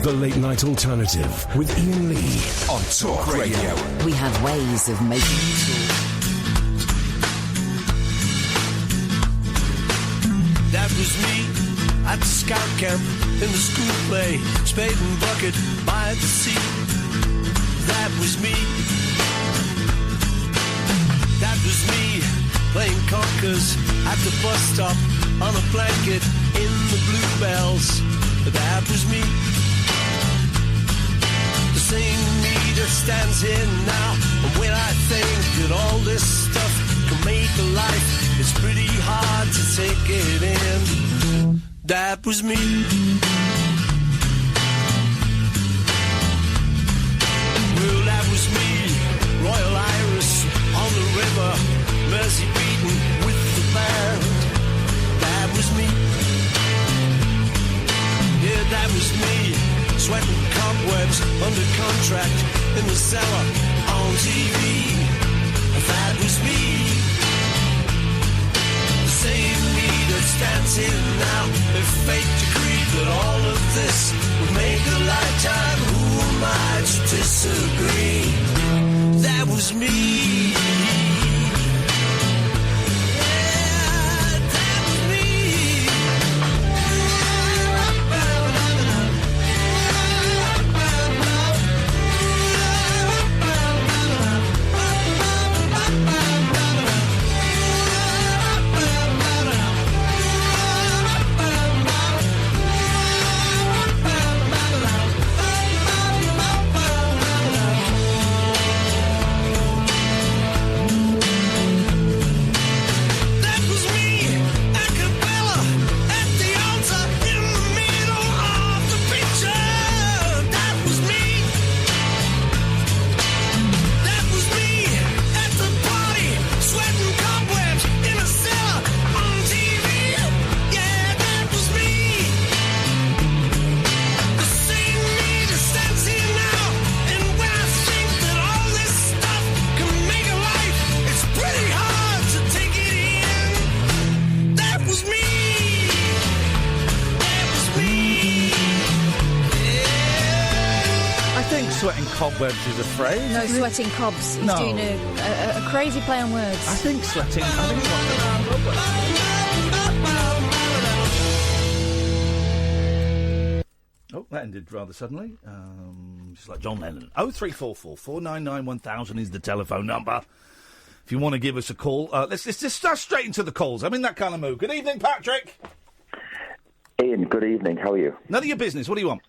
The Late Night Alternative with Iain Lee on Talk Radio. We have ways of making you talk. That was me at the scout camp in the school play, spade and bucket by the sea. That was me. That was me playing conkers at the bus stop on a blanket in the bluebells. That was me. The same me that stands here now. And when I think that all this stuff can make a life, it's pretty hard to take it in. That was me. Well, that was me. Royal Iris on the river, Mercy beaten with the band. That was me. Yeah, that was me. Sweating cobwebs under contract in the cellar on TV. That was me. The same me that stands here now. If fate decreed that all of this would make a lifetime, who am I to disagree? That was me. Cobwebs is a phrase. No, sweating cobs. He's doing a crazy play on words. I think sweating. Oh, that ended rather suddenly. Just like John Lennon. 0344 499 1000 is the telephone number. If you want to give us a call, let's just start straight into the calls. I'm in that kind of mood. Good evening, Patrick. Ian, good evening. How are you? None of your business. What do you want?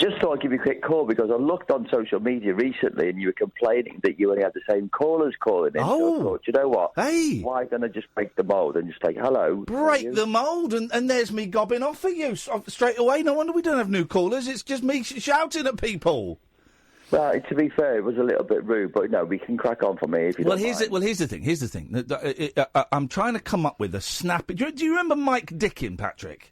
Just thought I'd give you a quick call because I looked on social media recently and you were complaining that you only had the same callers calling in. Oh. So I thought, you know what? Hey. Why don't I just break the mould and just say hello? Break the mould and there's me gobbing off at you straight away. No wonder we don't have new callers. It's just me shouting at people. Well, to be fair, it was a little bit rude, but no, we can crack on from here if you don't mind. Here's the thing. Here's the thing. I'm trying to come up with a snappy... Do you remember Mike Dickin, Patrick?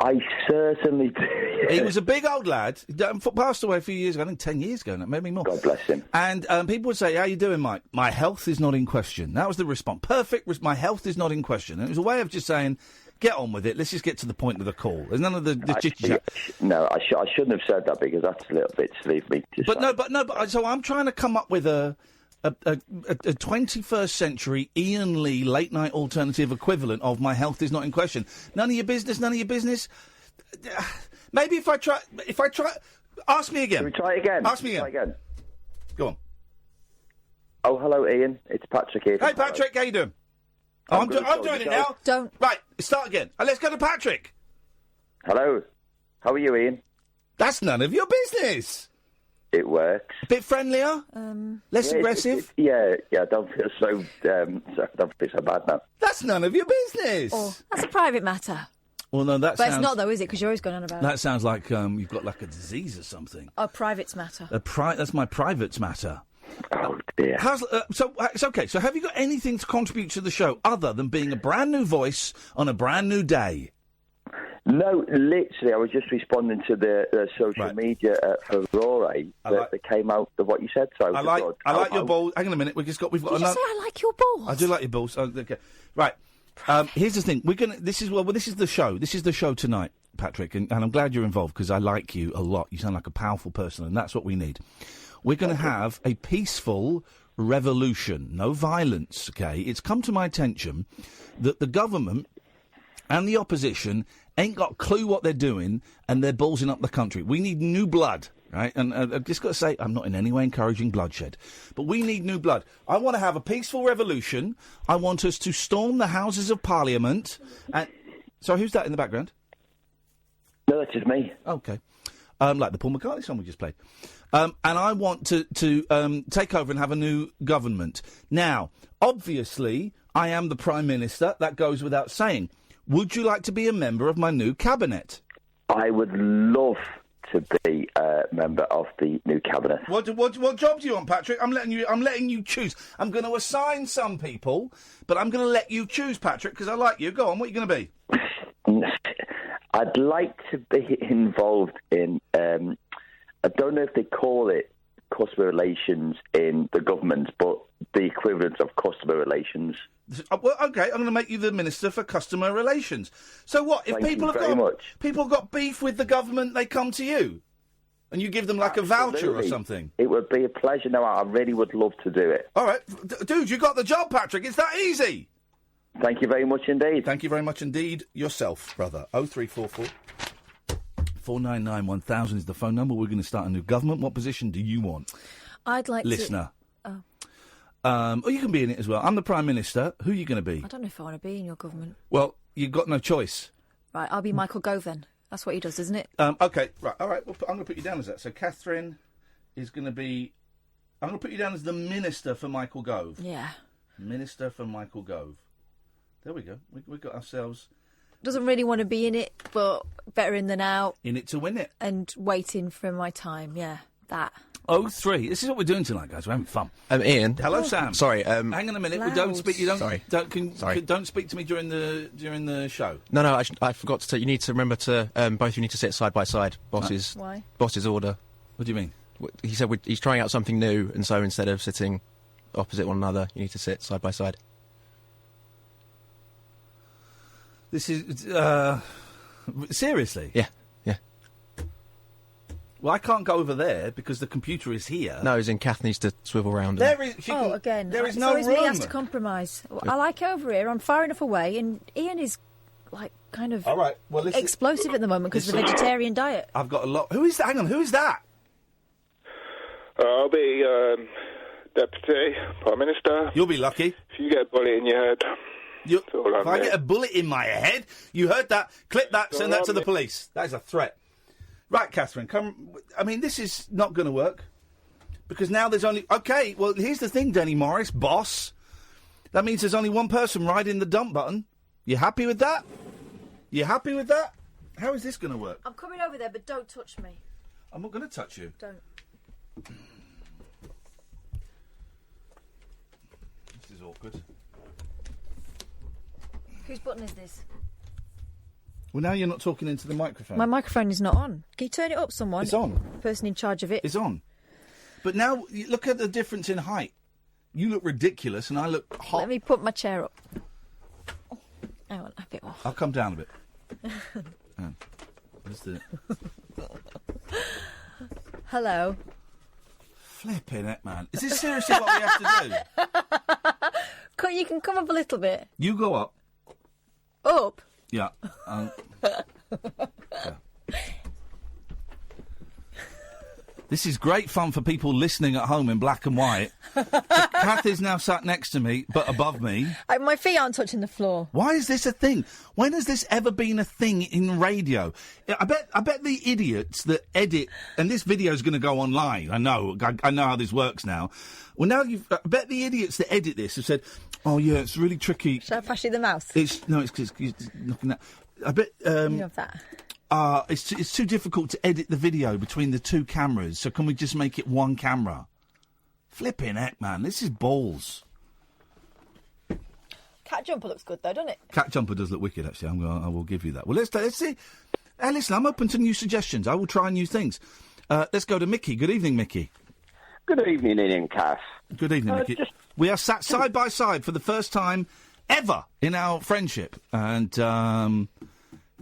I certainly do. Yeah. He was a big old lad. He passed away a few years ago. I think 10 years ago, maybe more. God bless him. And people would say, how you doing, Mike? My health is not in question. That was the response. Perfect. My health is not in question. And it was a way of just saying, get on with it. Let's just get to the point of the call. There's none of the chit-chat. No, I shouldn't have said that because that's a little bit silly for me to say. So I'm trying to come up with a 21st century Iain Lee late night alternative equivalent of my health is not in question. None of your business. Maybe if I try, ask me again. Can we try it again? Ask me again. Go on. Oh, hello, Ian. It's Patrick here. Hey, Patrick, how you doing? I'm doing it now. Don't. Right, start again. Let's go to Patrick. Hello. How are you, Ian? That's none of your business. It works. A bit friendlier? Less aggressive? Yeah, I don't feel so bad now. That's none of your business. Oh, that's a private matter. Well, no, But it's not, though, is it? Because you're always going on about it. That sounds like you've got like a disease or something. Oh, privates matter. That's my privates matter. Oh, dear. So it's okay. So have you got anything to contribute to the show other than being a brand new voice on a brand new day? No, literally, I was just responding to the social media for Rory that came out of what you said. So I like your balls. Hang on a minute. We've got. Did you say I like your balls? I do like your balls. Oh, okay. Right. Here's the thing. This is the show. This is the show tonight. Patrick, and I'm glad you're involved because I like you a lot. You sound like a powerful person, and that's what we need. We're going to have a peaceful revolution, no violence, OK? It's come to my attention that the government and the opposition ain't got a clue what they're doing, and they're ballsing up the country. We need new blood, right? And I've just got to say, I'm not in any way encouraging bloodshed, but we need new blood. I want to have a peaceful revolution. I want us to storm the Houses of Parliament. And sorry, who's that in the background? No, that's just me. OK. Like the Paul McCartney song we just played. And I want to take over and have a new government. Now, obviously, I am the Prime Minister. That goes without saying. Would you like to be a member of my new cabinet? I would love to be a member of the new cabinet. What job do you want, Patrick? I'm letting you choose. I'm going to assign some people, but I'm going to let you choose, Patrick, because I like you. Go on, what are you going to be? I'd like to be involved in, I don't know if they call it customer relations in the government, but the equivalent of customer relations. Well, OK, I'm going to make you the Minister for Customer Relations. So what, if people have got beef with the government, they come to you? And you give them, like, Absolutely. a voucher or something? It would be a pleasure. No, I really would love to do it. All right. Dude, you got the job, Patrick. It's that easy. Thank you very much indeed. Thank you very much indeed yourself, brother. 0344 499 1000 is the phone number. We're going to start a new government. What position do you want? I'd like Listener. to... Or you can be in it as well. I'm the Prime Minister. Who are you going to be? I don't know if I want to be in your government. Well, you've got no choice. Right, I'll be Michael Gove then. That's what he does, isn't it? OK, right. All right, well, I'm going to put you down as that. So Katherine is going to be... I'm going to put you down as the Minister for Michael Gove. Yeah. Minister for Michael Gove. There we go. We've got ourselves... Doesn't really want to be in it, but better in than out. In it to win it. And waiting for my time, yeah, that. 03. This is what we're doing tonight, guys. We're having fun. Iain. Hello, Sam. Sorry. Hang on a minute. Loud. Don't speak. You don't. Sorry. Don't speak to me during the show. No. I forgot to tell you. You need to remember to both. You need to sit side by side. Boss's Why? Boss's order. What do you mean? He said he's trying out something new, and so instead of sitting opposite one another, you need to sit side by side. This is seriously. Yeah. Well, I can't go over there because the computer is here. No, as in Kath needs to swivel round. Again. There is it's no always room. me has to compromise. I like it over here. I'm far enough away, and Iain is like kind of All right. Well, listen, explosive at the moment because of the vegetarian diet. I've got a lot. Who is that? Hang on. Who is that? I'll be Deputy Prime Minister. You'll be lucky. If you get a bullet in your head. If I get a bullet in my head, you heard that? Clip that, send that to the police. That is a threat. Right, Katherine, come. I mean, this is not going to work because now there's only. OK, well, here's the thing, Denny Morris, boss. That means there's only one person riding the dump button. You happy with that? You happy with that? How is this going to work? I'm coming over there, but don't touch me. I'm not going to touch you. Don't. This is awkward. Whose button is this? Well, now you're not talking into the microphone. My microphone is not on. Can you turn it up, someone? It's on. The person in charge of it. It's on. But now, look at the difference in height. You look ridiculous and I look hot. Let me put my chair up. Hang on, a bit off. I'll come down a bit. Let's do it. Hello. Flipping it, man. Is this seriously what we have to do? You can come up a little bit. You go up. Up? Yeah. Yeah. This is great fun for people listening at home in black and white. Kath is now sat next to me, but above me. My feet aren't touching the floor. Why is this a thing? When has this ever been a thing in radio? I bet the idiots that edit, and this video is going to go online. I know how this works now. Well, now I bet the idiots that edit this have said, "Oh yeah, it's really tricky." Shall I pass you the mouse? It's because you're looking at. I bet. You have that. It's too difficult to edit the video between the two cameras, so can we just make it one camera? Flipping heck, man, this is balls. Cat jumper looks good though, doesn't it? Cat jumper does look wicked, actually. I will give you that. Well, let's see. Hey, listen, I'm open to new suggestions. I will try new things. Let's go to Mickey. Good evening, Mickey. Good evening, Iain and Kath. Good evening, Mickey. We are sat side by side for the first time ever in our friendship, and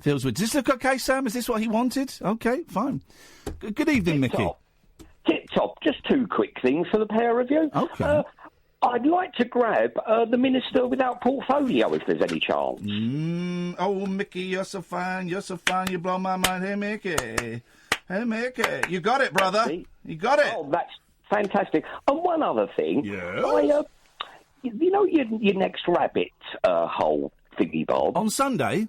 Feels weird. Does this look okay, Sam? Is this what he wanted? Okay, fine. Good evening, Mickey. Tip-top. Just two quick things for the pair of you. Okay. I'd like to grab the Minister Without Portfolio, if there's any chance. Oh, Mickey, you're so fine, you blow my mind. Hey, Mickey. You got it, brother. You got it. Oh, that's fantastic. And one other thing. Yes? You know your next rabbit hole thingy, Bob? On Sunday?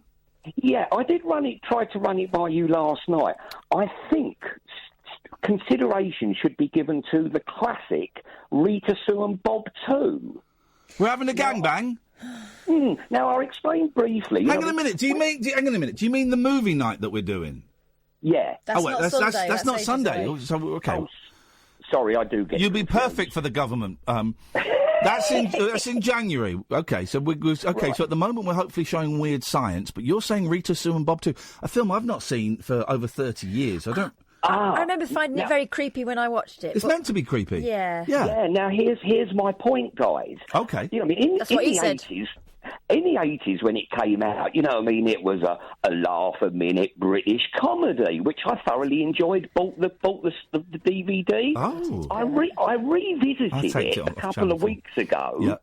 Yeah, I did try to run it by you last night. I think consideration should be given to the classic Rita Sue and Bob 2. We're having a gangbang? Now, I'll explain briefly. Hang on a minute. Do you mean the movie night that we're doing? Yeah. That's not Sunday. That's not Sunday. So, okay. Oh, sorry, I do get. You'd be perfect for the government. That's in January. Okay, so right. So at the moment we're hopefully showing Weird Science, but you're saying Rita Sue and Bob 2, a film I've not seen for over 30 years. I remember finding it very creepy when I watched it. It's meant to be creepy. Yeah. Now here's my point, guys. Okay. You know, I mean, That's what he said. In the 80s, when it came out, you know what I mean, it was a laugh-a-minute British comedy, which I thoroughly enjoyed. Bought the DVD. Oh. I revisited it a couple of weeks ago. Yeah.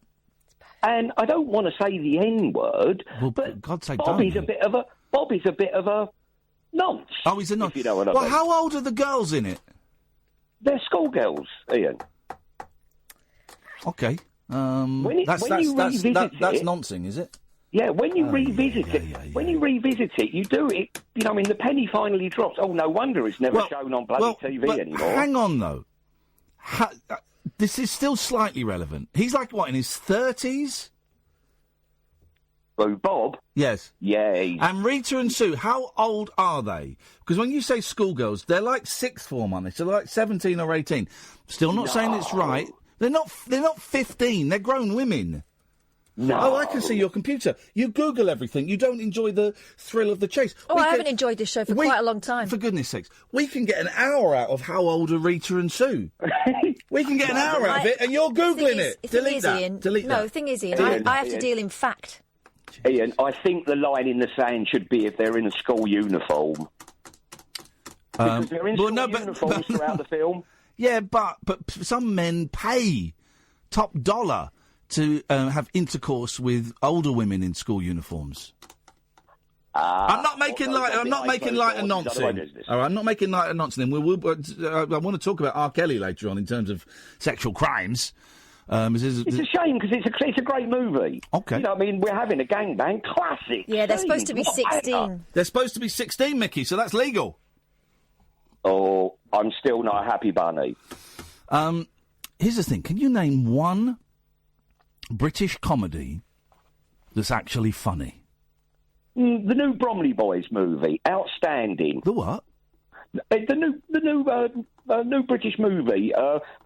And I don't want to say the N-word, but God's sake, Bobby's a bit of a nonce. Oh, he's a nonce. If you know what I mean. Well, how old are the girls in it? They're schoolgirls, Ian. Okay. That's noncing, is it? Yeah, when you revisit it, you do it. You know, I mean, the penny finally drops. Oh, no wonder it's never shown on bloody TV anymore. Hang on, though. This is still slightly relevant. He's like, what, in his 30s? Oh, Bob? Yes. Yeah. And Rita and Sue, how old are they? Because when you say schoolgirls, they're like sixth form, aren't they? So they're like 17 or 18. Still not saying it's right. They're not 15. They're grown women. No. Oh, I can see your computer. You Google everything. You don't enjoy the thrill of the chase. I haven't enjoyed this show for quite a long time. For goodness sakes. We can get an hour out of how old are Rita and Sue. We can get an hour out of it, and you're Googling it. Delete that. Ian, Delete that. No, the thing is, Ian, I have to deal in fact. Ian, I think the line in the sand should be if they're in a school uniform. Because they're in uniforms throughout the film. Yeah, but some men pay top dollar to have intercourse with older women in school uniforms. I'm not making light of nonsense. All right, I'm not making light of nonsense. I want to talk about R. Kelly later on in terms of sexual crimes. It's a shame because it's a great movie. Okay. You know, I mean, we're having a gangbang classic. Yeah, they're supposed to be 16. They're supposed to be 16, Mickey, so that's legal. Oh, I'm still not a happy bunny. Here's the thing. Can you name one British comedy that's actually funny? The new Bromley Boys movie, outstanding. The what? The new British movie,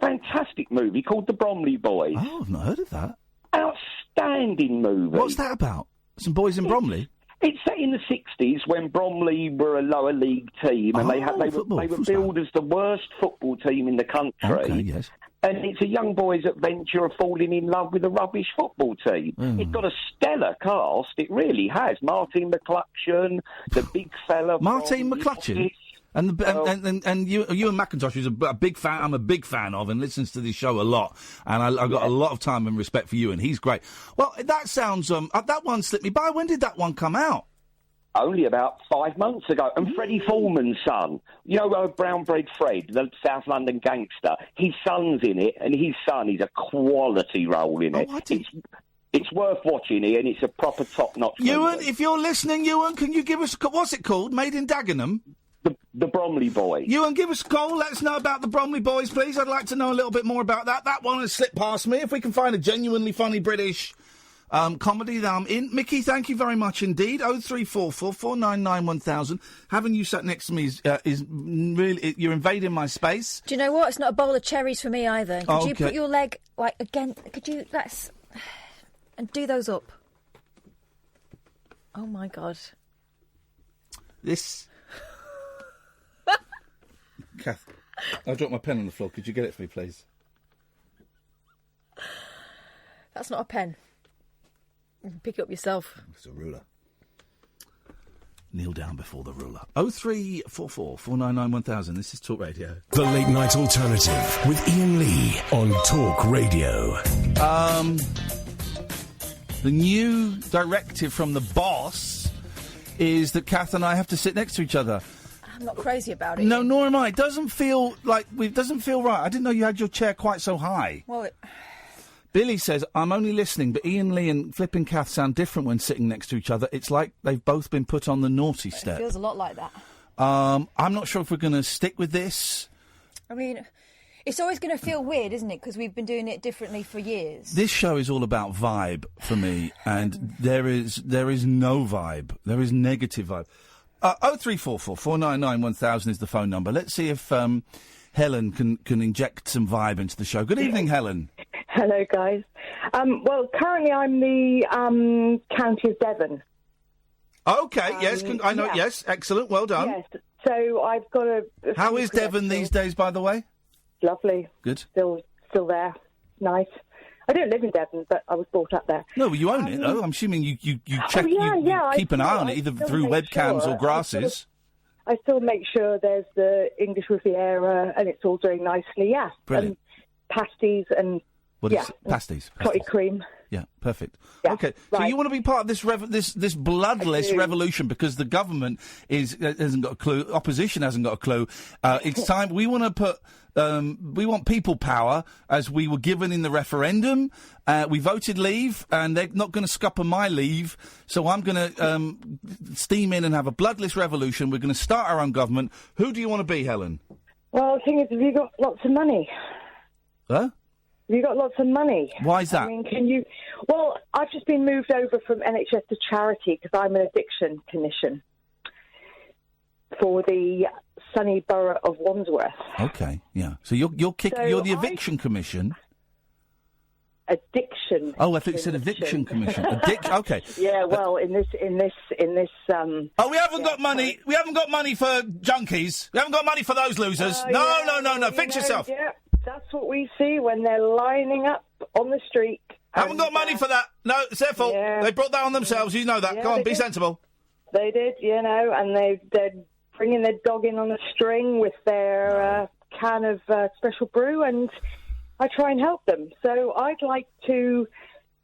fantastic movie called The Bromley Boys. Oh, I've not heard of that. Outstanding movie. What's that about? Some boys in Bromley? It's set in the 60s when Bromley were a lower league team, and they were billed as the worst football team in the country. Okay, yes. And it's a young boy's adventure of falling in love with a rubbish football team. It's got a stellar cast. It really has. Martin McClutcheon, the big fella. Martin McClutcheon? And Ewan McIntosh, who's a big fan, I'm a big fan of, and listens to this show a lot. And I've got a lot of time and respect for you, and he's great. Well, that sounds that one slipped me by. When did that one come out? Only about 5 months ago. And Freddie Foreman's son, you know, Brown Bread Fred, the South London gangster, his son's in it, and his son is a quality role in it. It's worth watching, Ian. It's a proper top-notch Ewan, movie. if you're listening, Ewan, can you give us... What's it called? Made in Dagenham? The Bromley Boys. Ewan, give us a call. Let us know about the Bromley Boys, please. I'd like to know a little bit more about that. That one has slipped past me. If we can find a genuinely funny British comedy that I'm in. Mickey, thank you very much indeed. 0344 499 1000. Having you sat next to me is really... You're invading my space. Do you know what? It's not a bowl of cherries for me either. Could you Okay. put your leg, again... Could you... And do those up. Oh, my God. This... Kath, I dropped my pen on the floor. Could you get it for me, please? That's not a pen. You can pick it up yourself. It's a ruler. kneel down before the ruler. 0344 499 1000. This is Talk Radio. The Late Night Alternative with Iain Lee on Talk Radio. The new directive from the boss is that Kath and I have to sit next to each other. I'm not crazy about it. No, nor am I. It doesn't feel right. I didn't know you had your chair quite so high. Well, Billy says, I'm only listening, but Iain Lee and Flippin' Kath sound different when sitting next to each other. It's like they've both been put on the naughty step. It feels a lot like that. I'm not sure if we're going to stick with this. I mean, it's always going to feel weird, isn't it? Because we've been doing it differently for years. This show is all about vibe for me, and there is no vibe. There is negative vibe. 0344 499 1000 is the phone number. Let's see if Helen can inject some vibe into the show. Good evening, Helen. Hello, guys. Well, currently I'm the County of Devon. Okay, yes, I know, yeah. yes, excellent, well done. Yes, so I've got a How is Devon these days, by the way? Lovely. Good. Still there. Nice. I don't live in Devon, but I was brought up there. No, well, you own it, though. I'm assuming you check, you keep an eye on it, either through webcams or grasses. I still make sure there's the English Riviera and it's all doing nicely, yeah. Brilliant. And pasties and, pasties. clotted cream. Yeah, perfect. Yeah, okay, so right. you want to be part of this bloodless revolution because the government hasn't got a clue, opposition hasn't got a clue. It's time we want to put. We want people power, as we were given in the referendum. We voted leave, and they're not going to scupper my leave, so I'm going to steam in and have a bloodless revolution. We're going to start our own government. Who do you want to be, Helen? Well, the thing is, have you got lots of money? Huh? Have you got lots of money? Why is that? I mean, can you... Well, I've just been moved over from NHS to charity because I'm an addiction clinician for the sunny borough of Wandsworth. Okay, yeah. So you're the eviction commission. Addiction. Oh, I thought you said eviction commission. Okay. Yeah. Well, in this. Oh, we haven't got money. We haven't got money for junkies. We haven't got money for those losers. No. Fix yourself. Yeah, that's what we see when they're lining up on the street. Haven't got money for that. No, it's their fault. Yeah. They brought that on themselves. You know that. Yeah, Come on, be did. sensible. They did, and they're bringing their dog in on a string with their can of special brew, and I try and help them. So I'd like to...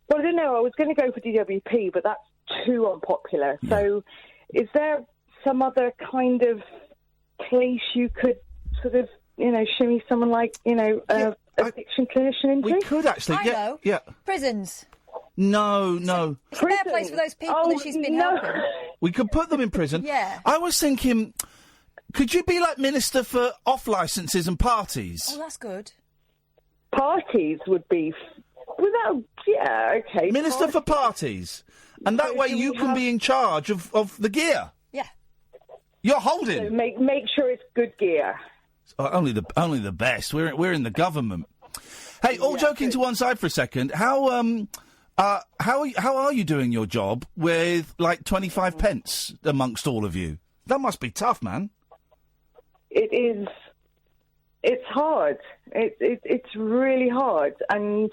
Well, I don't know, I was going to go for DWP, but that's too unpopular. Yeah. So is there some other kind of place you could sort of, shimmy someone like, addiction clinician into? We could actually. I know. Yeah. Prisons. No. It's a fair place for those people that she's been helping. We could put them in prison. Yeah. I was thinking, could you be like Minister for off-licences and parties? Oh, that's good. Parties would be... okay. Minister for parties. And that way you can be in charge of the gear. Yeah. You're holding. So make sure it's good gear. Only the best. We're in the government. Hey, all joking to one side for a second. How are you doing your job with like 25 pence amongst all of you? That must be tough, man. It is. It's hard. It's really hard. And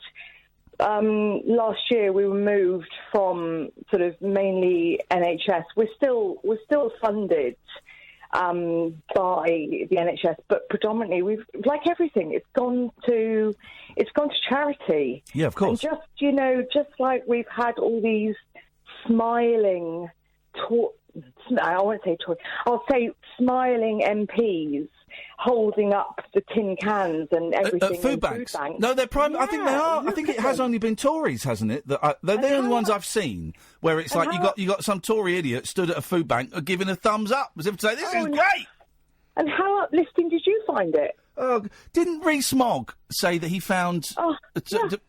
last year we were moved from sort of mainly NHS. We're still funded by the NHS, but predominantly we've, like everything, it's gone to charity. Yeah, of course. And just like we've had all these smiling, I'll say smiling MPs holding up the tin cans and everything. Food banks. No, they're prime. I think they are. I think it has only been Tories, hasn't it? They're the only ones I've seen where it's like you got some Tory idiot stood at a food bank giving a thumbs up as if to say this is great. And how uplifting did you find it? Didn't Rees-Mogg say that he found...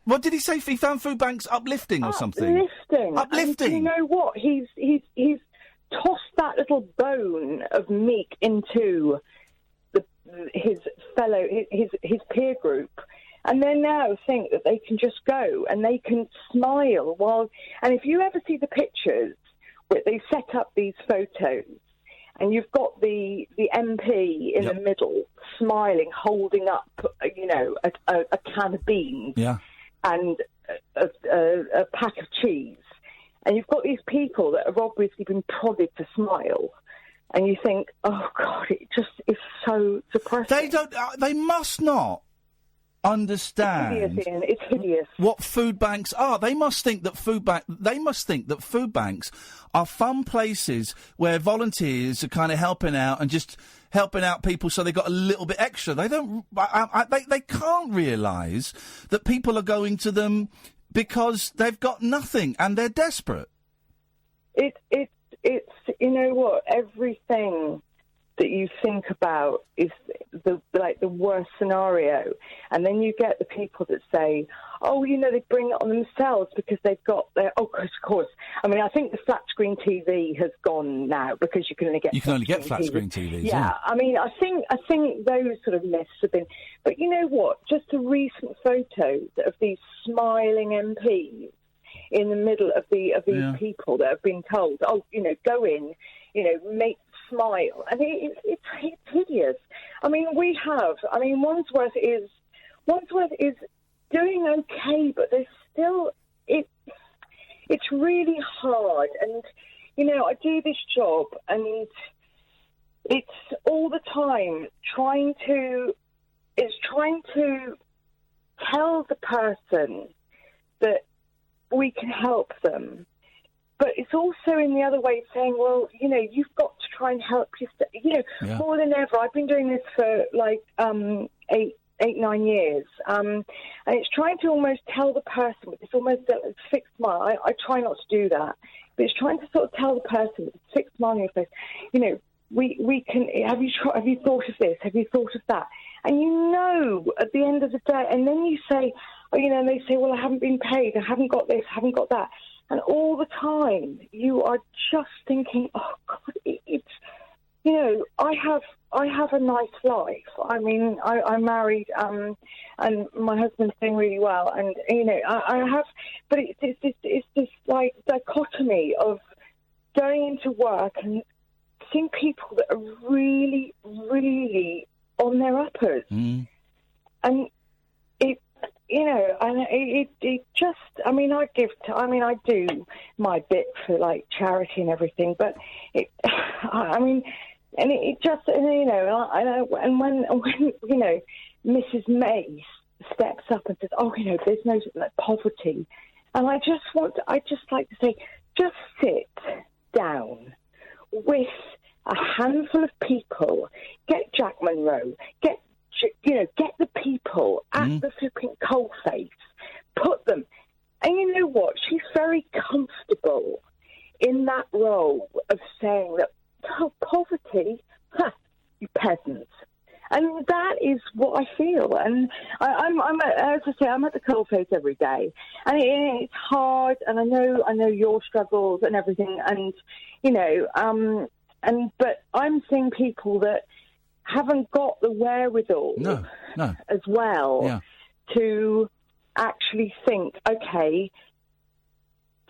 What did he say? He found food banks uplifting or something? Uplifting. And you know what? He's tossed that little bone of meat into his peer group, and they now think that they can just go and they can smile and if you ever see the pictures where they set up these photos and you've got the MP in the middle smiling, holding up a can of beans and a pack of cheese, And you've got these people that have obviously been prodded to smile. And you think, oh, God, it just is so depressing. They don't. They must not understand. It's hideous, Ian. It's hideous. What food banks are. They must think that food banks are fun places where volunteers are kind of helping out and just helping out people so they got a little bit extra. They don't. They can't realise that people are going to them because they've got nothing and they're desperate. It's you know what, everything that you think about is the worst scenario, and then you get the people that say, oh, you know, they bring it on themselves because they've got their, of course. I mean, I think the flat screen TV has gone now because you can only get flat screen TVs. Yeah, I mean, I think those sort of myths have been, but you know what? Just a recent photo of these smiling MPs in the middle of these people that have been told, oh, you know, go in, you know, make smile. I mean, it's hideous. I mean, Wandsworth is doing okay, but there's still, it's really hard. And, you know, I do this job and it's all the time trying to tell the person that we can help them. But it's also in the other way saying, well, you know, you've got to try and help yourself. You know, more than ever, I've been doing this for like 8-9 years. And it's trying to almost tell the person with this almost fixed smile. I try not to do that. But it's trying to sort of tell the person with a fixed smile on your face, you know, we can, have you thought of this? Have you thought of that? And you know, at the end of the day, and then you say, oh, you know, and they say, well, I haven't been paid. I haven't got this. I haven't got that. And all the time, you are just thinking, oh, God, it's, you know, I have a nice life. I mean, I'm married, and my husband's doing really well. And, you know, I have, but it's this, like, dichotomy of going into work and seeing people that are really, really on their uppers. Mm. And it, you know, and it just, I mean, I do my bit for, like, charity and everything, but I mean, and it just, you know, and when, you know, Mrs. May steps up and says, oh, you know, there's no poverty. And I just like to say, just sit down with a handful of people, get Jack Monroe, get the people at the flipping coalface, put them, and you know what? She's very comfortable in that role of saying that, oh, poverty, you peasants. And that is what I feel. And I'm as I say, I'm at the coalface every day, and it's hard. And I know your struggles and everything. And you know, but I'm seeing people that haven't got the wherewithal, as well, to actually think, okay,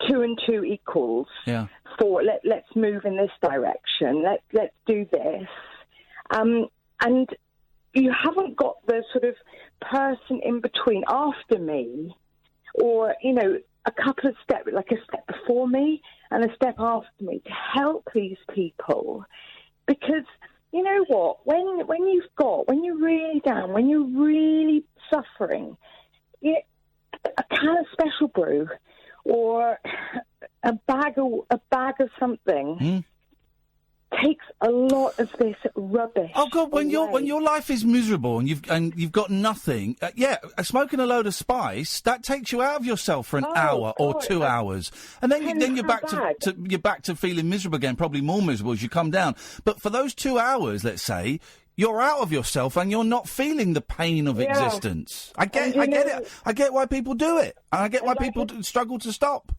2 and 2 equals 4. Let's move in this direction. Let's do this. And you haven't got the sort of person in between after me, or, you know, a couple of steps, like a step before me and a step after me, to help these people. Because, you know what, when you're really down, when you're really suffering, a can of special brew or a bag of something takes a lot of this rubbish. Oh God! When your life is miserable and you've got nothing, smoking a load of spice, that takes you out of yourself for an hour or 2 hours, and then you're back to feeling miserable again, probably more miserable as you come down. But for those 2 hours, let's say, you're out of yourself and you're not feeling the pain of existence. I get it. I get why people do it, and I get why people struggle to stop.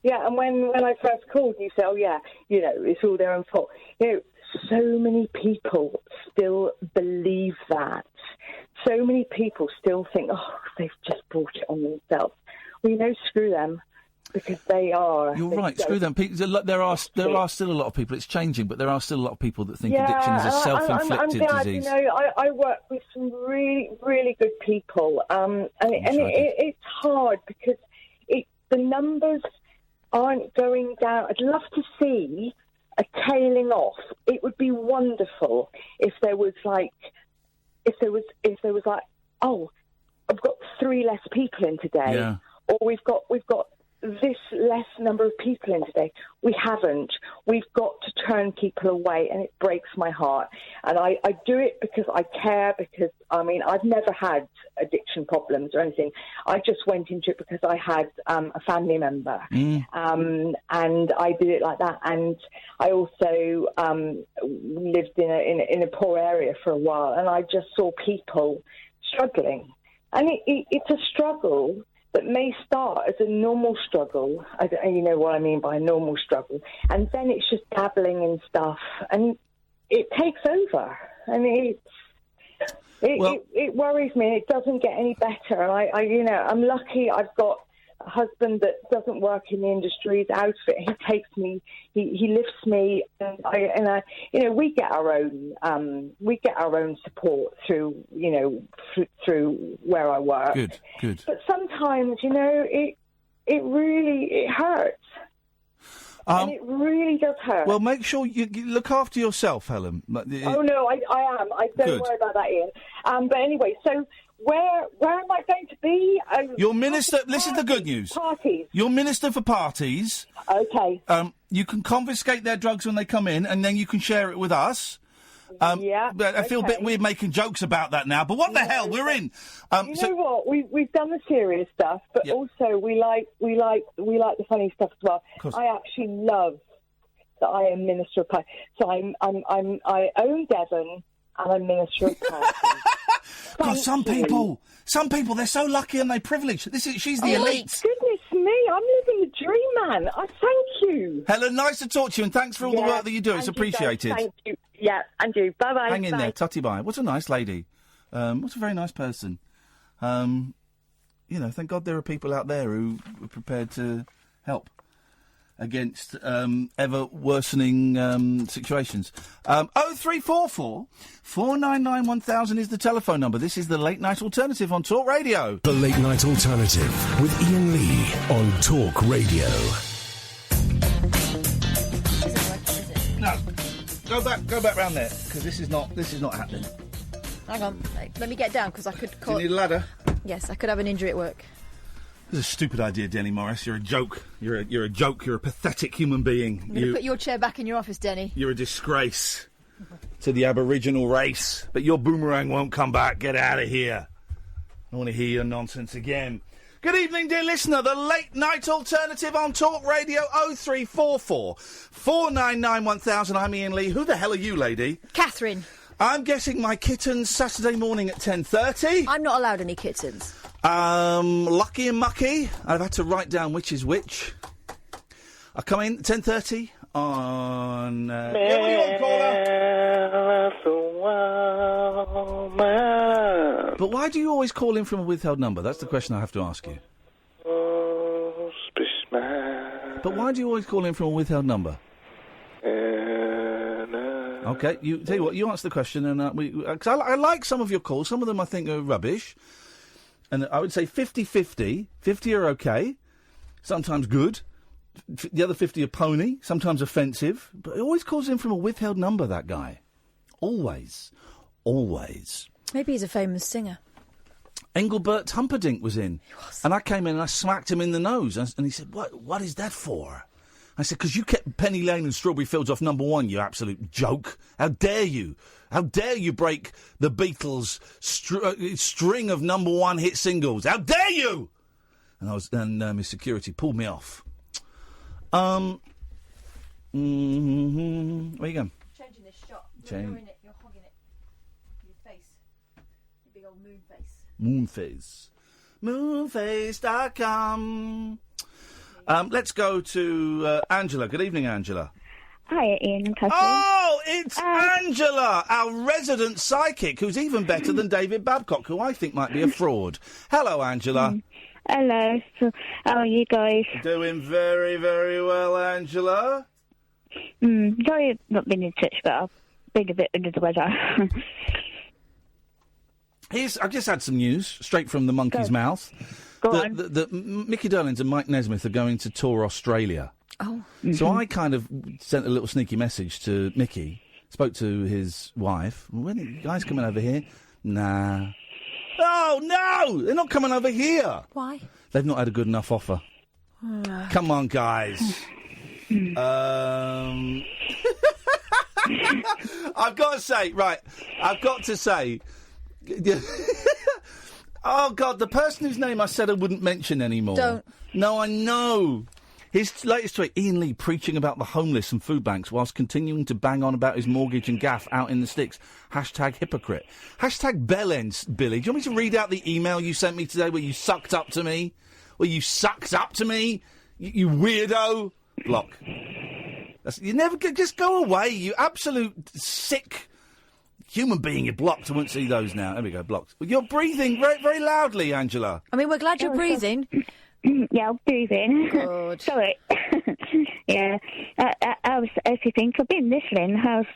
Yeah, and when I first called, you say, oh, yeah, you know, it's all their own fault. You know, so many people still believe that. So many people still think, oh, they've just brought it on themselves. Well, you know, screw them, because they are. You're right, screw them. There are still a lot of people, it's changing, but there are still a lot of people that think addiction is a self-inflicted disease. You know, I work with some really, really good people, and it's hard because the numbers aren't going down. I'd love to see a tailing off. It would be wonderful if there was like, oh, I've got 3 less people in today, Yeah. or we've got this less number of people in today. We haven't. We've got to turn people away, and it breaks my heart. And I do it because I care, because, I mean, I've never had addiction problems or anything. I just went into it because I had a family member, and I did it like that. And I also lived in a poor area for a while, and I just saw people struggling. And it's a struggle that may start as a normal struggle. You know what I mean by a normal struggle. And then it's just dabbling in stuff, and it takes over. And it worries me. It doesn't get any better. And I'm lucky. I've got a husband that doesn't work in the industry. He's outfit. He takes me. He lifts me, and I we get our own support through through where I work. Good. But sometimes, it really hurts. And it really does hurt. Well, make sure you look after yourself, Helen. Oh no, I am. Don't worry about that, Ian. But anyway, so. Where am I going to be? Your minister. Listen to the good news. Parties. Your minister for parties. Okay. You can confiscate their drugs when they come in, and then you can share it with us. Yeah. But I feel a bit weird making jokes about that now. But what the hell? We're in. You know what? We've done the serious stuff, but also we like the funny stuff as well. I actually love that I am minister of parties. So I own Devon, and I'm minister of parties. Because some people, they're so lucky and they're privileged. She's the elite. Goodness me, I'm living the dream, man. I thank you. Helen, nice to talk to you, and thanks for all the work that you do. It's appreciated. Thank you. Yeah, and you. Bye-bye. Hang in there, tutty bye. What a nice lady. What a very nice person. Thank God there are people out there who are prepared to help against ever worsening situations. 0344 499 1000 is the telephone number. This is the Late Night Alternative on Talk Radio. The Late Night Alternative with Iain Lee on Talk Radio. No, go back round there, because this is not happening. Hang on, let me get down, because I could call. Do you need a ladder? Yes, I could have an injury at work. This is a stupid idea, Denny Morris. You're a joke. You're a joke. You're a pathetic human being. I'm going to put your chair back in your office, Denny. You're a disgrace to the Aboriginal race. But your boomerang won't come back. Get out of here. I want to hear your nonsense again. Good evening, dear listener. The Late Night Alternative on Talk Radio 0344 499 1000. I'm Iain Lee. Who the hell are you, lady? Katherine. I'm getting my kittens Saturday morning at 10:30. I'm not allowed any kittens. Lucky and Mucky. I've had to write down which is which. I come in at 10:30 on... what do you want, caller? But why do you always call in from a withheld number? That's the question I have to ask you. But why do you always call in from a withheld number? Okay, tell you what, you answer the question, and cause I like some of your calls. Some of them I think are rubbish. And I would say 50-50. 50 are okay, sometimes good. The other 50 are pony, sometimes offensive. But he always calls in from a withheld number, that guy. Always. Maybe he's a famous singer. Engelbert Humperdinck was in. He was. And I came in and I smacked him in the nose. And he said, What is that for? I said, because you kept Penny Lane and Strawberry Fields off number one, you absolute joke. How dare you? How dare you break the Beatles' string of number one hit singles? How dare you? And his security pulled me off. Where you going? Changing this shot. You're in it. You're hogging it. Your face. Your big old moon face. Moonface.com. Let's go to Angela. Good evening, Angela. Hi, Iain and Katherine. Oh, it's Angela, our resident psychic, who's even better than David Babcock, who I think might be a fraud. Hello, Angela. Hello. So, how are you guys? Doing very, very well, Angela. Sorry I've not been in touch, but I've been a bit under the weather. I've just had some news, straight from the monkey's mouth. Mickey Dolenz and Mike Nesmith are going to tour Australia. Oh. So I kind of sent a little sneaky message to Mickey, spoke to his wife. When are you guys coming over here? Nah. Oh, no! They're not coming over here. Why? They've not had a good enough offer. Come on, guys. I've got to say... Oh, God, the person whose name I said I wouldn't mention anymore. Don't. No, I know. His latest tweet, Iain Lee preaching about the homeless and food banks whilst continuing to bang on about his mortgage and gaff out in the sticks. Hashtag hypocrite. Hashtag bellends, Billy. Do you want me to read out the email you sent me today where you sucked up to me? You weirdo. Block. You never just go away, you absolute sick human being. You're blocked. I won't see those now. There we go, blocked. You're breathing very, very loudly, Angela. I mean, we're glad you're breathing. Yeah, I'm breathing. Good. Sorry. Yeah. How's everything? I've been listening. How's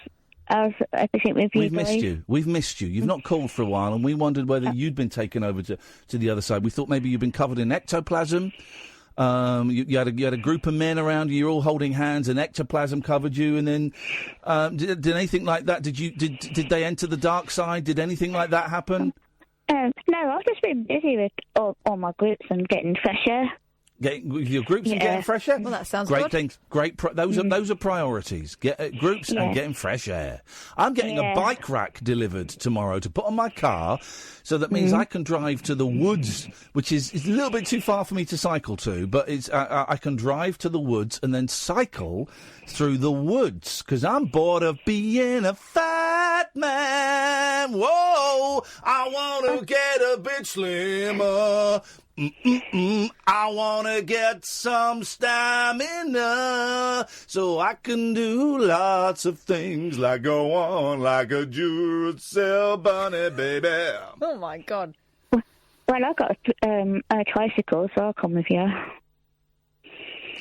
everything with you? We've missed you. You've not called for a while, and we wondered whether you'd been taken over to the other side. We thought maybe you'd been covered in ectoplasm. You had a group of men around you. You're all holding hands, and ectoplasm covered you. And then, did anything like that? Did they enter the dark side? Did anything like that happen? No, I've just been busy with all my groups and getting fresh air. Getting with your groups and getting fresh air? Well, that sounds great good. Things. Great. Those are priorities. Get groups and getting fresh air. I'm getting a bike rack delivered tomorrow to put on my car, so that means I can drive to the woods, which is a little bit too far for me to cycle to, but it's I can drive to the woods and then cycle through the woods, because I'm bored of being a fat man. Whoa, I want to get a bit slimmer. I want to get some stamina so I can do lots of things, like go on like a Duracell bunny, baby. Oh, my God. Well, I've got a tricycle, so I'll come with you.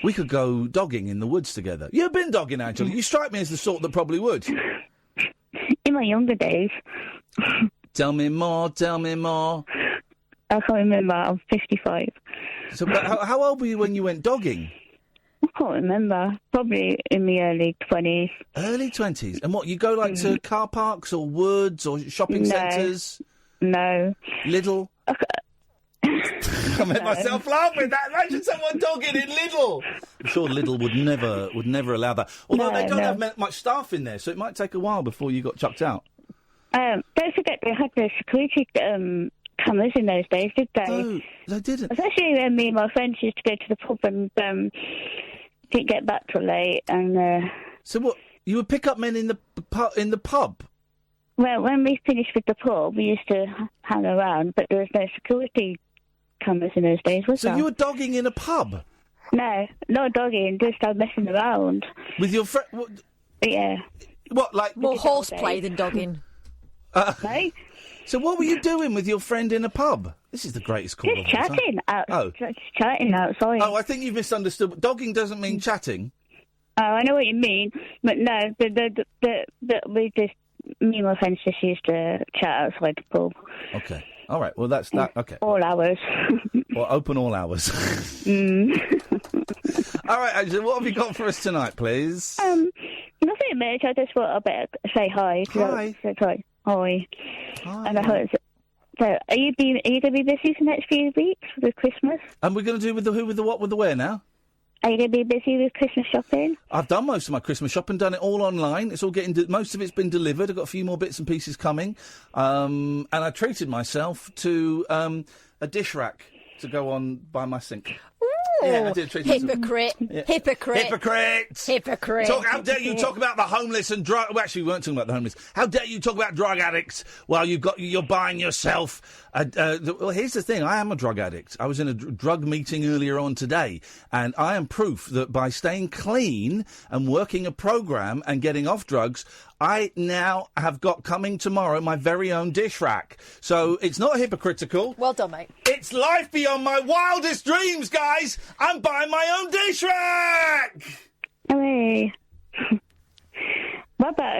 We could go dogging in the woods together. You've been dogging, Angela. You strike me as the sort that probably would. In my younger days. Tell me more, tell me more. I can't remember. I'm 55. So, but how old were you when you went dogging? I can't remember. Probably in the early 20s. Early 20s? And what, you go like to car parks or woods or shopping centres? No. Lidl? I made myself laugh with that. Imagine someone dogging in Lidl. I'm sure Lidl would never allow that. Although they don't have much staff in there, so it might take a while before you got chucked out. Don't forget they had the security cameras in those days, did they? No, they didn't. Especially when me and my friends used to go to the pub and didn't get back till late. And so what? You would pick up men in the pub? Well, when we finished with the pub, we used to hang around, but there was no security cameras in those days, was there? So you were dogging in a pub? No, not dogging, just messing around. With your friend? Yeah. What, like... More horseplay than dogging. No? So what were you doing with your friend in a pub? This is the greatest call of all time. Chatting just chatting outside. Oh, I think you've misunderstood. Dogging doesn't mean chatting. Oh, I know what you mean, but no, we just, me and my friends just used to chat outside the pub. Okay. All right. Well, that's that. Okay. All hours. Well, open all hours. All right, Angela, what have you got for us tonight, please? Nothing much. I just thought I'd better say hi. Hi. Hi. Hi. And I heard. So, are you going to be busy for the next few weeks with Christmas? And we're going to do with the who, with the what, with the where now? Are you going to be busy with Christmas shopping? I've done most of my Christmas shopping, done it all online. It's all getting most of it's been delivered. I've got a few more bits and pieces coming, and I treated myself to a dish rack to go on by my sink. Yeah, I did treat Hypocrite. Yeah. Hypocrite. Hypocrite. Hypocrite. How dare you talk about the homeless and drug... Well, actually, we weren't talking about the homeless. How dare you talk about drug addicts while you're buying yourself... well, here's the thing. I am a drug addict. I was in a drug meeting earlier on today, and I am proof that by staying clean and working a programme and getting off drugs... I now have got coming tomorrow my very own dish rack. So it's not hypocritical. Well done, mate. It's life beyond my wildest dreams, guys. I'm buying my own dish rack. Hey. What about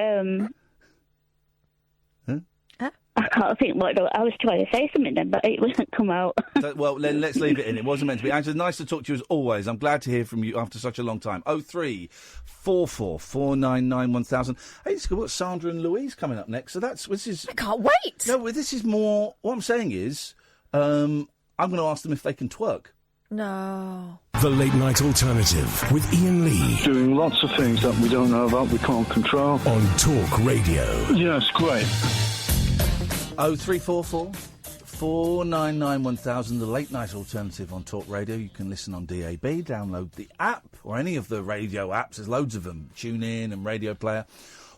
I can't think what I was trying to say something then, but it wouldn't come out. Well, then let's leave it in. It wasn't meant to be. Angela, nice to talk to you as always. I'm glad to hear from you after such a long time. 0344 499 1000. Hey, it's got Sandra and Louise coming up next. So this is. I can't wait. No, this is more. What I'm saying is, I'm going to ask them if they can twerk. No. The Late Night Alternative with Iain Lee. Doing lots of things that we don't know about, we can't control. On Talk Radio. Yes, great. 0344 499 1000, the Late Night Alternative on Talk Radio. You can listen on DAB, download the app, or any of the radio apps. There's loads of them. Tune in and Radio Player.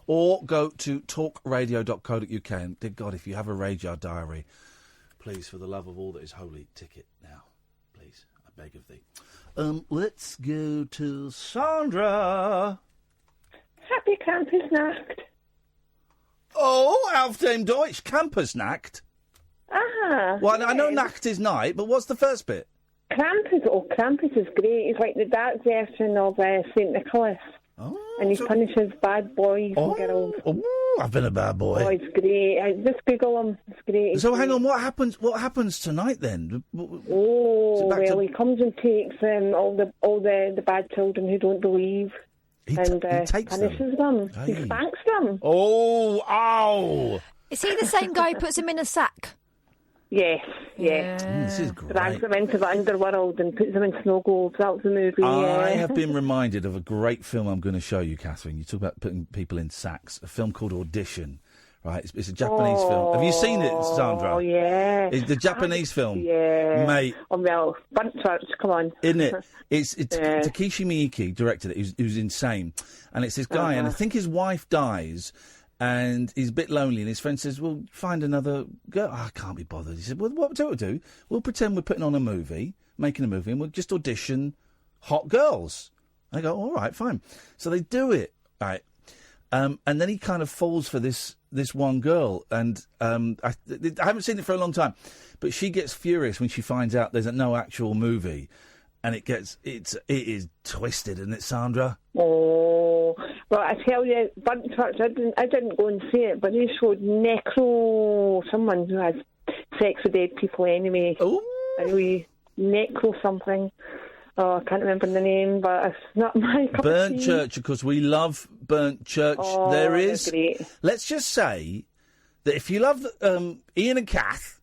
Or go to talkradio.co.uk. And, dear God, if you have a Radio Diary, please, for the love of all that is holy, tick it now. Please, I beg of thee. Let's go to Sandra. Happy Campusnacht. Oh, auf dem Deutsch, Campusnacht. Ah. Well, I know Nacht is night, but what's the first bit? Krampus is great. He's like the dark version of St. Nicholas. Oh, and he punishes bad boys and girls. Oh, I've been a bad boy. Oh, it's great. Just Google him. It's great. So hang on, what happens tonight then? Oh, well, he comes and takes all the bad children who don't believe. He punishes them. Aye. He spanks them. Oh, ow! Is he the same guy who puts him in a sack? Yes. This is great. Drags them into the underworld and puts them in snow globes. That was the movie. I have been reminded of a great film I'm going to show you, Catherine. You talk about putting people in sacks. A film called Audition. Right, it's a Japanese film. Have you seen it, Sandra? Oh, yeah. It's the Japanese film. Yeah. Mate. Oh, well, Bunchurch, come on. Isn't it? It's Takeshi Miike directed it. He was insane. And it's this guy, and I think his wife dies, and he's a bit lonely, and his friend says, well, find another girl. Oh, I can't be bothered. He said, well, what do we do? We'll pretend we're putting on a movie, making a movie, and we'll just audition hot girls. And I go, all right, fine. So they do it, right? And then he kind of falls for this one girl, and I haven't seen it for a long time, but she gets furious when she finds out there's no actual movie, and it is twisted, isn't it, Sandra? Oh, well, I tell you, Bunchurch, I didn't go and see it, but they showed someone who has sex with dead people anyway. Oh, anyway, something. Oh, I can't remember the name, but it's not my cup Burnt of tea. Church, of course. We love Burnt Church. Oh, there is. great. Let's just say that if you love Iain and Kath,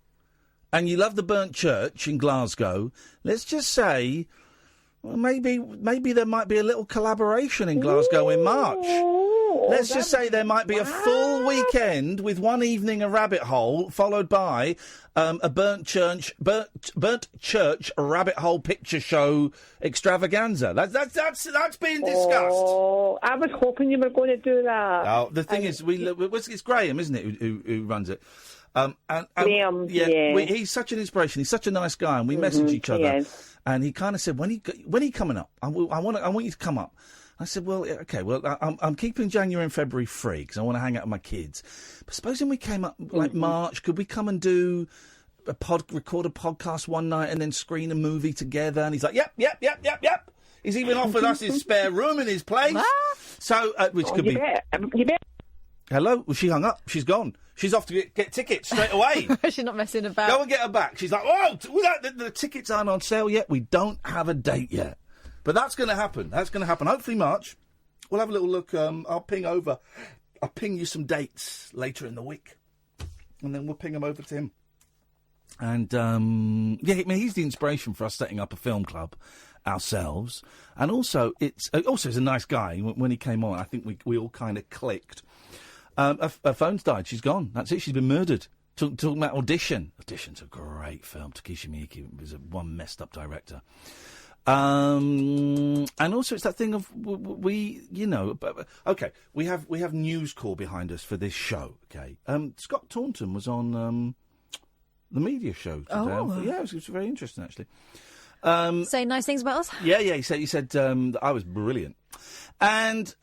and you love the Burnt Church in Glasgow, let's just say, well, maybe there might be a little collaboration in Glasgow in March. Let's just say there might be a full weekend with one evening a rabbit hole, followed by a Burnt Church rabbit hole picture show extravaganza. That's being discussed. Oh, I was hoping you were going to do that. Oh, the thing is, it's Graham, isn't it, who runs it? Graham, he's such an inspiration. He's such a nice guy, and we message each other. Yes. And he kind of said, "When are you coming up? I want you to come up." I said, well, okay, I'm keeping January and February free because I want to hang out with my kids. But supposing we came up like March, could we come and do record a podcast one night and then screen a movie together? And he's like, yep. He's even offered us his spare room in his place. So, which could be... You bet. Hello? Well, she hung up. She's gone. She's off to get tickets straight away. She's not messing about. Go and get her back. She's like, oh, the tickets aren't on sale yet. We don't have a date yet. But that's going to happen. Hopefully March. We'll have a little look. I'll ping you some dates later in the week. And then we'll ping them over to him. And, I mean, he's the inspiration for us setting up a film club ourselves. And also, he's a nice guy. When he came on, I think we all kind of clicked. Her phone's died. She's gone. That's it. She's been murdered. Talking about Audition. Audition's a great film. Takeshi Miike was one messed up director. And also it's that thing of okay, we have News Corps behind us for this show. Okay, Scott Taunton was on the media show today. Oh. Yeah, it was very interesting actually. Saying nice things about us. Yeah. He said that I was brilliant, and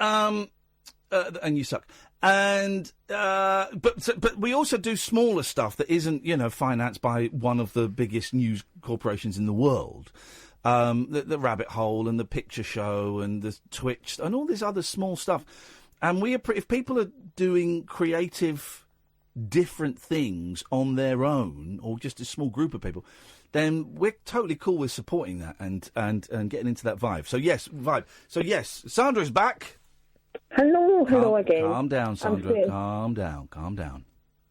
you suck. And but we also do smaller stuff that isn't financed by one of the biggest news corporations in the world. The Rabbit Hole and the Picture Show and the Twitch and all this other small stuff. And if people are doing creative different things on their own, or just a small group of people, then we're totally cool with supporting that and getting into that vibe. So yes, Sandra's back. Hello again. Calm down, Sandra. Calm down.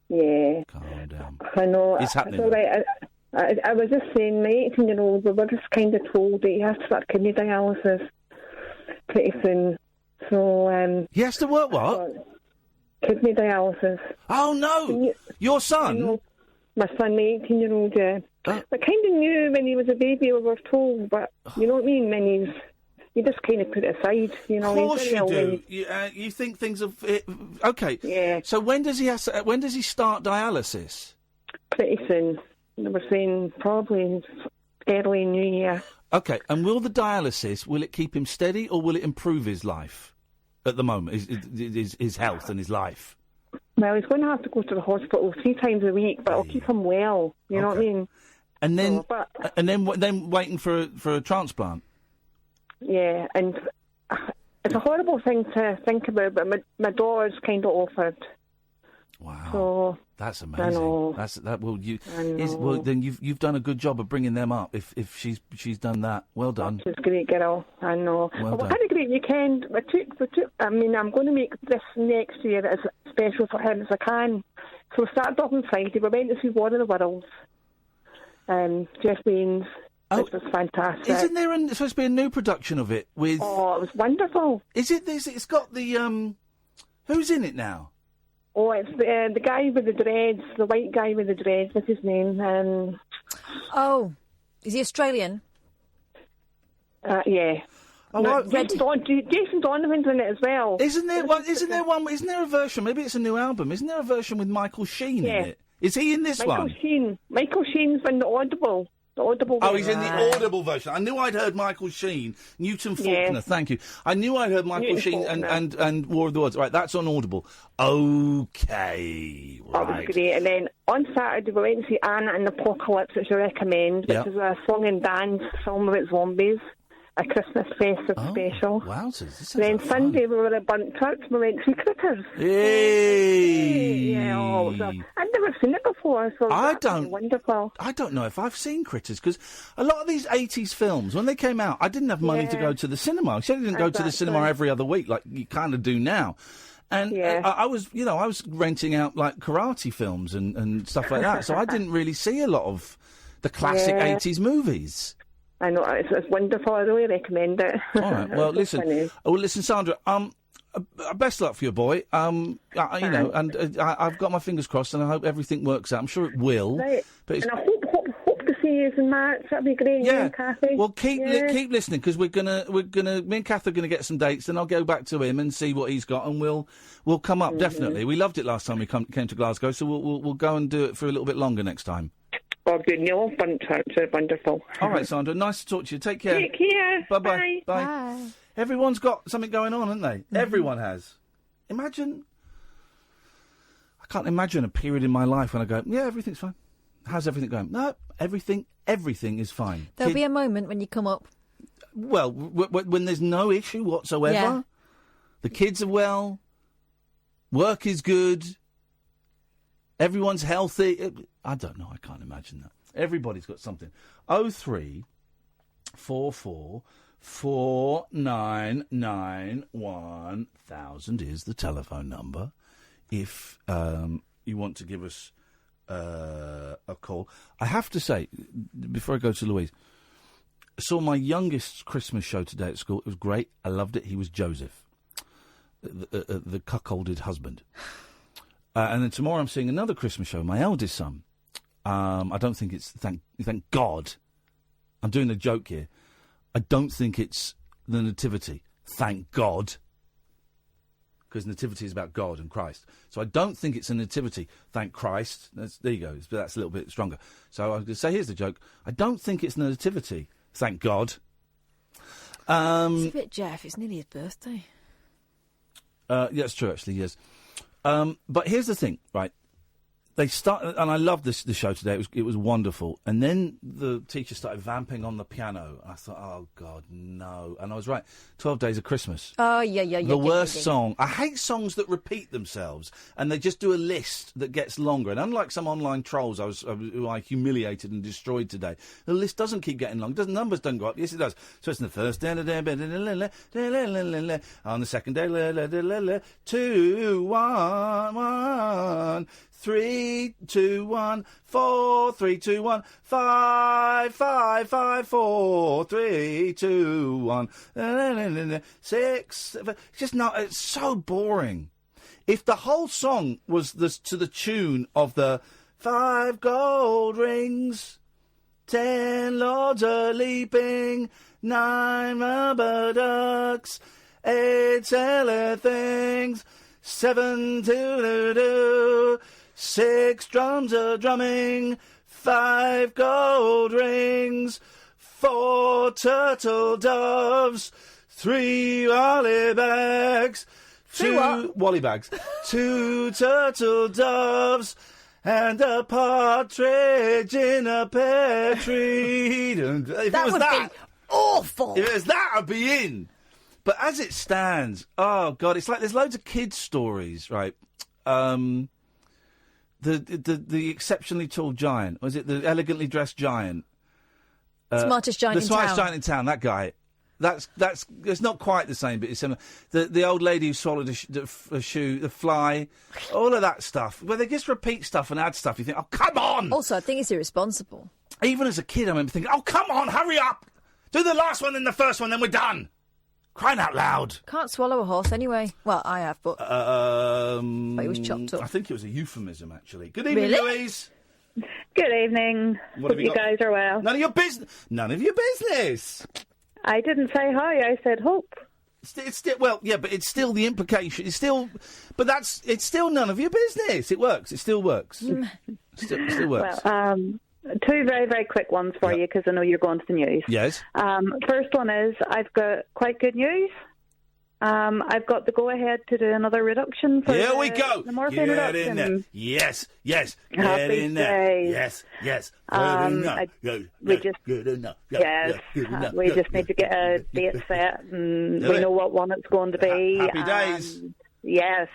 Yeah. Calm down. I know. It's happening. It's all right. I was just saying, my 18-year-old, we were just kind of told that he has to start kidney dialysis pretty soon. So, he has to work what? Kidney dialysis. Oh, no! Your son? My son, my 18-year-old, yeah. I kind of knew when he was a baby, we were told, but you know what I mean? When you just kind of put it aside, you know. Of course you do. You think things of okay. Yeah. So when does he start dialysis? Pretty soon. They were saying probably early New Year. Okay, and will it keep him steady, or will it improve his life at the moment, his health and his life? Well, he's going to have to go to the hospital 3 times a week, but I'll keep him well. You know what I mean? And then, then waiting for a transplant. Yeah, and it's a horrible thing to think about, but my daughter's kind of offered. Wow, so, that's amazing. I know. Then you've done a good job of bringing them up. If she's done that, well done. She's a great girl. I know. Well done. We had a great weekend. We took. I mean, I'm going to make this next year as special for him as I can. So we started off on Friday. We went to see War of the Worlds. Jeff Baines. Which was fantastic. Isn't there supposed to be a new production of it with? Oh, it was wonderful. Is it this? It's got the who's in it now? Oh, it's the guy with the dreads, the white guy with the dreads. What's his name? Oh, is he Australian? Yeah. Oh, Jason Donovan's in it as well. Isn't there a version? Maybe it's a new album. Isn't there a version with Michael Sheen in it? Is he in this one? Michael Sheen's in the Audible. Oh, he's in the Audible version. I knew I'd heard Michael Sheen. Newton Faulkner, Yeah. Thank you. I knew I'd heard Michael Sheen and War of the Worlds. Right, that's on Audible. Okay, right. That was great. And then on Saturday we went to see Anna and the Apocalypse, which I recommend, which is a song and dance film about zombies. A Christmas festive special. Wowzers. Then Sunday we were at Burnt Church. We went to see Critters. Yay! Yeah, I'd never seen it before, so wonderful. I don't know if I've seen Critters, because a lot of these 80s films, when they came out, I didn't have money to go to the cinema. I certainly didn't go to the cinema every other week like you kind of do now. And I was renting out like karate films and stuff like that, so I didn't really see a lot of the classic 80s movies. I know, it's wonderful. I really recommend it. All right. Well, listen, Sandra. Best luck for your boy. And I've got my fingers crossed, and I hope everything works out. I'm sure it will. Right. But and I hope to see you in March. That'd be great. Yeah. You and Kathy. Well, keep listening, because me and Kath are gonna get some dates, and I'll go back to him and see what he's got, and we'll come up definitely. We loved it last time we came to Glasgow, so we'll go and do it for a little bit longer next time. Oh, good. Neil, Burnt Church, wonderful. All right, Sandra. Nice to talk to you. Take care. Take care. Bye-bye. Bye. Everyone's got something going on, haven't they? Mm-hmm. Everyone has. I can't imagine a period in my life when I go, yeah, everything's fine. How's everything going? No, everything is fine. There'll be a moment when you come up. Well, when there's no issue whatsoever. Yeah. The kids are well. Work is good. Everyone's healthy. I don't know. I can't imagine that. Everybody's got something. 0344 499 1000 is the telephone number. If you want to give us a call. I have to say, before I go to Louise, I saw my youngest's Christmas show today at school. It was great. I loved it. He was Joseph, the cuckolded husband. And then tomorrow I'm seeing another Christmas show, my eldest son. I don't think it's, thank God, I'm doing a joke here. I don't think it's the Nativity, thank God. Because Nativity is about God and Christ. So I don't think it's a Nativity, thank Christ. There you go, that's a little bit stronger. So I was going to say, here's the joke. I don't think it's Nativity, thank God. It's a bit Jeff, it's nearly his birthday. Yeah, that's true, actually, yes. But here's the thing, right? they started, and I loved the show today. It was wonderful. And then the teacher started vamping on the piano. I thought, oh God, no! And I was right. 12 Days of Christmas. Oh yeah. The worst song. I hate songs that repeat themselves, and they just do a list that gets longer. And unlike some online trolls, who I humiliated and destroyed today, the list doesn't keep getting long. Numbers don't go up. Yes, it does. So it's in the first day, on the second day, 2, 1, 1. 3, 2, 1, 4, 3, 2, 1, 5, 5, 5, 4, 3, 2, 1, 6, 7. It's just not. It's so boring. If the whole song was to the tune of the 5 gold rings, 10 lords a leaping, 9 rubber ducks, 8 sailor things, 7 toodle-doo, 6 drums a drumming, 5 gold rings, 4 turtle doves, 3 wallybags, 2 wallybags, 2 turtle doves, and a partridge in a pear tree. If that it was would be awful. If it was that, I'd be in. But as it stands, oh God, it's like there's loads of kids' stories, right? The exceptionally tall giant, was it the elegantly dressed giant? Smartest giant in town. The smartest giant in town, that guy. That's it's not quite the same, but it's similar. The old lady who swallowed a shoe, the fly, all of that stuff. Where they just repeat stuff and add stuff. You think, oh, come on! Also, I think it's irresponsible. Even as a kid, I remember thinking, oh, come on, hurry up! Do the last one, then the first one, then we're done! Crying out loud. Can't swallow a horse anyway. Well, I have, but... but it was chopped up. I think it was a euphemism, actually. Good evening, really? Louise. Good evening. Hope you guys are well. None of your business. None of your business. I didn't say hi. I said hope. It's still, well, yeah, but it's still the implication. It's still, but it's still none of your business. It works. It still works. Still works. Well, 2 very, very quick ones for you, because I know you're going to the news. Yes. First one is, I've got quite good news. I've got the go-ahead to do another reduction for Here we go. the morphine Get reduction. in there. Yes. Get Happy in there. days. Yes. We just need to get a date set, and we know what one it's going to be. Happy days. Yes.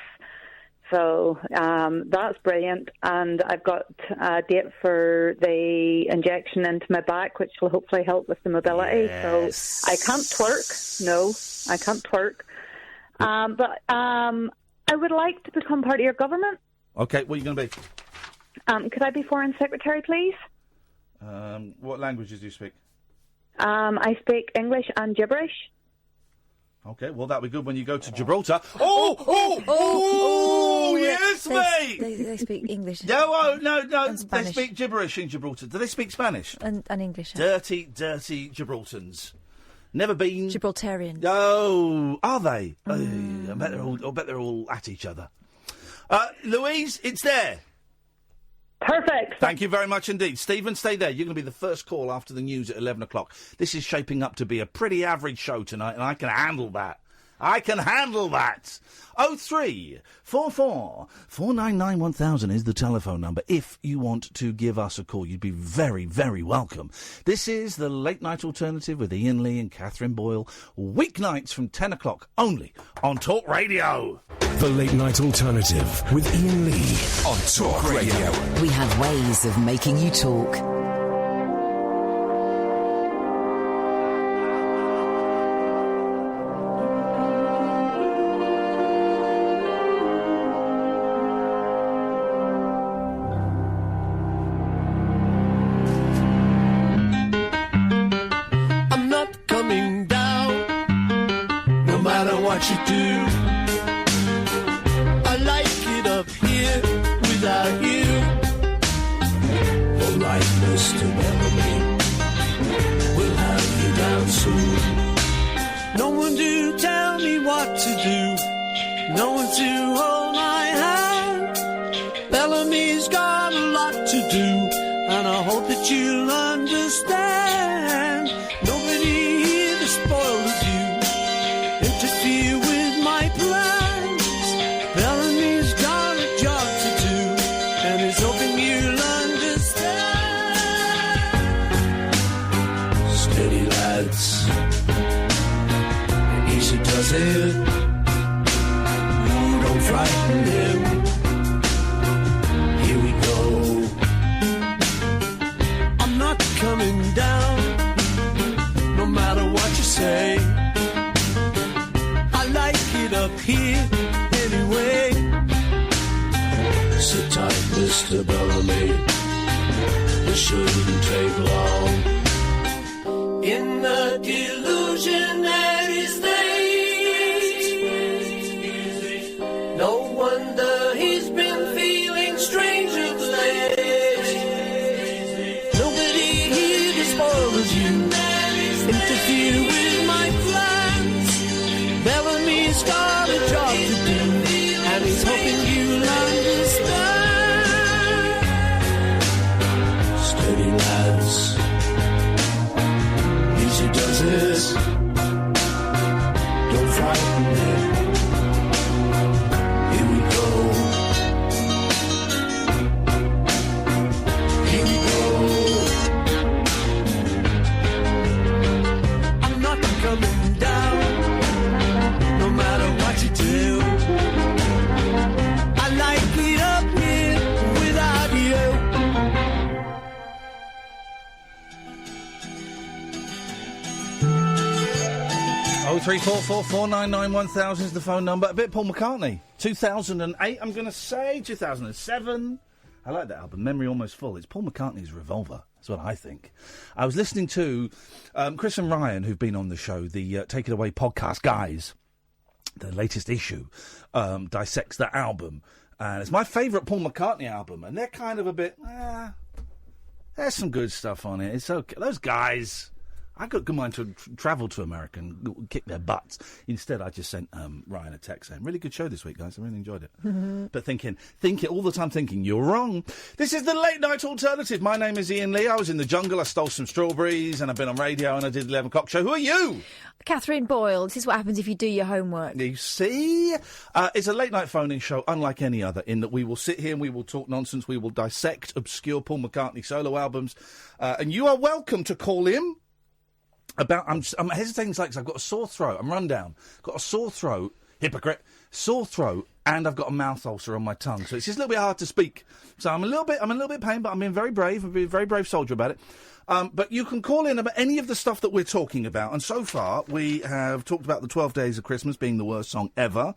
So that's brilliant, and I've got a date for the injection into my back, which will hopefully help with the mobility. Yes. So I can't twerk. No, I can't twerk. But I would like to become part of your government. Okay, what are you going to be? Could I be Foreign Secretary, please? What languages do you speak? I speak English and gibberish. Okay, well, that'll be good when you go to Gibraltar. Yes, mate! They speak English. No, they Spanish. speak gibberish in Gibraltar. Do they speak Spanish? And English. Dirty Gibraltans. Never been. Gibraltarians. Oh, are they? I bet they're all at each other. Louise, it's there. Perfect. Thank you very much indeed. Stephen, stay there. You're going to be the first call after the news at 11 o'clock. This is shaping up to be a pretty average show tonight, and I can handle that. 03444 499 1000 is the telephone number. If you want to give us a call, you'd be very, very welcome. This is the Late Night Alternative with Iain Lee and Catherine Boyle. Weeknights from 10 o'clock only on Talk Radio. The Late Night Alternative with Iain Lee on Talk Radio. We have ways of making you talk. I'm not coming down, no matter what you do. I like it up here without you. All right, Mr. Bellamy, we'll have you down soon. No one to tell me what to do, no one to hold my hand. Bellamy's got a lot to do, and I hope that you'll understand. Nobody here to spoil the view, interfere with my plans. Bellamy's got a job to do, and it's okay. here anyway. Sit tight, Mr. Bellamy. It shouldn't take long. In the delusionary state, no wonder he's been feeling strange of late. Nobody here disposes you, interfere with my plans. Bellamy's got a job to do, and he's hoping you'll understand. Steady, lads. Easy does it. Don't frighten them. Here we go. Here we go. I'm not coming down, no matter what you do. I like it up here without you. Oh, 03444991,000 is the phone number. A bit Paul McCartney. 2008, I'm going to say. 2007. I like that album. Memory Almost Full. It's Paul McCartney's Revolver. That's what I think. I was listening to Chris and Ryan, who've been on the show, the Take It Away podcast guys. The latest issue dissects that album. And it's my favourite Paul McCartney album. And they're kind of a bit, there's some good stuff on it. It's okay. Those guys... I got good mind to travel to America and kick their butts. Instead, I just sent Ryan a text saying, really good show this week, guys. I really enjoyed it. But thinking all the time thinking, you're wrong. This is the Late Night Alternative. My name is Iain Lee. I was in the jungle. I stole some strawberries and I've been on radio and I did the 11 o'clock show. Who are you? Catherine Boyle. This is what happens if you do your homework. You see? It's a late-night phone-in show unlike any other in that we will sit here and we will talk nonsense. We will dissect obscure Paul McCartney solo albums. And you are welcome to call in. I'm hesitating slightly because I've got a sore throat. I'm run down. Got a sore throat. Hypocrite. Sore throat, and I've got a mouth ulcer on my tongue, so it's just a little bit hard to speak. So I'm a little bit pain, but I'm being very brave. I'm being a very brave soldier about it. But you can call in about any of the stuff that we're talking about. And so far, we have talked about the 12 Days of Christmas being the worst song ever.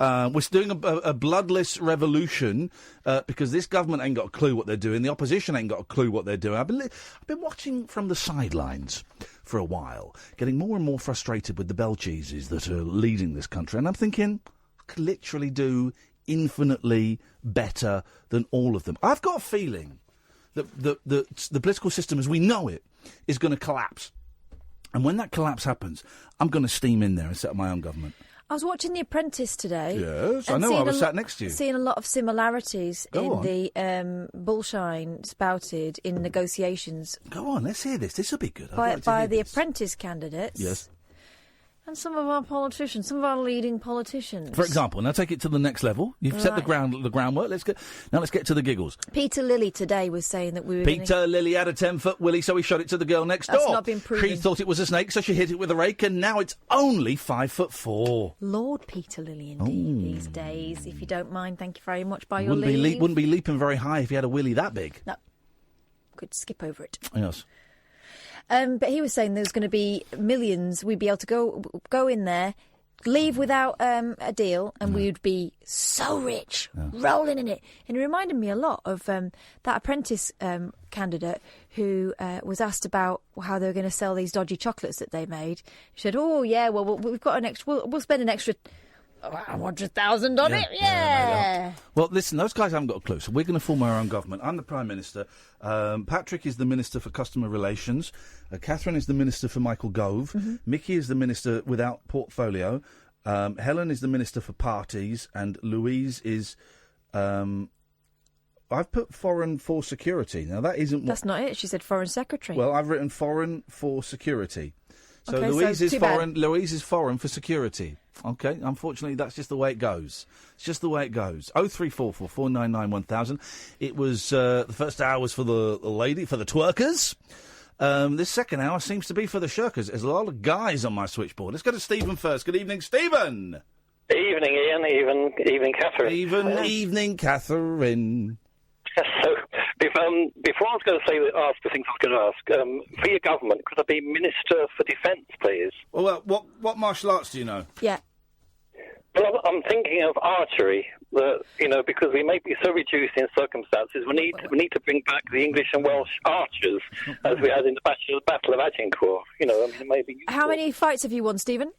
We're doing a bloodless revolution because this government ain't got a clue what they're doing. The opposition ain't got a clue what they're doing. I've been watching from the sidelines for a while, getting more and more frustrated with the bell cheeses that are leading this country. And I'm thinking, I could literally do infinitely better than all of them. I've got a feeling that the political system as we know it is going to collapse. And when that collapse happens, I'm going to steam in there and set up my own government. I was watching The Apprentice today. Yes, I know, I was sat next to you. Seeing a lot of similarities the bullshine spouted in negotiations. Go on, let's hear this. This will be good. By the Apprentice candidates. Yes. And some of our politicians, some of our leading politicians. For example, now take it to the next level. You've set the groundwork. Let's get to the giggles. Peter Lilly today was saying that we were Peter Lilly had a 10-foot willy, so he shot it to the girl next door. That's not been proven. She thought it was a snake, so she hit it with a rake, and now it's only 5'4". Lord Peter Lilly, indeed, these days. If you don't mind, thank you very much by your leave. Wouldn't be leaping very high if he had a willy that big. No. Could skip over it. Yes. But he was saying there's going to be millions. We'd be able to go in there, leave without a deal, and we'd be so rich, rolling in it. And it reminded me a lot of that Apprentice candidate who was asked about how they were going to sell these dodgy chocolates that they made. He said, "Oh yeah, well we've got an extra. We'll spend an extra 100,000 on it. Yeah." Well, listen, those guys haven't got a clue, so we're going to form our own government. I'm the Prime Minister. Patrick is the Minister for Customer Relations. Catherine is the Minister for Michael Gove. Mickey is the Minister without portfolio. Helen is the Minister for Parties. And Louise is... I've put Foreign for Security. Now, that isn't... That's not it. She said Foreign Secretary. Well, I've written Foreign for Security. So okay, Louise is foreign. bad. Louise is foreign for security. Okay, unfortunately, that's just the way it goes. It's just the way it goes. 0344 499 1000. It was the first hour was for the lady, for the twerkers. This second hour seems to be for the shirkers. There's a lot of guys on my switchboard. Let's go to Stephen first. Good evening, Stephen. Evening, Ian. Evening, Catherine. Evening, Catherine. So, before I was going to ask the things I was going to ask, for your government, could I be Minister for Defence, please? Well, what martial arts do you know? Yeah. Well, I'm thinking of archery. That because we may be so reduced in circumstances, we need to bring back the English and Welsh archers as we had in the Battle of Agincourt. Maybe. How many fights have you won, Stephen?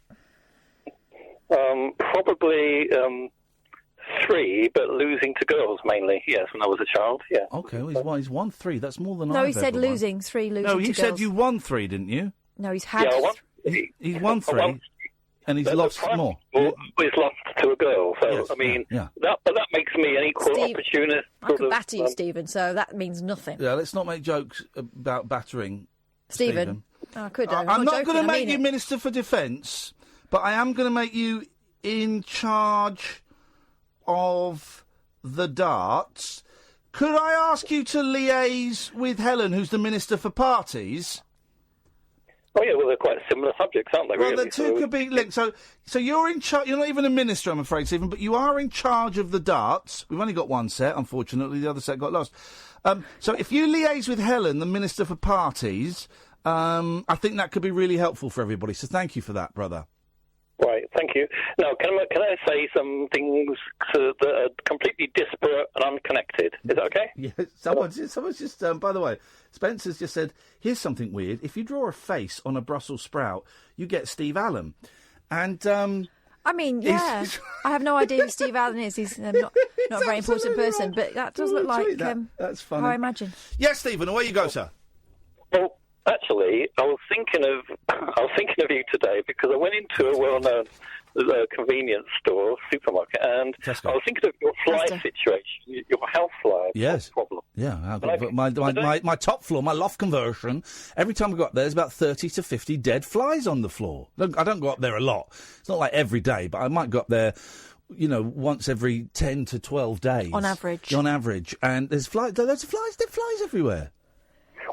Probably 3, but losing to girls mainly. Yes, when I was a child. Yeah. Okay, well, he's won 3. That's more than No, I've he said ever won. losing 3, losing to No, girls. you said you won 3, didn't you? No, he's had. Yeah, I won 3. He's won 3, and he's lost more. He's lost to a girl. So Yes, that makes me an equal opportunist. I could batter you, Stephen, so that means nothing. Yeah, let's not make jokes about battering Stephen. Oh, I could do. I'm not going to make mean you it. Minister for Defence, but I am going to make you in charge of the darts. Could I ask you to liaise with Helen, who's the Minister for Parties? Oh yeah, well they're quite similar subjects, aren't they? Well, really? the two could be linked. So you're in charge. You're not even a minister, I'm afraid, Stephen, but you are in charge of the darts. We've only got one set, unfortunately. The other set got lost. So if you liaise with Helen, the Minister for Parties, I think that could be really helpful for everybody. So thank you for that, brother. Right, thank you. Now, can I say some things that are completely disparate and unconnected? Is that okay? Yeah, someone's just, by the way, Spencer's just said, here's something weird. If you draw a face on a Brussels sprout, you get Steve Allen. And, I mean, yeah. I have no idea who Steve Allen is. He's not a very important person, but that does look like that's funny. how I imagine. Yes, Stephen, away you go, sir. Well, actually, I was thinking of you today because I went into a well-known convenience store, supermarket, and Tesco. I was thinking of your fly situation, your house fly Yes. problem. Yeah, my top floor, my loft conversion, every time I go up there, there's about 30 to 50 dead flies on the floor. I don't go up there a lot. It's not like every day, but I might go up there, once every 10 to 12 days. On average. On average. And there's loads of flies, dead flies everywhere.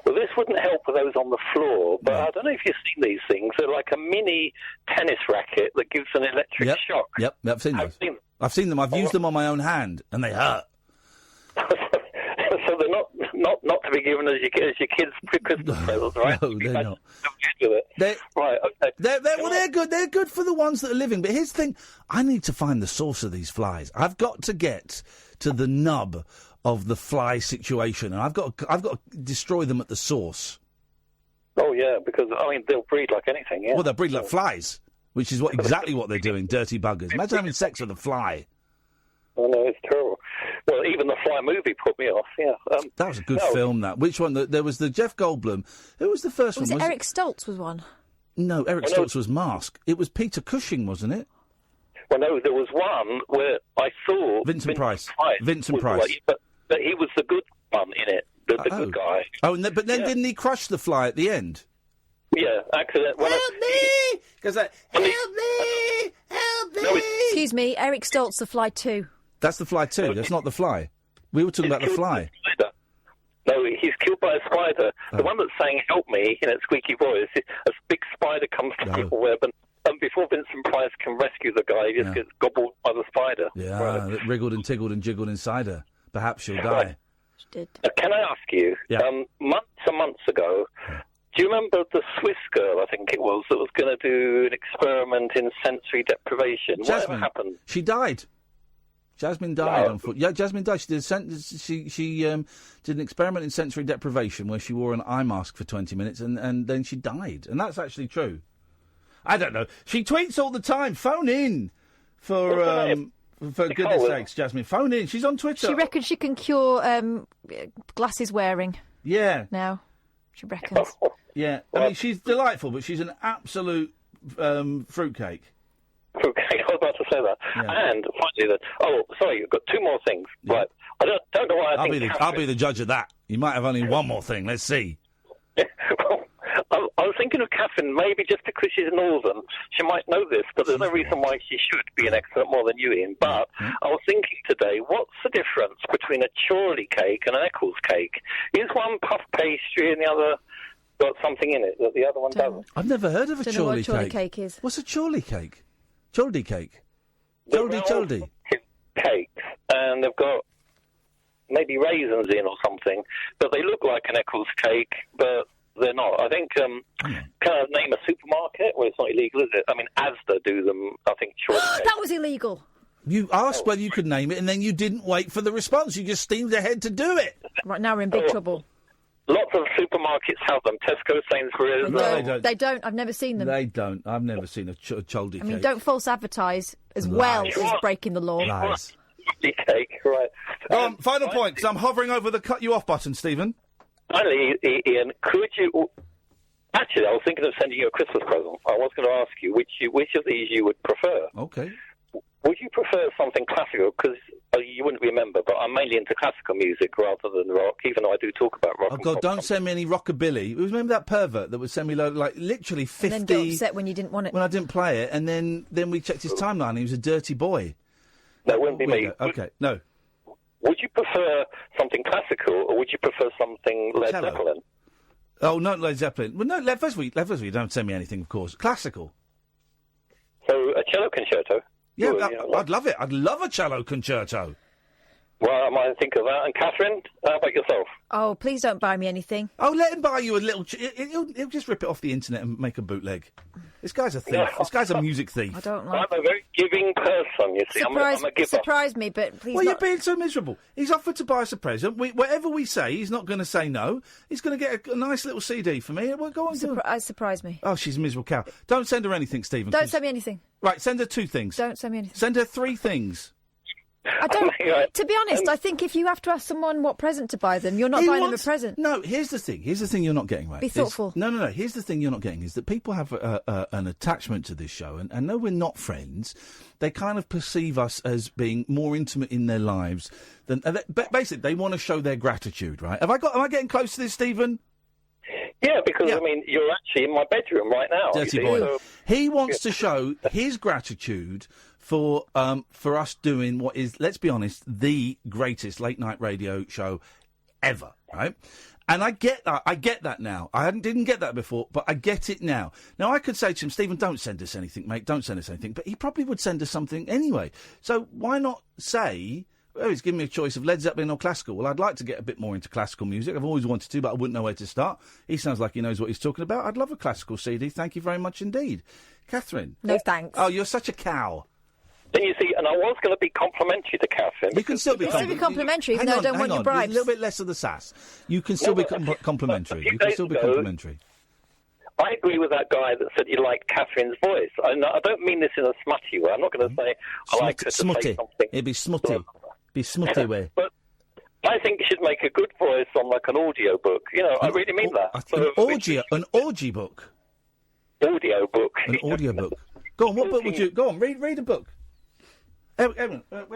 Well, this wouldn't help with those on the floor, but I don't know if you've seen these things. They're like a mini tennis racket that gives an electric shock. Yep, I've seen those. I've seen them. I've used them on my own hand, and they hurt. So they're not to be given as your kids' Christmas presents, right? No, they're not. Right, okay. They're good. They're good for the ones that are living. But here's the thing: I need to find the source of these flies. I've got to get to the nub of the fly situation, and I've got to destroy them at the source. Oh yeah, because they'll breed like anything. Yeah. Well, they'll breed like flies, which is exactly what they're doing. Dirty buggers. Imagine having sex with a fly. Oh no, it's terrible. Well, even the Fly movie put me off. Yeah. That was a good film. That. Which one? There was the Jeff Goldblum. Who was the first one? Was it Eric Stoltz was one? No, Eric Stoltz was Mask. It was Peter Cushing, wasn't it? Well, no, there was one where I saw Vincent Price. Vincent was Price. the one, but he was the good one in it, the good guy. Oh, but then didn't he crush the fly at the end? Yeah, accident. Help me! Because help me! Excuse me, Eric Stoltz, The Fly 2. That's the Fly 2. That's not the fly. We were talking about the fly. No, he's killed by a spider. The one that's saying "help me" in a squeaky voice. A big spider comes through the web, and before Vincent Price can rescue the guy, he just gets gobbled by the spider. Yeah, that wriggled and tiggled and jiggled inside her. Perhaps she'll die. She did. Can I ask you? Yeah. Months and months ago, do you remember the Swiss girl? I think it was that was going to do an experiment in sensory deprivation. Whatever happened? She died. Jasmine died on foot. Yeah, Jasmine died. She did an experiment in sensory deprivation where she wore an eye mask for 20 minutes and then she died. And that's actually true. I don't know. She tweets all the time. Phone in for goodness sakes, Jasmine. Phone in. She's on Twitter. She reckons she can cure glasses wearing. Yeah. Now, she reckons. Yeah. I mean, she's delightful, but she's an absolute fruitcake. Okay, I was about to say that. Yeah. And finally, I've got two more things. Yeah. Right, I don't know why I think... I'll be the judge of that. You might have only one more thing. Let's see. Well, I was thinking of Katherine, maybe just because she's northern, she might know this, but there's no reason why she should be an expert more than you, Ian. But I was thinking today, what's the difference between a Chorley cake and an Eccles cake? Is one puff pastry and the other got something in it that the other one doesn't? I've never heard of a Chorley cake. Don't know what Chorley cake is. What's a Chorley cake? Choldy cake. Choldy. Cakes, and they've got maybe raisins in or something, but they look like an Eccles cake, but they're not. I think, can I name a supermarket? Well, it's not illegal, is it? I mean, Asda do them, I think, sure. That was illegal. You asked whether you could name it, and then you didn't wait for the response. You just steamed ahead to do it. Right, now we're in big trouble. Lots of supermarkets have them. Tesco, Sainsbury's. They don't. They don't. I've never seen them. They don't. I've never seen a choldy I mean, cake. don't false advertise as well as breaking the law. Lies. Cake, right. Final point, because I'm hovering over the cut you off button, Stephen. Finally, Ian, could you... Actually, I was thinking of sending you a Christmas present. I was going to ask you which of these you would prefer. Okay. Would you prefer something classical? Because you wouldn't remember, but I'm mainly into classical music rather than rock, even though I do talk about rock. Oh, God, don't send me any rockabilly. Remember that pervert that would send me, literally 50... And then get upset when you didn't want it. When I didn't play it, and then we checked his timeline, and he was a dirty boy. That wouldn't be me. Okay, no. Would you prefer something classical, or would you prefer something Led Zeppelin? Oh, not Led Zeppelin. Well, no, first of all, don't send me anything, of course. Classical. So, a cello concerto? Yeah, I'd love it. I'd love a cello concerto. Well, I might think of that. And Catherine, how about yourself? Oh, please don't buy me anything. Oh, let him buy you a little... He'll just rip it off the internet and make a bootleg. This guy's a thief. Yeah. This guy's a music thief. I don't like I'm a very giving person, you see. I'm a giver. Surprise me, but please Well, not... you're being so miserable. He's offered to buy us a present. Whatever we say, he's not going to say no. He's going to get a nice little CD for me. Well, go on, do it. Surprise me. Oh, she's a miserable cow. Don't send her anything, Stephen. Don't send me anything. Right, send her 2 things. Don't send me anything. Send her 3 things. I don't. To be honest, I think if you have to ask someone what present to buy them, you're not buying them a present. No, here's the thing. Here's the thing you're not getting right. Be thoughtful. No. Here's the thing you're not getting is that people have an attachment to this show, and no, we're not friends. They kind of perceive us as being more intimate in their lives than. Basically, they want to show their gratitude, right? Am I getting close to this, Stephen? Yeah, because, I mean, you're actually in my bedroom right now. Dirty boy. So... He wants to show his gratitude for us doing what is, let's be honest, the greatest late-night radio show ever, right? And I get that. I get that now. I didn't get that before, but I get it now. Now, I could say to him, Stephen, don't send us anything, mate. Don't send us anything. But he probably would send us something anyway. So why not say... Oh, he's giving me a choice of Led Zeppelin or classical. Well, I'd like to get a bit more into classical music. I've always wanted to, but I wouldn't know where to start. He sounds like he knows what he's talking about. I'd love a classical CD. Thank you very much indeed. Catherine? No thanks. Oh, you're such a cow. Then you see, and I was going to be complimentary to Catherine. You can still be complimentary, even though I don't want your bribes. A little bit less of the sass. You can still be complimentary. You can still be complimentary. I agree with that guy that said you liked Catherine's voice. I don't mean this in a smutty way. I'm not going to say I like her to say something. It'd be smutty. Be smutty way. But I think you should make a good voice on like an audio book. You know, I really mean that. An orgy book. Audio book. An audio book. Go on. What book would you? Go on. Read a book. Evan, I've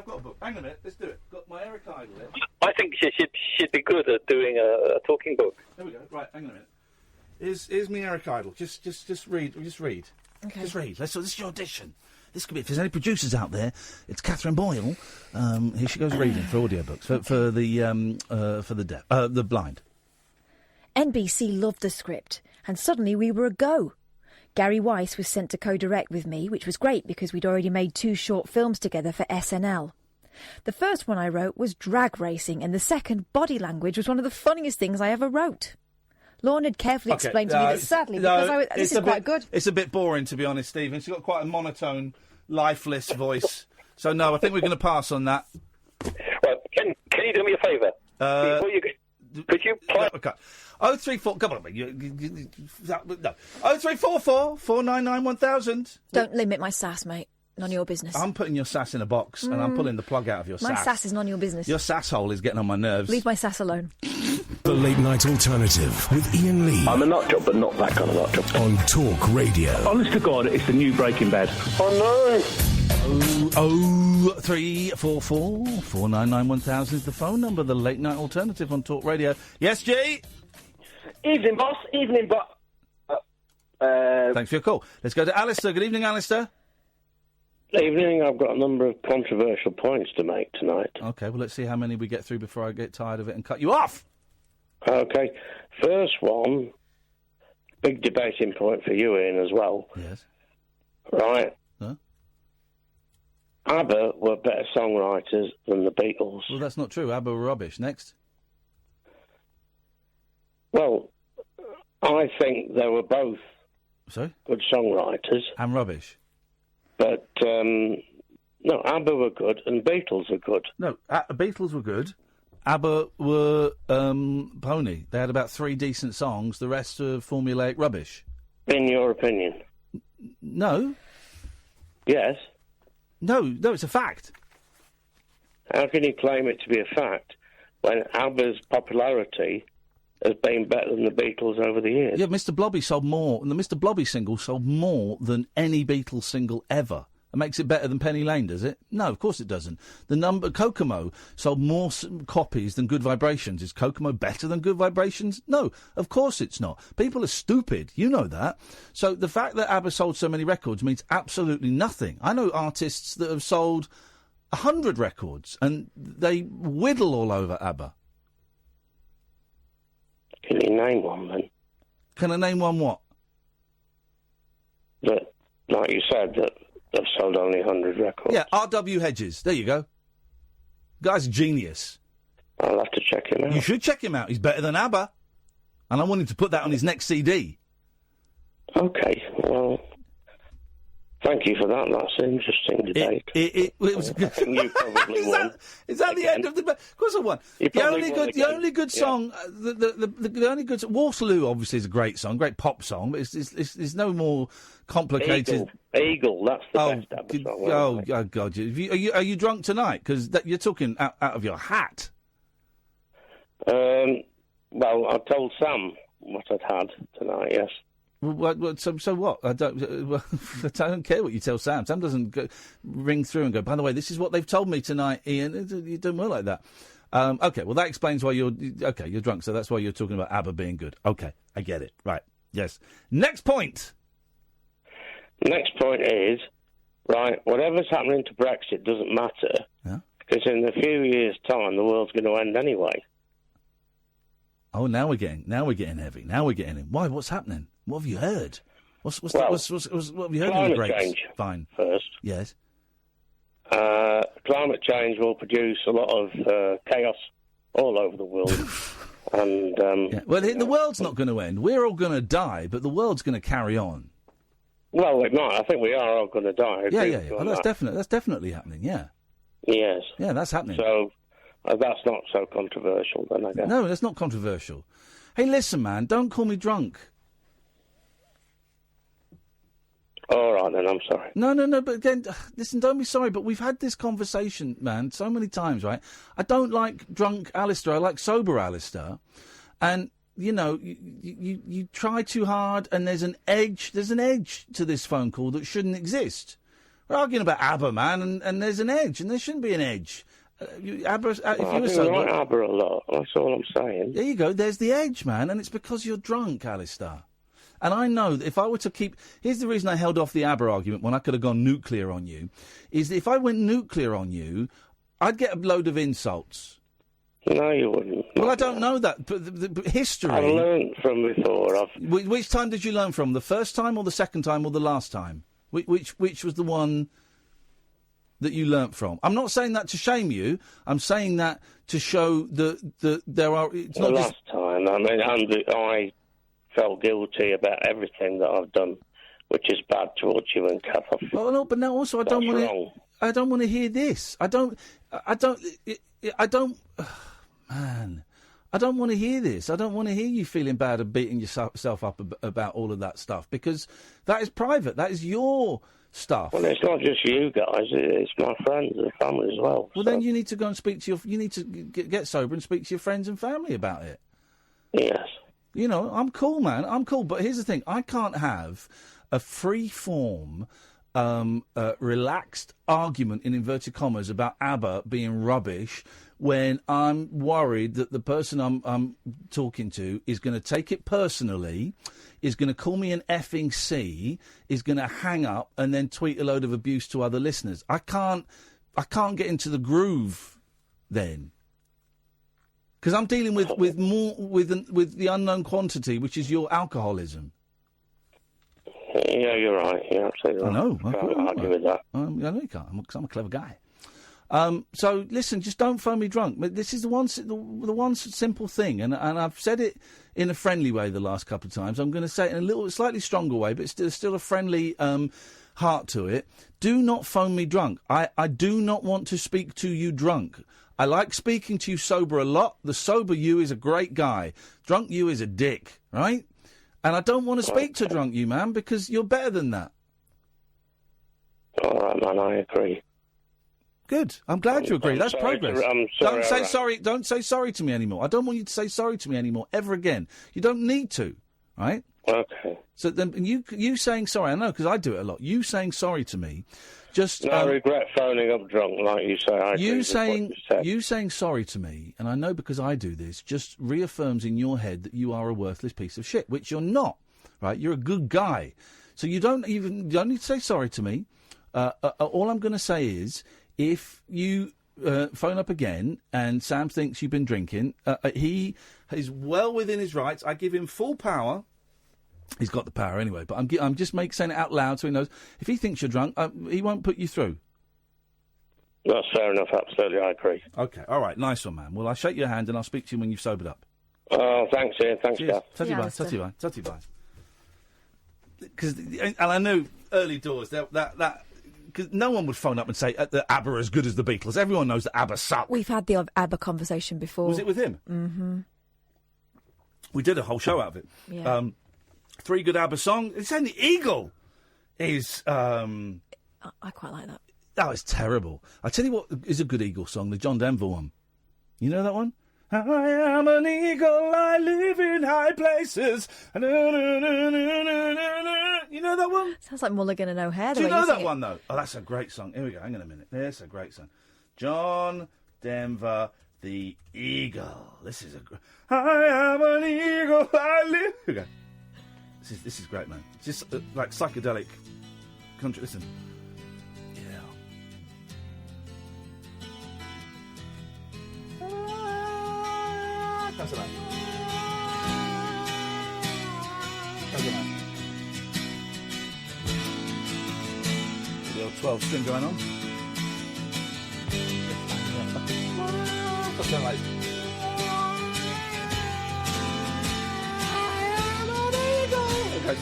got a book. Hang on a minute. Let's do it. Got my Eric Idle there. I think she should be good at doing a talking book. There we go. Right. Hang on a minute. Here's me Eric Idle. Just read. Just read. Okay. Just read. This is your audition. This could be, if there's any producers out there, it's Catherine Boyle. Here she goes reading for audiobooks for the deaf, the blind. NBC loved the script, and suddenly we were a go. Gary Weiss was sent to co-direct with me, which was great because we'd already made 2 short films together for SNL. The first one I wrote was drag racing, and the second, body language, was one of the funniest things I ever wrote. Lorne had carefully explained to me that sadly, because this is quite good. It's a bit boring, to be honest, Stephen. She's got quite a monotone, lifeless voice. So, no, I think we're going to pass on that. Well, can you do me a favour? Could you play... Okay. 034... Come on, no. 0344 499 1000. Don't limit my sass, mate. None of your business. I'm putting your sass in a box, and I'm pulling the plug out of your sass. My sass is none of your business. Your sass hole is getting on my nerves. Leave my sass alone. The Late Night Alternative with Iain Lee. I'm a nut job, but not that kind of nut job. On Talk Radio. Honest to God, it's the new Breaking Bad. Oh, no. 0344 499 1000 is the phone number. The Late Night Alternative on Talk Radio. Yes, G? Evening, boss. Evening, boss. Thanks for your call. Let's go to Alistar. Good evening, Alistar. Evening. I've got a number of controversial points to make tonight. OK, well, let's see how many we get through before I get tired of it and cut you off. OK. First one, big debating point for you, Ian, as well. Yes. Right. Huh? ABBA were better songwriters than the Beatles. Well, that's not true. ABBA were rubbish. Next. Well, I think they were both good songwriters. And rubbish. But, no, ABBA were good and Beatles were good. No, Beatles were good. ABBA were pony. They had about 3 decent songs. The rest are formulaic rubbish. In your opinion? No. Yes. No, it's a fact. How can you claim it to be a fact when ABBA's popularity has been better than the Beatles over the years? Yeah, Mr. Blobby sold more, and the Mr. Blobby single sold more than any Beatles single ever. It makes it better than Penny Lane, does it? No, of course it doesn't. Kokomo sold more copies than Good Vibrations. Is Kokomo better than Good Vibrations? No, of course it's not. People are stupid. You know that. So the fact that ABBA sold so many records means absolutely nothing. I know artists that have sold 100 records, and they whittle all over ABBA. Can you name one, then? Can I name one what? That, like you said, that they've sold only 100 records. Yeah, R.W. Hedges. There you go. Guy's a genius. I'll have to check him out. You should check him out. He's better than ABBA. And I want him to put that on his next CD. OK, well, thank you for that. That's an interesting debate. It was. I think you probably won. Is that the end of the? Of course, I won. The only good song, the only good Waterloo obviously is a great song, great pop song, but it's no more complicated. Eagle, that's the best ABBA song. Oh God! Are you drunk tonight? Because you're talking out of your hat. Well, I told Sam what I'd had tonight. Yes. So what? I don't care what you tell Sam. Sam doesn't ring through and go, by the way, this is what they've told me tonight, Ian. You're doing well like that. OK, well, that explains why you're drunk, so that's why you're talking about ABBA being good. OK, I get it. Right, yes. Next point. Next point is, right, whatever's happening to Brexit doesn't matter, because in a few years' time, the world's going to end anyway. Oh, now we're getting heavy. Now we're getting in. Why? What's happening? What have you heard? What have you heard? Climate change. Fine. First. Yes. Climate change will produce a lot of chaos all over the world. And well, the world's not going to end. We're all going to die, but the world's going to carry on. Well, it might. I think we are all going to die. Yeah. Well, that's definitely happening. Yeah. Yes. Yeah, that's happening. So that's not so controversial, then, I guess. No, that's not controversial. Hey, listen, man, don't call me drunk. All right, then, I'm sorry. No, but again, listen, don't be sorry, but we've had this conversation, man, so many times, right? I don't like drunk Alistar, I like sober Alistar. And, you know, you try too hard, and there's an edge to this phone call that shouldn't exist. We're arguing about ABBA, man, and there's an edge, and there shouldn't be an edge. ABBA, if you were sober... I like ABBA a lot, that's all I'm saying. There you go, there's the edge, man, and it's because you're drunk, Alistar. And I know that if I were to keep... Here's the reason I held off the ABBA argument when I could have gone nuclear on you, is that if I went nuclear on you, I'd get a load of insults. No, you wouldn't. Well, I don't know that, but history... I've learned from before. Which time did you learn from? The first time or the second time or the last time? Which was the one that you learnt from? I'm not saying that to shame you. I'm saying that to show that there are... It's not last time, I mean, I felt guilty about everything that I've done, which is bad towards you and Kath. Well, no, but now also I don't want to. I don't want to hear this. I don't. Man, I don't want to hear this. I don't want to hear you feeling bad and beating yourself up about all of that stuff, because that is private. That is your stuff. Well, it's not just you guys. It's my friends and family as well. Well, then you need to go and speak to your. You need to get sober and speak to your friends and family about it. Yes. You know, I'm cool, man. I'm cool. But here's the thing. I can't have a free-form, relaxed argument, in inverted commas, about ABBA being rubbish when I'm worried that the person I'm talking to is going to take it personally, is going to call me an effing C, is going to hang up and then tweet a load of abuse to other listeners. I can't get into the groove then. Because I'm dealing with the unknown quantity, which is your alcoholism. Yeah, you're right. You're absolutely right. I know. I can't argue with that. I know you can't, because I'm a clever guy. So listen, just don't phone me drunk. This is the one simple thing, and I've said it in a friendly way the last couple of times. I'm going to say it in a slightly stronger way, but still a friendly heart to it. Do not phone me drunk. I do not want to speak to you drunk. I like speaking to you sober a lot. The sober you is a great guy. Drunk you is a dick, right? And I don't want to speak to drunk you, man, because you're better than that. All right, man, I agree. Good. I'm glad you agree. That's progress. I'm sorry. Don't say sorry. Don't say sorry to me anymore. I don't want you to say sorry to me anymore ever again. You don't need to, right? Okay. So then, you saying sorry, I know because I do it a lot. You saying sorry to me, just I regret phoning up drunk, like you say. I you saying sorry to me, and I know because I do this, just reaffirms in your head that you are a worthless piece of shit, which you're not. Right? You're a good guy, so you don't need to say sorry to me. All I'm going to say is, if you phone up again and Sam thinks you've been drinking, he is well within his rights. I give him full power. He's got the power anyway, but I'm just saying it out loud so he knows. If he thinks you're drunk, he won't put you through. That's fair enough, absolutely, I agree. Okay, all right, nice one, man. Well, I'll shake your hand and I'll speak to you when you've sobered up. Oh, thanks, Ian. Thanks, Gav. Tutty bye. And I know early doors, that because no one would phone up and say that ABBA are as good as the Beatles. Everyone knows that ABBA suck. We've had the ABBA conversation before. Was it with him? Mm-hmm. We did a whole show out of it. Yeah. 3 good ABBA songs. It's saying the Eagle is... I quite like that. That was terrible. I tell you what is a good Eagle song, the John Denver one. You know that one? I am an eagle, I live in high places. You know that one? Sounds like Mulligan and O'Hare. Do you know that one, though? Oh, that's a great song. Here we go. Hang on a minute. That's a great song. John Denver, the Eagle. This is I am an eagle, I live... Here we go. This is great, man. Just like psychedelic country. Listen. Yeah. That's it, man. The old 12 string going on. What's that like? Okay.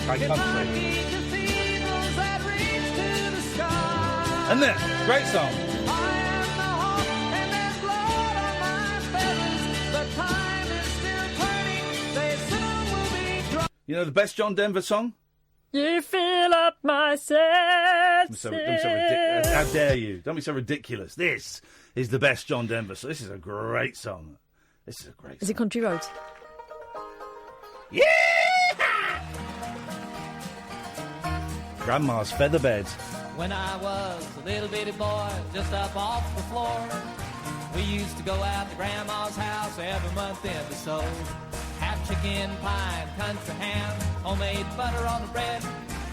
High country. And then, great song. You know the best John Denver song? You fill up my senses. How dare you? Don't be so ridiculous. This is the best John Denver song. This is a great song. This is a great song. Is it Country Roads? Yeah! Grandma's featherbed. When I was a little bitty boy, just up off the floor, we used to go out to Grandma's house every month in the soul. Have chicken pie and country ham, homemade butter on the bread.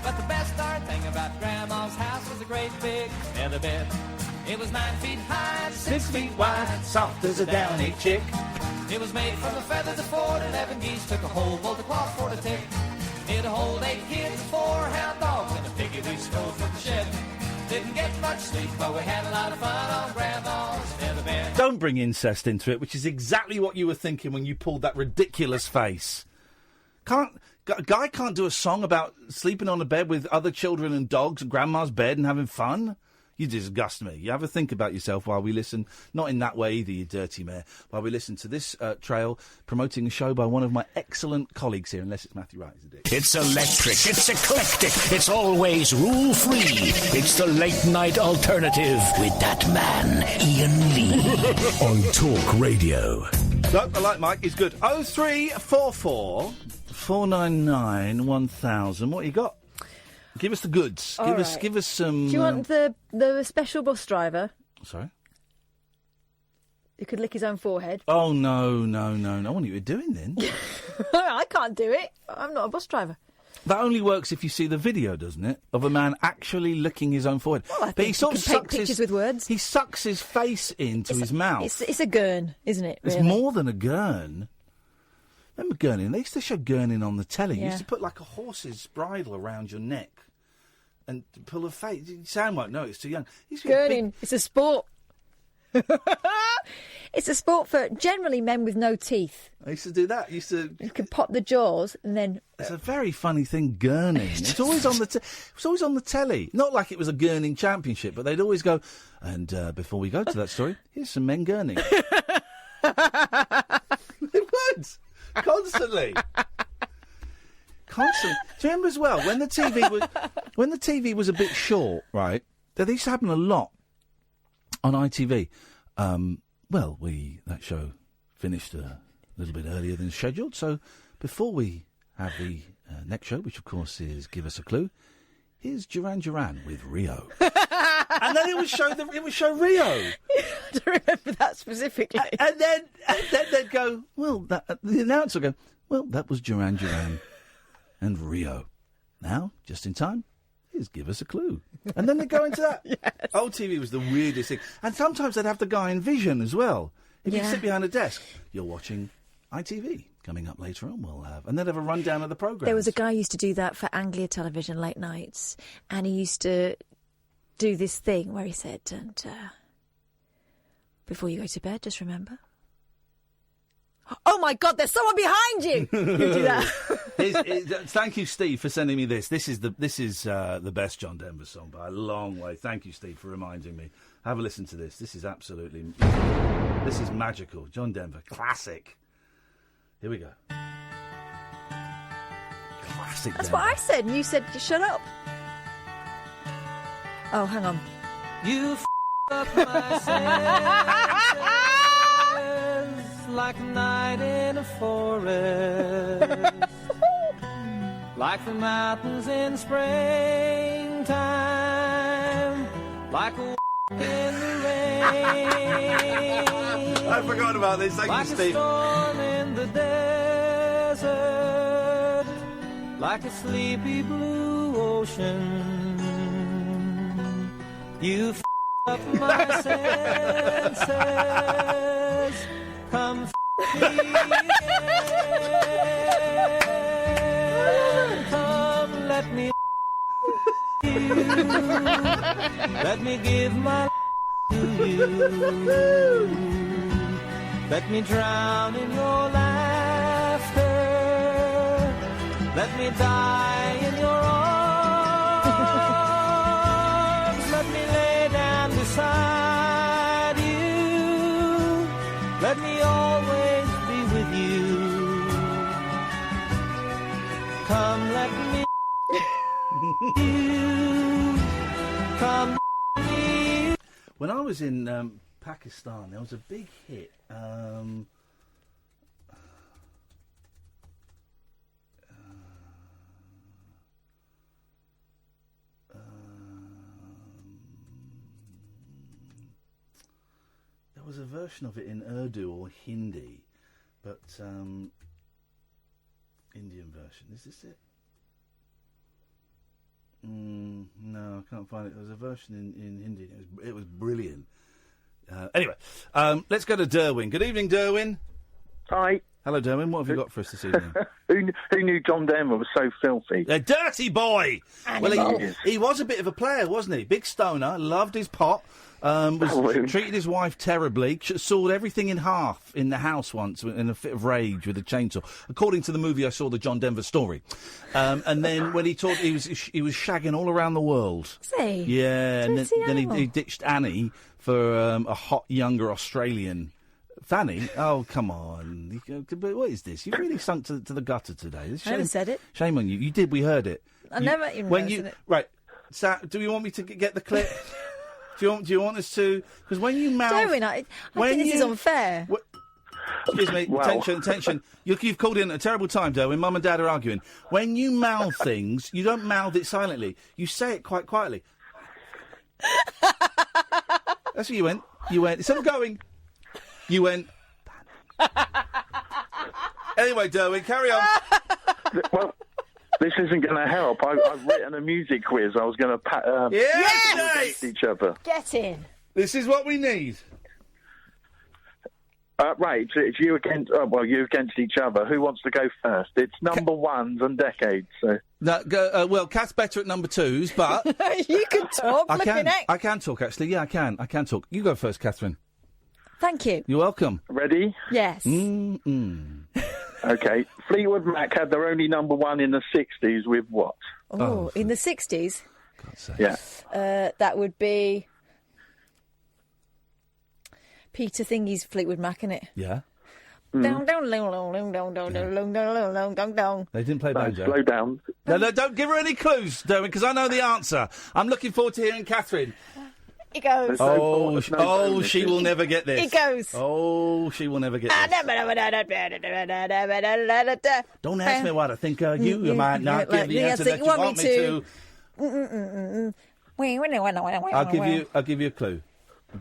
But the best darn thing about Grandma's house was a great big feather bed. It was 9 feet high, 6 feet wide, soft as a downy chick. It was made from the feathers of 4 to 11 geese, took a whole bolt of cloth for the tick. It'd hold 8 kids, 4 hound dogs, and a piggy we stole from the shed. Didn't get much sleep, but we had a lot of fun on Grandma's feather bed. Don't bring incest into it, which is exactly what you were thinking when you pulled that ridiculous face. A guy can't do a song about sleeping on a bed with other children and dogs at Grandma's bed and having fun? You disgust me. You have a think about yourself while we listen, not in that way either, you dirty mare, while we listen to this trail promoting a show by one of my excellent colleagues here, unless it's Matthew Wright. It's electric, it's eclectic, it's always rule-free. It's the late-night alternative with that man, Iain Lee. On Talk Radio. So, I like Mike, he's good. 0344 499 1000. What you got? Give us the goods. Give us some... Do you want the special bus driver? Sorry? Who could lick his own forehead? Oh, no. I wonder what you're doing then. I can't do it. I'm not a bus driver. That only works if you see the video, doesn't it? Of a man actually licking his own forehead. Well, I think he can paint pictures with words. He sucks his face into his mouth. It's a gurn, isn't it? Really? It's more than a gurn. Remember gurning? They used to show gurning on the telly. You Yeah. used to put like a horse's bridle around your neck and pull a face. Sam won't know, it's too young. Gurning. It's a sport. It's a sport for generally men with no teeth. I used to do that. You could pop the jaws and then. It's a very funny thing, gurning. It's always on the. It's always on the telly. Not like it was a gurning championship, but they'd always go. And before we go to that story, here's some men gurning. It would constantly. Constantly. Do you remember as well when the TV was a bit short, right? That used to happen a lot on ITV. That show finished a little bit earlier than scheduled. So before we have the next show, which of course is Give Us a Clue, here's Duran Duran with Rio. And then it would show Rio. I don't remember that specifically. And then they'd go, the announcer would go, well, that was Duran Duran and Rio. Now, just in time, here's Give Us a Clue. And then they go into that. Yes. Old TV was the weirdest thing. And sometimes they'd have the guy in vision as well. If you sit behind a desk, you're watching ITV. Coming up later on, we'll have... And they'd have a rundown of the programme. There was a guy who used to do that for Anglia Television late nights. And he used to do this thing where he said, and before you go to bed, just remember... Oh, my God, there's someone behind you! You do that. Thank you, Steve, for sending me this. This is the best John Denver song by a long way. Thank you, Steve, for reminding me. Have a listen to this. This is absolutely... This is magical. John Denver, classic. Here we go. Classic That's Denver. what I said, and you said, shut up. Oh, hang on. You up my senses like a night in a forest, like the mountains in springtime, like a in the rain. I forgot about this. Thank like you, Steve. A storm in the desert, like a sleepy blue ocean. You up my senses. Come me again. Come, let me you. Let me give my to you. Let me drown in your laughter. Let me die in your arms. Let me lay down beside you. Let me always be with you. Come, let me you. Come, me. When I was in Pakistan, there was a big hit. There was a version of it in Urdu or Hindi, but Indian version. Is this it? No, I can't find it. There was a version in Hindi. It was brilliant. Anyway, let's go to Derwin. Good evening, Derwin. Hi. Hello, Derwin. What have you got for us this evening? Who knew John Denver was so filthy? A dirty boy! Animal. Well, he was a bit of a player, wasn't he? Big stoner, loved his pot, treated his wife terribly, sawed everything in half in the house once in a fit of rage with a chainsaw. According to the movie I saw, the John Denver Story. And then when he talked, he was shagging all around the world. Is he? Yeah, and Dirty then animal. he ditched Annie for a hot, younger Australian. Fanny? Oh, come on. What is this? You've really sunk to the gutter today. I haven't said it. Shame on you. You did. We heard it. I never even mentioned it. Right. Do you want me to get the clip? Do you want us to? Because when you mouth... Derwin, I think this is unfair. Excuse me. Well. Attention. You've called in at a terrible time, Derwin. Mum and Dad are arguing. When you mouth things, you don't mouth it silently. You say it quite quietly. That's what you went. Instead of going... You went... Anyway, Derwin, carry on. Well, this isn't going to help. I've written a music quiz. I was going to Yes! against each other. Get in. This is what we need. Right, it's you against. You against each other. Who wants to go first? It's number ones and decades. So. Well, Kath's better at number twos, but you can talk. I can talk actually. Yeah, I can talk. You go first, Catherine. Thank you. You're welcome. Ready? Yes. Okay. Fleetwood Mac had their only number one in the 60s with what? Oh, in the 60s? God's sake. Yeah. That would be Peter Thingy's Fleetwood Mac, innit? Yeah. Down. They didn't play banjo. Slow down. No, don't give her any clues, Derwin, because I know the answer. I'm looking forward to hearing Catherine. It goes. She will never get this. It goes. Oh, she will never get this. Don't ask me what I think of you. You might not give the answer that you want me to. I'll give you a clue.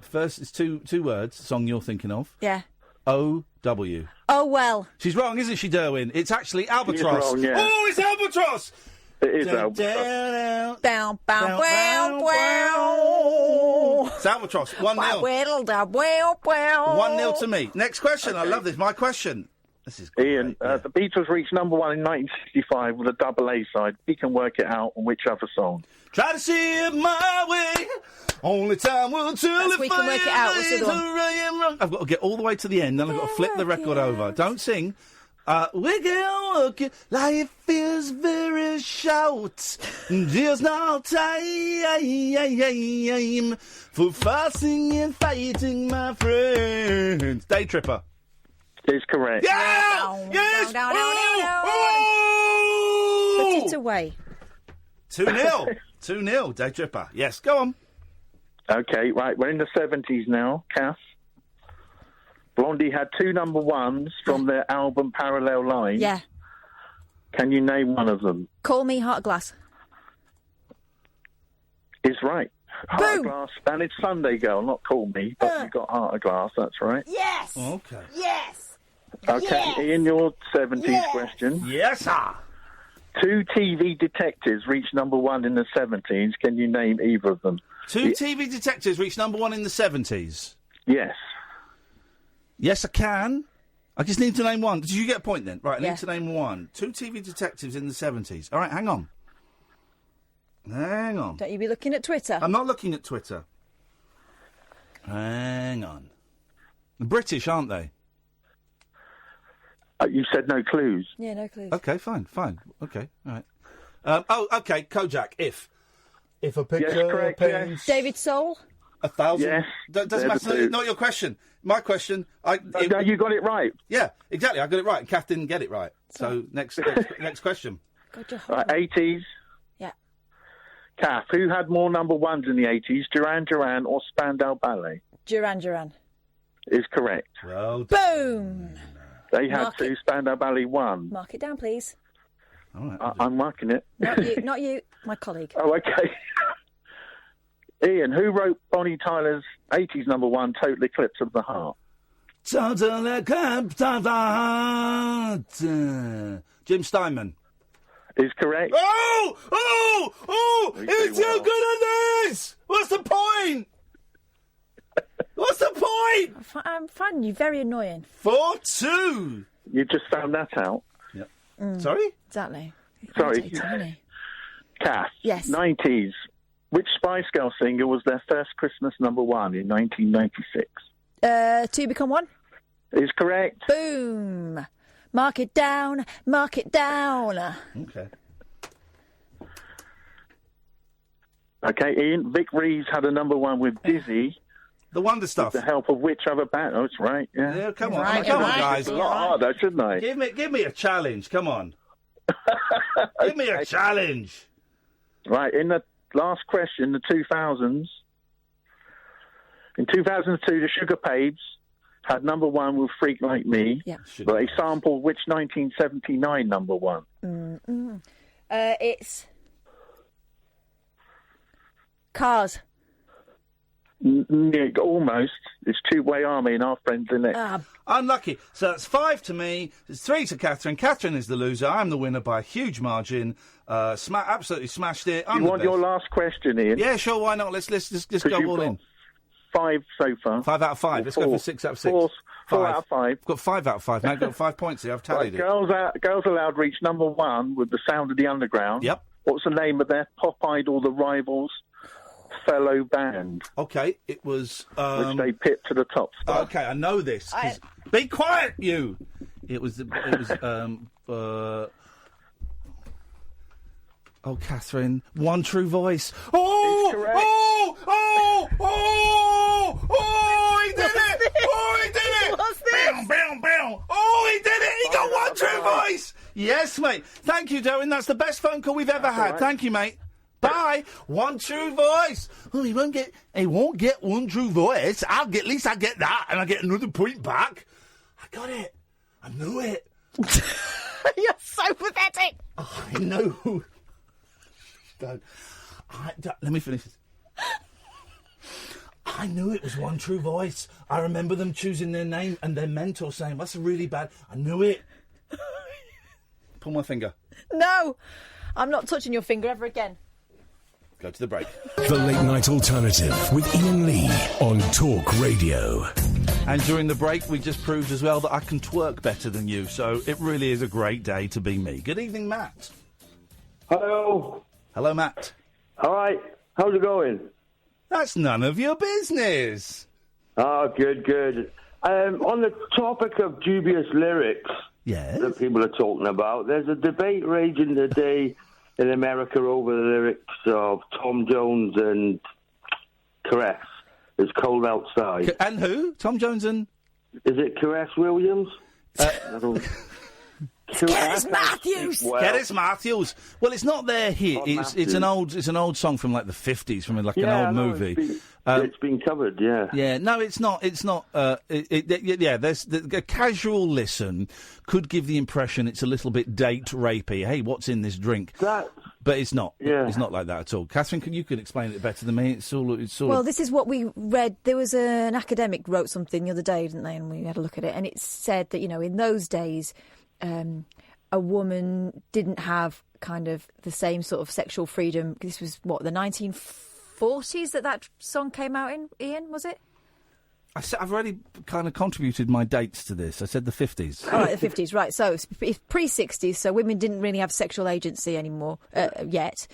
First, it's two words. The song you're thinking of. Yeah. O-W. Oh, well. She's wrong, isn't she, Derwin? It's actually Albatross. Wrong, yeah. Oh, it's Albatross! It is Albatross. Bow. It's Albatross. 1-0. 1-0 to me. Next question. I love this. My question. This is great. Ian, the Beatles reached number one in 1965 with a double A side. We can work it out on which other song. Try to see it my way. Only time will tell if We Can Work It Out. What's the other one? I've got to get all the way to the end, then I've got to flip the record over. Don't sing. We can work it. Life is very short. There's no time for fussing and fighting, my friends. Day Tripper. Is correct. Yeah! Yes! Put it away. 2-0. 2-0, Day Tripper. Yes, go on. Okay, right. We're in the 70s now, Kath. Blondie had two number ones from their album Parallel Lines. Yeah. Can you name one of them? Call Me Heart of Glass. Is right. Heart of Glass. And it's Sunday Girl, not Call Me, but you got Heart of Glass, that's right. Yes! Okay. Yes! Okay, Yes! Ian, your 70s question. Yes, sir. Two TV detectives reached number one in the 70s. Can you name either of them? Two TV detectives reached number one in the 70s. Yes. Yes, I can. I just need to name one. Did you get a point then? Right, I Yeah. need to name one. Two TV detectives in the 70s. All right, hang on. Hang on. Don't you be looking at Twitter? I'm not looking at Twitter. Hang on. They're British, aren't they? You said no clues. Yeah, no clues. Okay, fine. Okay, all right. Okay, Kojak, if a picture Yes, correct, paints David Soul? 1,000... Yes, Doesn't they're matter, the two. not your question. My question... No, you got it right. Yeah, exactly, I got it right, and Kath didn't get it right. So, next question. God, you're Right, horrible. 80s. Yeah. Kath, who had more number ones in the 80s, Duran Duran or Spandau Ballet? Duran. Is correct. Well done. Boom! They had Mark two, Spandau Ballet one. Mark it down, please. All right. I'm marking it. Not you, my colleague. Oh, okay. Ian, who wrote Bonnie Tyler's 80s number one, Total Eclipse of the Heart? Total Eclipse of the Heart. Jim Steinman. Is correct. Oh! He's so good at this! What's the point? What's the point? I'm finding you very annoying. 4-2. You just found that out. Yep. Sorry? Exactly. Sorry. Irritating, isn't he? Kath. Yes. 90s. Which Spice Girl singer was their first Christmas number one in 1996? Two Become One? Is correct. Boom! Mark it down. Okay. Okay, Ian. Vic Reeves had a number one with Dizzy. The Wonder Stuff. With the help of which other band? Oh, it's right. Yeah. Come on, Right, come on, right. guys. A lot harder, shouldn't I? Give me a challenge. Come on. Give me a challenge. Right, in the last question, the 2000s. In 2002, the Sugar Babes had number one with Freak Like Me. Yeah. But they sampled which 1979 number one? It's Cars. Yeah, almost. It's Two-Way Army and Our Friends in It. Unlucky. So that's 5 to me. It's 3 to Catherine. Catherine is the loser. I'm the winner by a huge margin. Absolutely smashed it. I'm You the want best. your last question, Ian? Yeah, sure. Why not? Let's go all in. 5 so far. 5 out of 5. Let's go for 6 out of 6. 4 out of 5. I've got 5 out of 5. Now I've got 5 points here. I've tallied it. Girls Aloud reached number 1 with The Sound of the Underground. Yep. What's the name of their pop idol, The Rivals' fellow band? Okay, it was... which they pipped to the top spot. Okay, I know this. Be quiet, you! It was... Oh, Catherine, One True Voice. Oh! He did it! Oh, he did it! What's this? Bow, bow, bow. Oh, he did it! He got One True Voice! Yes, mate. Thank you, Darren. That's the best phone call we've ever had. right. Thank you, mate. Bye. One True Voice. Oh, he won't get One True Voice. At least I get that, and I get another point back. I got it. I knew it. You're so pathetic. Oh, I know. Let me finish this. I knew it was One True Voice. I remember them choosing their name and their mentor saying, that's really bad. I knew it. Pull my finger. No, I'm not touching your finger ever again. Go to the break. The Late Night Alternative with Iain Lee on Talk Radio. And during the break, we just proved as well that I can twerk better than you, so it really is a great day to be me. Good evening, Matt. Hello. Hello, Matt. All right. How's it going? That's none of your business. Oh, good. On the topic of dubious lyrics that people are talking about, there's a debate raging today in America over the lyrics of Tom Jones and Caress. It's cold outside. And who? Tom Jones and... Is it Caress Williams? Caress Matthews. Caress Matthews. Well, it's not their hit. It's an old song from like the 50s, from like an old movie. It's been covered. Yeah. Yeah. No, it's not. It's not. There's a casual listen could give the impression it's a little bit date rapey. Hey, what's in this drink? But it's not. Yeah. It's not like that at all. Catherine, you can explain it better than me. It's all. Well, this is what we read. There was an academic wrote something the other day, didn't they? And we had a look at it, and it said that in those days, a woman didn't have kind of the same sort of sexual freedom. This was the 1940s that song came out in. Ian, was it? I've already kind of contributed my dates to this. I said the 50s. All right, the 50s, right. So it's pre-60s, so women didn't really have sexual agency anymore yet.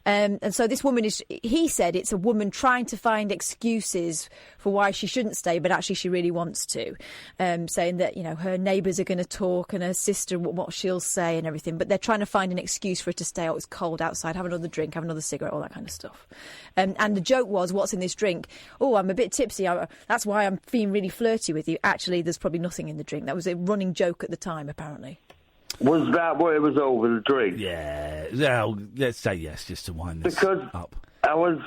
And so this woman he said it's a woman trying to find excuses for why she shouldn't stay, but actually she really wants to. Saying that, her neighbours are going to talk and her sister, what she'll say and everything, but they're trying to find an excuse for her to stay. Oh, it's cold outside, have another drink, have another cigarette, all that kind of stuff. And the joke was, what's in this drink? Oh, I'm a bit tipsy. That's why I'm being really flirty with you. Actually, there's probably nothing in the drink. That was a running joke at the time, apparently. Was that what it was over, the drink? Yeah. Well, let's say yes, just to wind this up. I was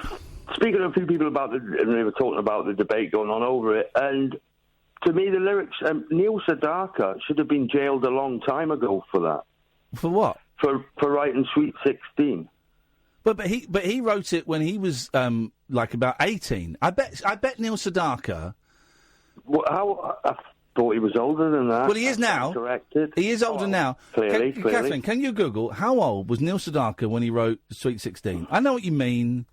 speaking to a few people about and they were talking about the debate going on over it, and to me the lyrics, Neil Sedaka should have been jailed a long time ago for that. For what? For writing Sweet 16. But he wrote it when he was like about 18. I bet Neil Sedaka. Well, I thought he was older than that. Well, he is now. Corrected. He is older now. Clearly. Catherine, can you Google how old was Neil Sedaka when he wrote Sweet 16? I know what you mean.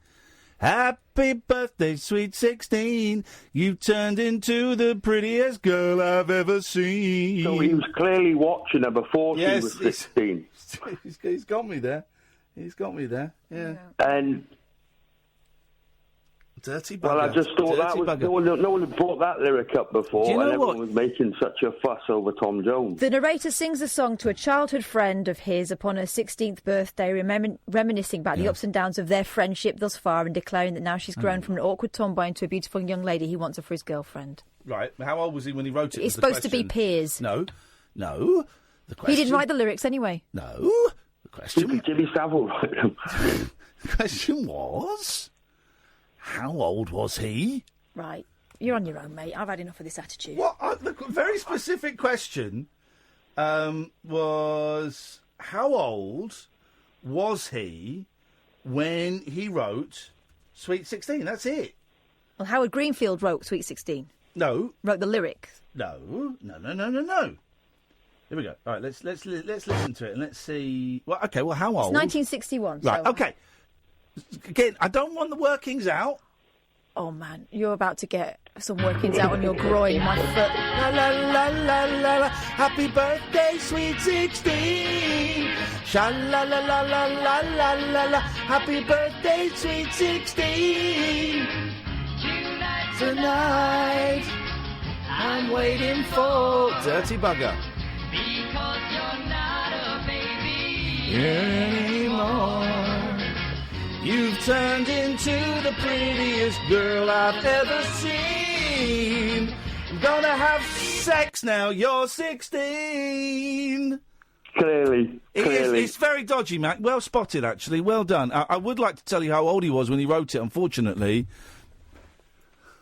Happy birthday, Sweet 16. You turned into the prettiest girl I've ever seen. So he was clearly watching her before she was 16. He's got me there. He's got me there. Yeah. And dirty bugger. Well, I just thought that was no one had brought that lyric up before, Do you know and everyone what? was making such a fuss over Tom Jones. The narrator sings a song to a childhood friend of his upon her 16th birthday, reminiscing about the ups and downs of their friendship thus far and declaring that now she's grown from an awkward tomboy into a beautiful young lady he wants her for his girlfriend. Right. How old was he when he wrote it? It's supposed to be peers. No. The question... He didn't write the lyrics anyway. No. The question... Jimmy Savile wrote them. The question was... How old was he? Right. You're on your own, mate. I've had enough of this attitude. What? The very specific question was, how old was he when he wrote Sweet 16? That's it. Well, Howard Greenfield wrote Sweet 16. No. Wrote the lyrics. No. Here we go. All right, let's listen to it and let's see. Well, okay. Well, how old? It's 1961. Right. So... Okay. Again, I don't want the workings out. Oh, man, you're about to get some workings out on your groin, my foot. La la la la la la. Happy birthday, sweet 16. Sha la la la la la la la la. Happy birthday, sweet 16. Tonight, I'm waiting for dirty bugger. Because you're not a baby Anymore. You've turned into the prettiest girl I've ever seen. I'm gonna have sex now. You're 16. Clearly. It's very dodgy, Mac. Well spotted, actually. Well done. I would like to tell you how old he was when he wrote it, unfortunately.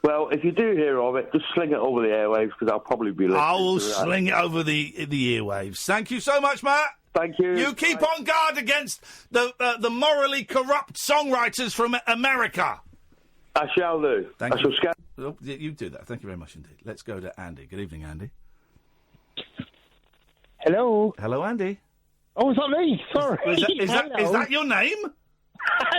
Well, if you do hear of it, just sling it over the airwaves, because I'll probably be listening. I will to that. sling it over the airwaves. Thank you so much, Matt. Thank you. You keep on guard against the morally corrupt songwriters from America. I shall do. Thank I you. shall scan. Oh, you do that. Thank you very much indeed. Let's go to Andy. Good evening, Andy. Hello. Hello, Andy. Oh, is that me? Sorry. Is that your name?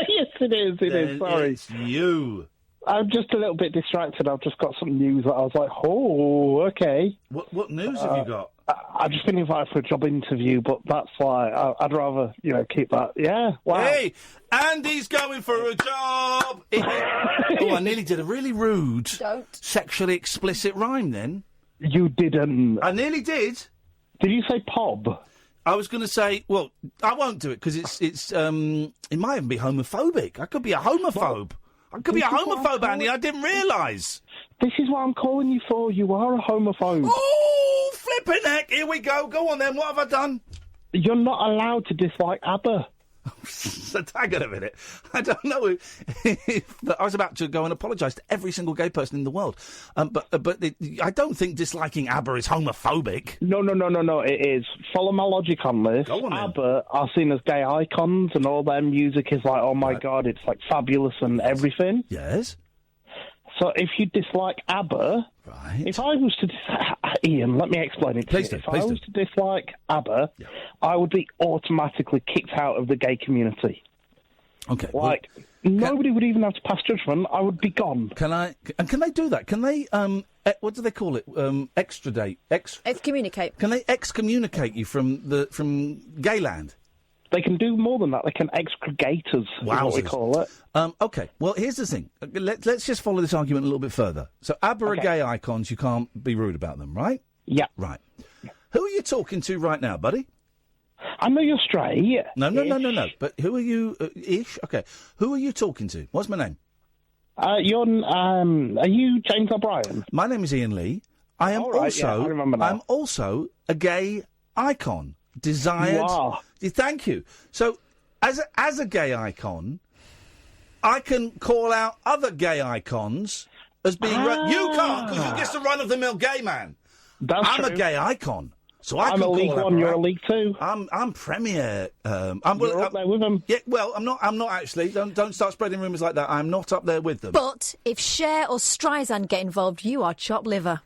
Yes, it is. It is. Sorry. It's you. I'm just a little bit distracted. I've just got some news that I was like, oh, okay. What news have you got? I've just been invited for a job interview, but that's why I'd rather, keep that. Yeah, wow. Hey, Andy's going for a job. I nearly did a really rude, sexually explicit rhyme then. You didn't. I nearly did. Did you say pob? I was going to say, well, I won't do it because it might even be homophobic. I could be a homophobe. I could be a homophobe, Andy. I didn't realise. This is what I'm calling you for. You are a homophobe. Oh, flipping heck. Here we go. Go on then. What have I done? You're not allowed to dislike ABBA. So hang on a minute. I don't know if I was about to go and apologise to every single gay person in the world. But I don't think disliking ABBA is homophobic. No. It is. Follow my logic on this. Go on, ABBA are seen as gay icons, and all their music is like, oh my God, it's like fabulous and everything. Yes. So if you dislike ABBA, right. If I was to Ian, let me explain it to you. If I was to dislike ABBA, I would be automatically kicked out of the gay community. Okay. Nobody would even have to pass judgment. I would be gone. Can they do that? Can they what do they call it? Extradite? Excommunicate. Can they excommunicate you from gayland? They can do more than that. They can excregate us, is what we call it. Okay, well, here's the thing. Let's just follow this argument a little bit further. So ABBA are gay icons. You can't be rude about them, right? Yeah. Right. Who are you talking to right now, buddy? I know you're straight. No. But who are you, ish? Okay. Who are you talking to? What's my name? Are you James O'Brien? My name is Ian Lee. I am I remember now. I'm also a gay icon. Desired. You are. Thank you. So, as a gay icon, I can call out other gay icons as being. You can't, because you're just a run-of-the-mill gay man. I'm a gay icon, so I I'm can a League call One. out, You're right? a League Two. I'm Premier. You're up there with them. Yeah, well, I'm not actually. Don't start spreading rumours like that. I'm not up there with them. But if Cher or Streisand get involved, you are chopped liver.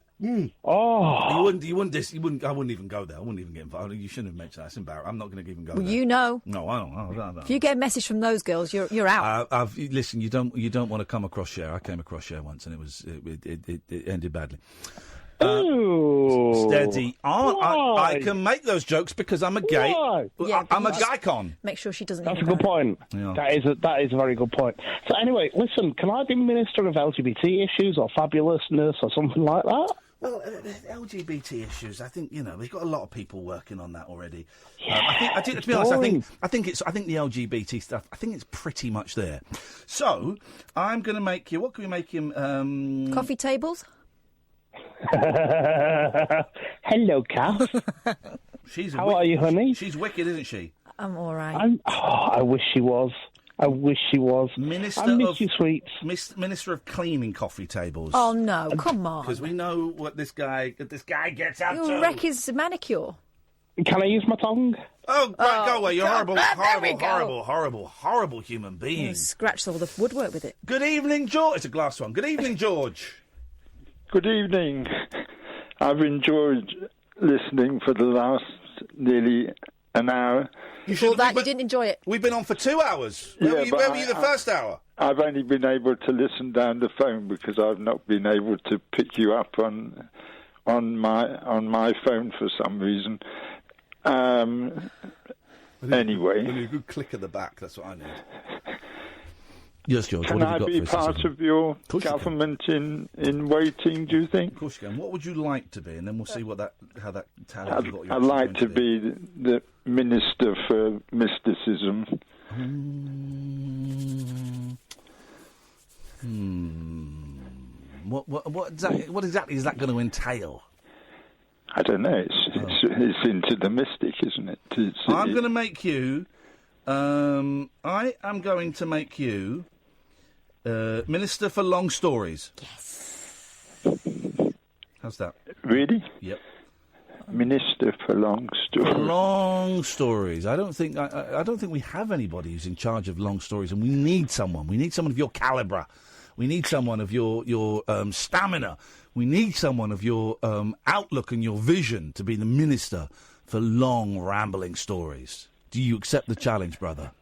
Oh, you wouldn't. I wouldn't even go there. I wouldn't even get involved. You shouldn't have mentioned that. That's embarrassing. I'm not going to even go there. You know. No, I don't. If you get a message from those girls, you're out. Listen. You don't want to come across Cher. I came across Cher once, and it ended badly. Ooh. Steady. I can make those jokes because I'm a gay. Yeah, I'm a gay-con. Make sure she doesn't. That's a good point. Yeah. That is a very good point. So anyway, listen, can I be Minister of LGBT issues or fabulousness or something like that? Well, LGBT issues. I think we've got a lot of people working on that already. Yeah, I think to be honest, I think the LGBT stuff. I think it's pretty much there. So I'm going to make you. What can we make him? Coffee tables. Hello, Kath. How are you, honey? She's wicked, isn't she? I'm all right. I wish she was. Minister I miss of you, sweets. Minister of cleaning coffee tables. Oh no, come on. Because we know what this guy gets up to. You'll wreck his manicure. Can I use my tongue? Oh, right, go away. You're horrible human being. You scratched all the woodwork with it. Good evening, George. It's a glass one. Good evening, George. Good evening. I've enjoyed listening for the last nearly an hour. Before that, you didn't enjoy it. We've been on for 2 hours. Where were you the first hour? I've only been able to listen down the phone because I've not been able to pick you up on my phone for some reason. Anyway, a good click at the back. That's what I need. Yes, George. Can I be part of your government in waiting? Do you think? Of course you can. What would you like to be? And then we'll see how that I'd like to be the Minister for Mysticism. What exactly is that going to entail? I don't know. It's into the mystic, isn't it? I'm going to make you. I am going to make you Minister for Long Stories. Yes. How's that? Really? Yep. Minister for Long Stories. Long stories. I don't think we have anybody who's in charge of long stories, and we need someone. We need someone of your calibre. We need someone of your stamina. We need someone of your outlook and your vision to be the minister for long, rambling stories. Do you accept the challenge, brother?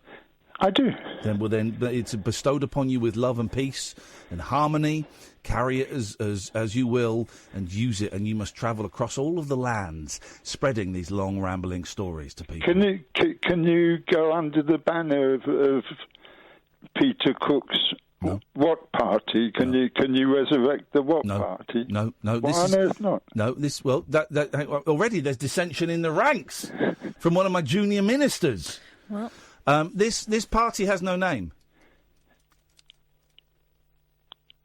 I do. Then it's bestowed upon you with love and peace and harmony. Carry it as you will and use it, and you must travel across all of the lands, spreading these long, rambling stories to people. Can you go under the banner of Peter Cook's What Party? Can you resurrect the What Party? No. Why on earth not? No, already there's dissension in the ranks from one of my junior ministers. Well, this party has no name.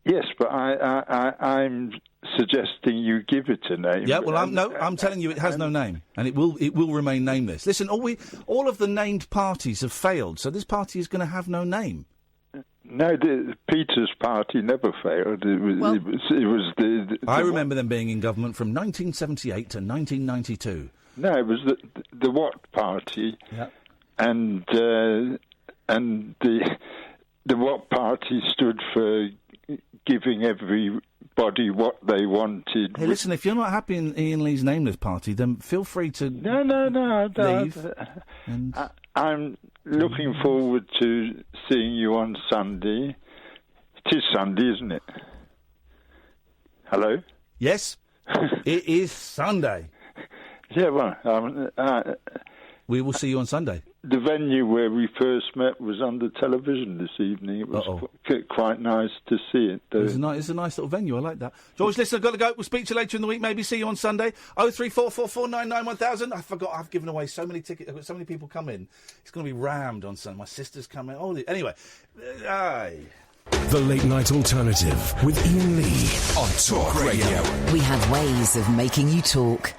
Yes, but I'm suggesting you give it a name. Yeah, well, I'm telling you, it has no name, and it will remain nameless. Listen, all of the named parties have failed, so this party is going to have no name. No, Peter's party never failed. It was the I remember them being in government from 1978 to 1992. No, it was the What Party. Yeah. And the What Party stood for giving everybody what they wanted. Hey, listen, if you're not happy in Ian Lee's nameless party, then feel free to leave. I'm looking forward to seeing you on Sunday. It is Sunday, isn't it? Hello? Yes, it is Sunday. Yeah, well, we will see you on Sunday. The venue where we first met was on the television this evening. It was quite nice to see it. It's a nice little venue. I like that. George, listen, I've got to go. We'll speak to you later in the week. Maybe see you on Sunday. 03444991000. I forgot. I've given away so many tickets. I've got so many people come in. It's going to be rammed on Sunday. My sister's coming. Anyway. The Late Night Alternative with Ian Lee on Talk Radio. We have ways of making you talk.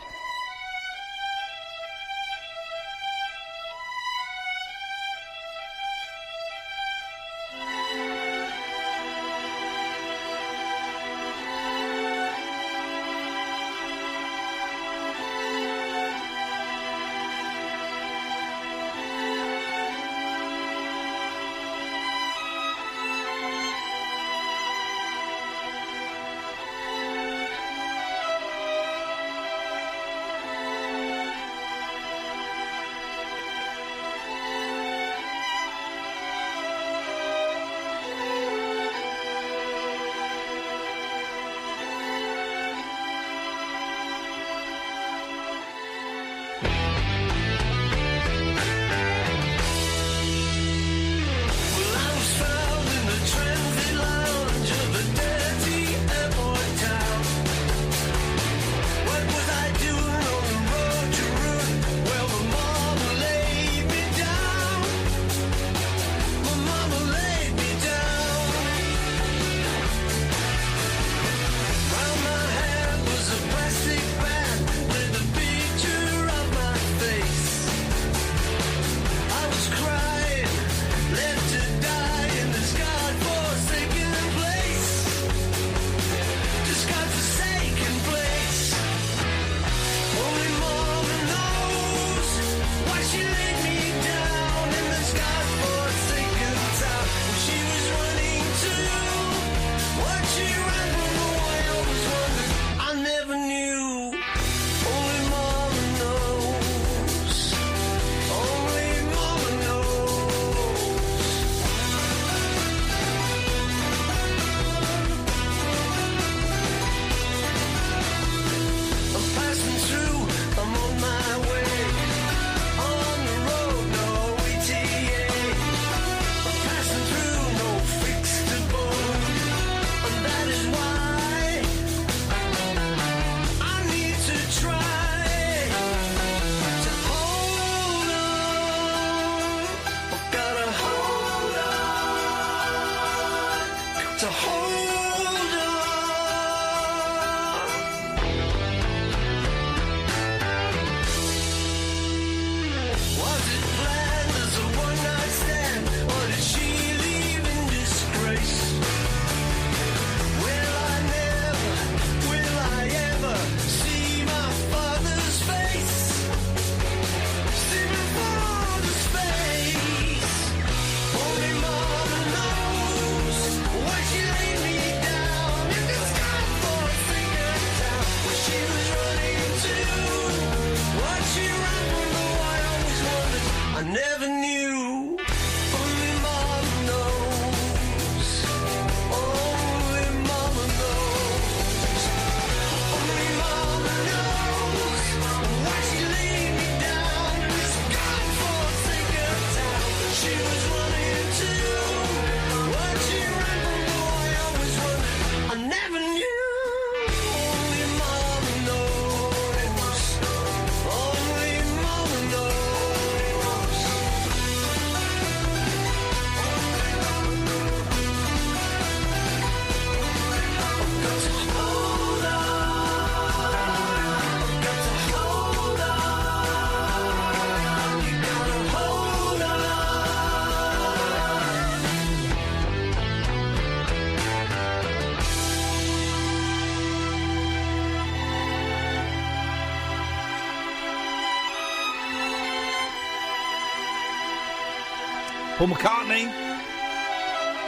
Paul McCartney.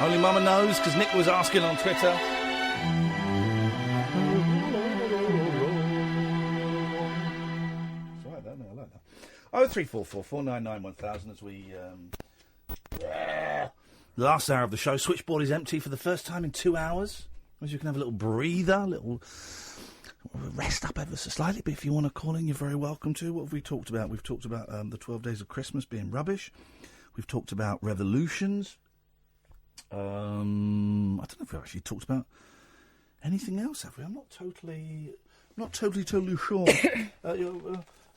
Only Mama knows, because Nick was asking on Twitter. It's all right, don't I like that. 0344 499 1000 as we... The last hour of the show. Switchboard is empty for the first time in 2 hours. As you can have a little breather, a little rest up ever so slightly. But if you want to call in, you're very welcome to. What have we talked about? We've talked about the 12 Days of Christmas being rubbish. We've talked about revolutions. I don't know if we've actually talked about anything else, have we? I'm not totally sure.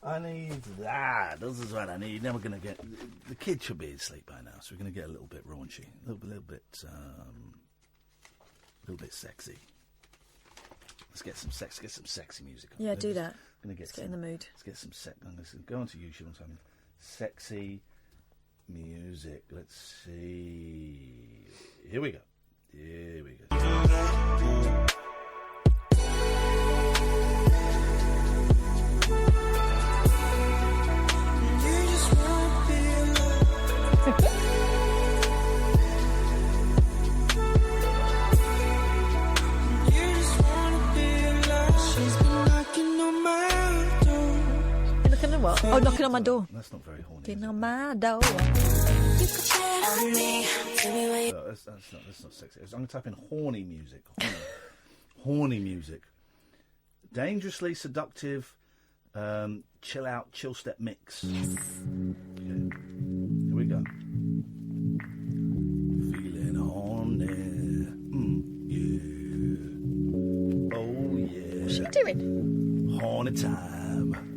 I need that. This is what I need. Now we're going to get... The kids should be asleep by now, so we're going to get a little bit raunchy. A little bit sexy. Let's get some sexy music on. Yeah, do that. Let's get in the mood. Let's get some I'm going to go onto YouTube and type in sexy music. Let's see. Here we go. What? Oh, knocking on my door. That's not very horny. Knocking on my door. That's not sexy. I'm going to type in horny music. Horny music. Dangerously seductive, chill out, chill step mix. Yes. Okay. Here we go. Feeling horny. Yeah. Oh, yeah. What's she doing? Horny time.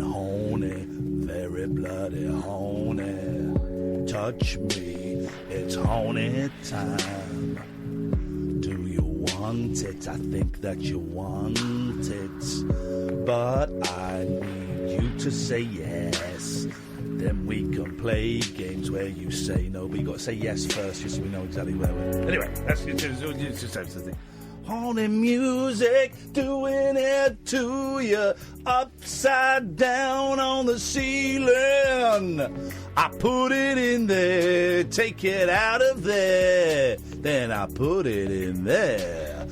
Horny, very bloody horny. Touch me, it's horny time. Do you want it? I think that you want it, but I need you to say yes. Then we can play games where you say no, but you got to say yes first, just so we know exactly where we're. Anyway, that's just the thing. Horny music, doing it to you, upside down on the ceiling. I put it in there, take it out of there, then I put it in there.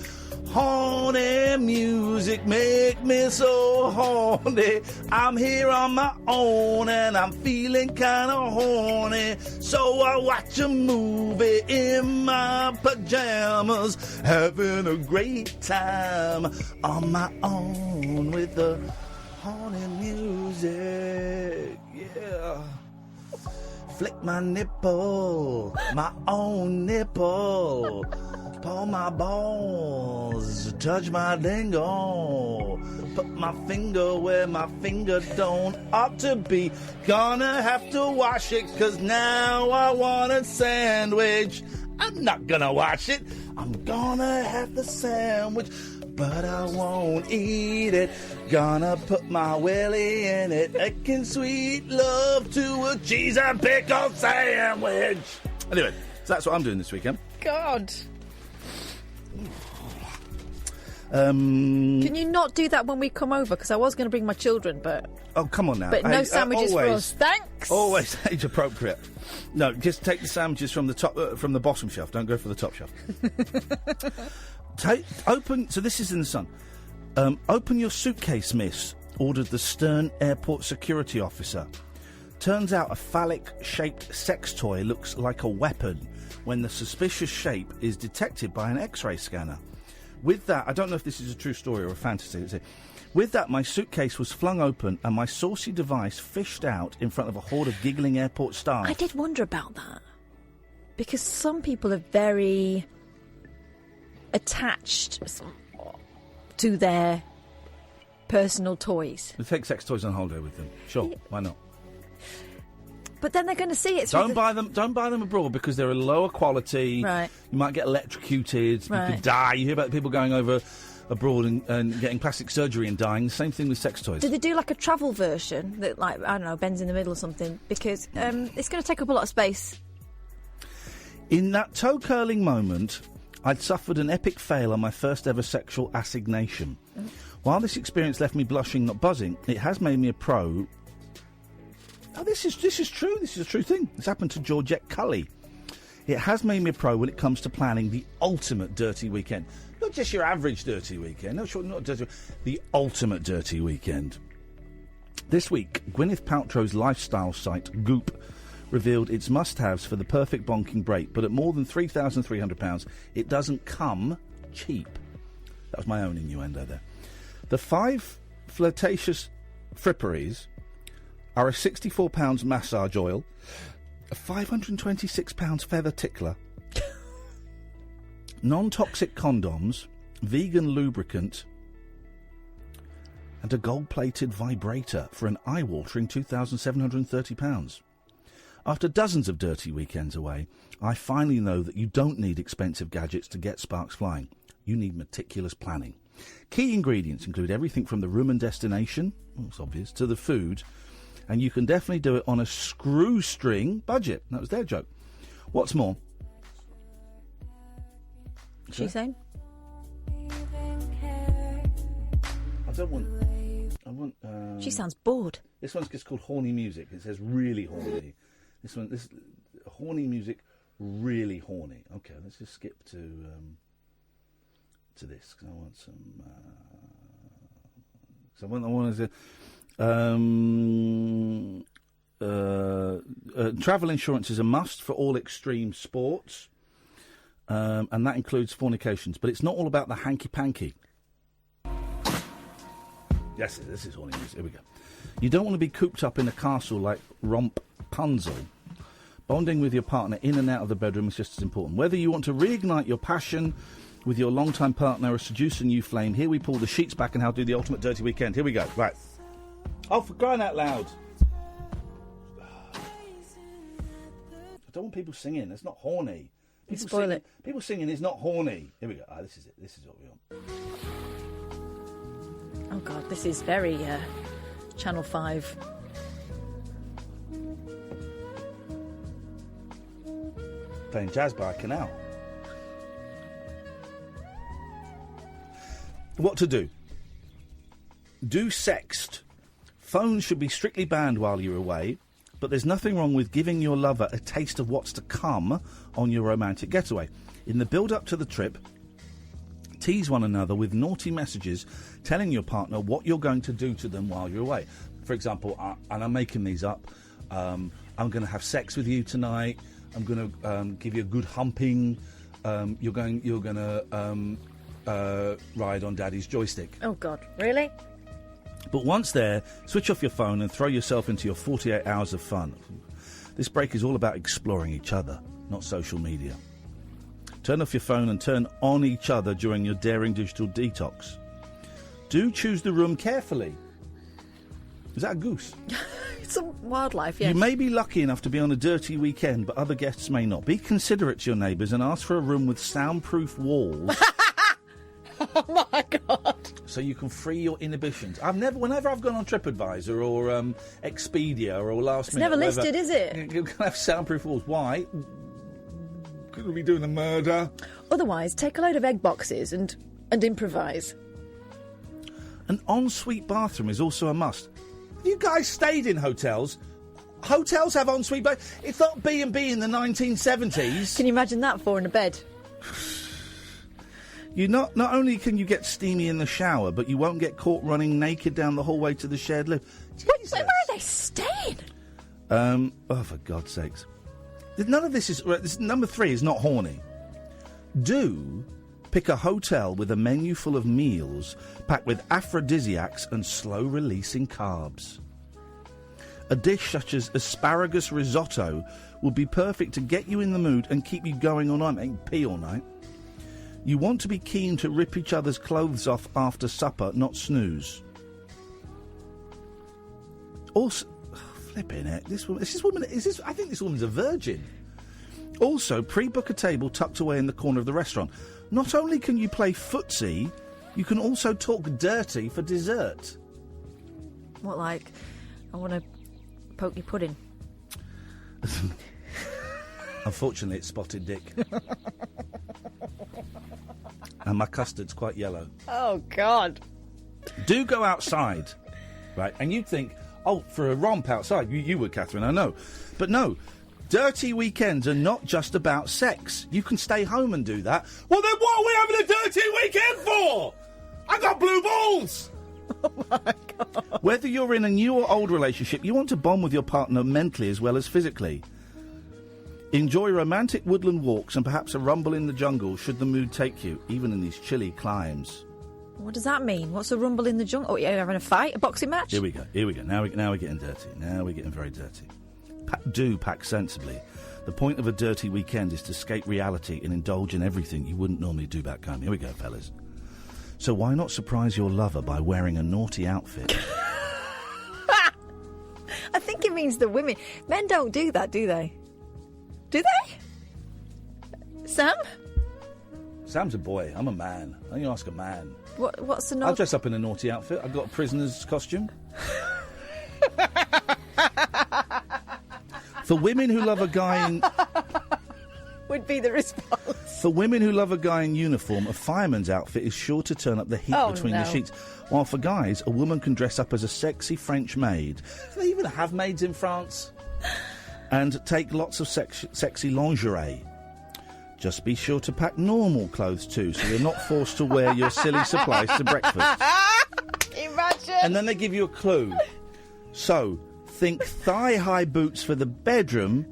Horny music make me so horny. I'm here on my own and I'm feeling kind of horny. So I watch a movie in my pajamas, having a great time on my own with the horny music. Yeah. Flick my nipple, my own nipple. Pull my balls, touch my dingle, put my finger where my finger don't ought to be. Gonna have to wash it, 'cause now I want a sandwich. I'm not gonna wash it, I'm gonna have the sandwich, but I won't eat it. Gonna put my willy in it, making sweet love to a cheese and pickle sandwich. Anyway, so that's what I'm doing this weekend. God. Can you not do that when we come over? Because I was going to bring my children, but... Oh, come on now. But no sandwiches for us. Thanks! Always age appropriate. No, just take the sandwiches from the top, from the bottom shelf. Don't go for the top shelf. So this is in the sun. Open your suitcase, miss, ordered the stern airport security officer. Turns out a phallic-shaped sex toy looks like a weapon when the suspicious shape is detected by an X-ray scanner. With that, I don't know if this is a true story or a fantasy. With that, my suitcase was flung open and my saucy device fished out in front of a horde of giggling airport staff. I did wonder about that. Because some people are very attached to their personal toys. They take sex toys on holiday with them. Sure, why not? But then they're going to see it. Don't buy them abroad because they're a lower quality. Right. You might get electrocuted. Right. You could die. You hear about people going over abroad and getting plastic surgery and dying. The same thing with sex toys. Did they do like a travel version that, like, I don't know, bends in the middle or something? Because it's going to take up a lot of space. In that toe-curling moment, I'd suffered an epic fail on my first ever sexual assignation. While this experience left me blushing, not buzzing, it has made me a pro Oh, this is true. This is a true thing. It's happened to Georgette Cully. It has made me a pro when it comes to planning the ultimate dirty weekend. Not just your average dirty weekend. No, sure, not dirty. The ultimate dirty weekend. This week, Gwyneth Paltrow's lifestyle site, Goop, revealed its must-haves for the perfect bonking break, but at more than £3,300, it doesn't come cheap. That was my own innuendo there. The 5 flirtatious fripperies are a £64 massage oil, a £526 feather tickler, non-toxic condoms, vegan lubricant, and a gold-plated vibrator for an eye-watering £2,730. After dozens of dirty weekends away, I finally know that you don't need expensive gadgets to get sparks flying. You need meticulous planning. Key ingredients include everything from the room and destination, well, it's obvious, to the food, and you can definitely do it on a screw-string budget. That was their joke. What's more... She's saying? I don't want... She sounds bored. This one's just called horny music. It says really horny. This horny music, really horny. Okay, let's just skip to this because I want some. I want to. Travel insurance is a must for all extreme sports, and that includes fornications. But it's not all about the hanky panky. Yes, this is horny music. Here we go. You don't want to be cooped up in a castle like Rapunzel. Bonding with your partner in and out of the bedroom is just as important. Whether you want to reignite your passion with your longtime partner or seduce a new flame, here we pull the sheets back and how to do the ultimate dirty weekend. Here we go. Right. Oh, for crying out loud. I don't want people singing. It's not horny. Spoil it. People singing is not horny. Here we go. This is it. This is what we want. Oh, God, this is very Channel 5. Playing jazz by a canal. What to do? Do sext. Phones should be strictly banned while you're away, but there's nothing wrong with giving your lover a taste of what's to come on your romantic getaway. In the build-up to the trip, tease one another with naughty messages telling your partner what you're going to do to them while you're away. For example, and I'm making these up, I'm going to have sex with you tonight, I'm going to give you a good humping, you're going to ride on Daddy's joystick. Oh, God, really? But once there, switch off your phone and throw yourself into your 48 hours of fun. This break is all about exploring each other, not social media. Turn off your phone and turn on each other during your daring digital detox. Do choose the room carefully. Is that a goose? It's a wildlife, yes. You may be lucky enough to be on a dirty weekend, but other guests may not. Be considerate to your neighbours and ask for a room with soundproof walls. Oh, my God. So you can free your inhibitions. Whenever I've gone on TripAdvisor or Expedia or Last Minute... It's never listed, is it? You can have soundproof walls. Why? Could we be doing a murder? Otherwise, take a load of egg boxes and improvise. An ensuite bathroom is also a must. You guys stayed in hotels. Hotels have ensuite bathrooms. It's not B&B in the 1970s. Can you imagine that for in a bed? You not only can you get steamy in the shower, but you won't get caught running naked down the hallway to the shared lift. Where are they staying? Oh, for God's sakes. None of this is... number 3 is not horny. Do pick a hotel with a menu full of meals packed with aphrodisiacs and slow-releasing carbs. A dish such as asparagus risotto would be perfect to get you in the mood and keep you going all night, making pee all night. You want to be keen to rip each other's clothes off after supper, not snooze. Also... Flipping it. I think this woman's a virgin. Also, pre-book a table tucked away in the corner of the restaurant. Not only can you play footsie, you can also talk dirty for dessert. What, like, I want to poke your pudding? Unfortunately, it's spotted dick. And my custard's quite yellow. Oh, God. Do go outside, right? And you'd think, for a romp outside. You would, Catherine, I know. But no, dirty weekends are not just about sex. You can stay home and do that. Well, then what are we having a dirty weekend for? I got blue balls! Oh, my God. Whether you're in a new or old relationship, you want to bond with your partner mentally as well as physically. Enjoy romantic woodland walks and perhaps a rumble in the jungle should the mood take you, even in these chilly climes. What does that mean? What's a rumble in the jungle? Oh, you're having a fight? A boxing match? Here we go. Now we're getting dirty. Now we're getting very dirty. Do pack sensibly. The point of a dirty weekend is to escape reality and indulge in everything you wouldn't normally do back home. Here we go, fellas. So why not surprise your lover by wearing a naughty outfit? I think it means the women. Men don't do that, do they? Do they? Sam? Sam's a boy. I'm a man. I think you ask a man. What's the naughty... I'll dress up in a naughty outfit. I've got a prisoner's costume. For women who love a guy in... would be the response. For women who love a guy in uniform, a fireman's outfit is sure to turn up the heat between the sheets. While for guys, a woman can dress up as a sexy French maid. Do they even have maids in France? And take lots of sexy lingerie. Just be sure to pack normal clothes too, so you're not forced to wear your silly supplies to breakfast. Imagine! And then they give you a clue. So, think thigh-high boots for the bedroom,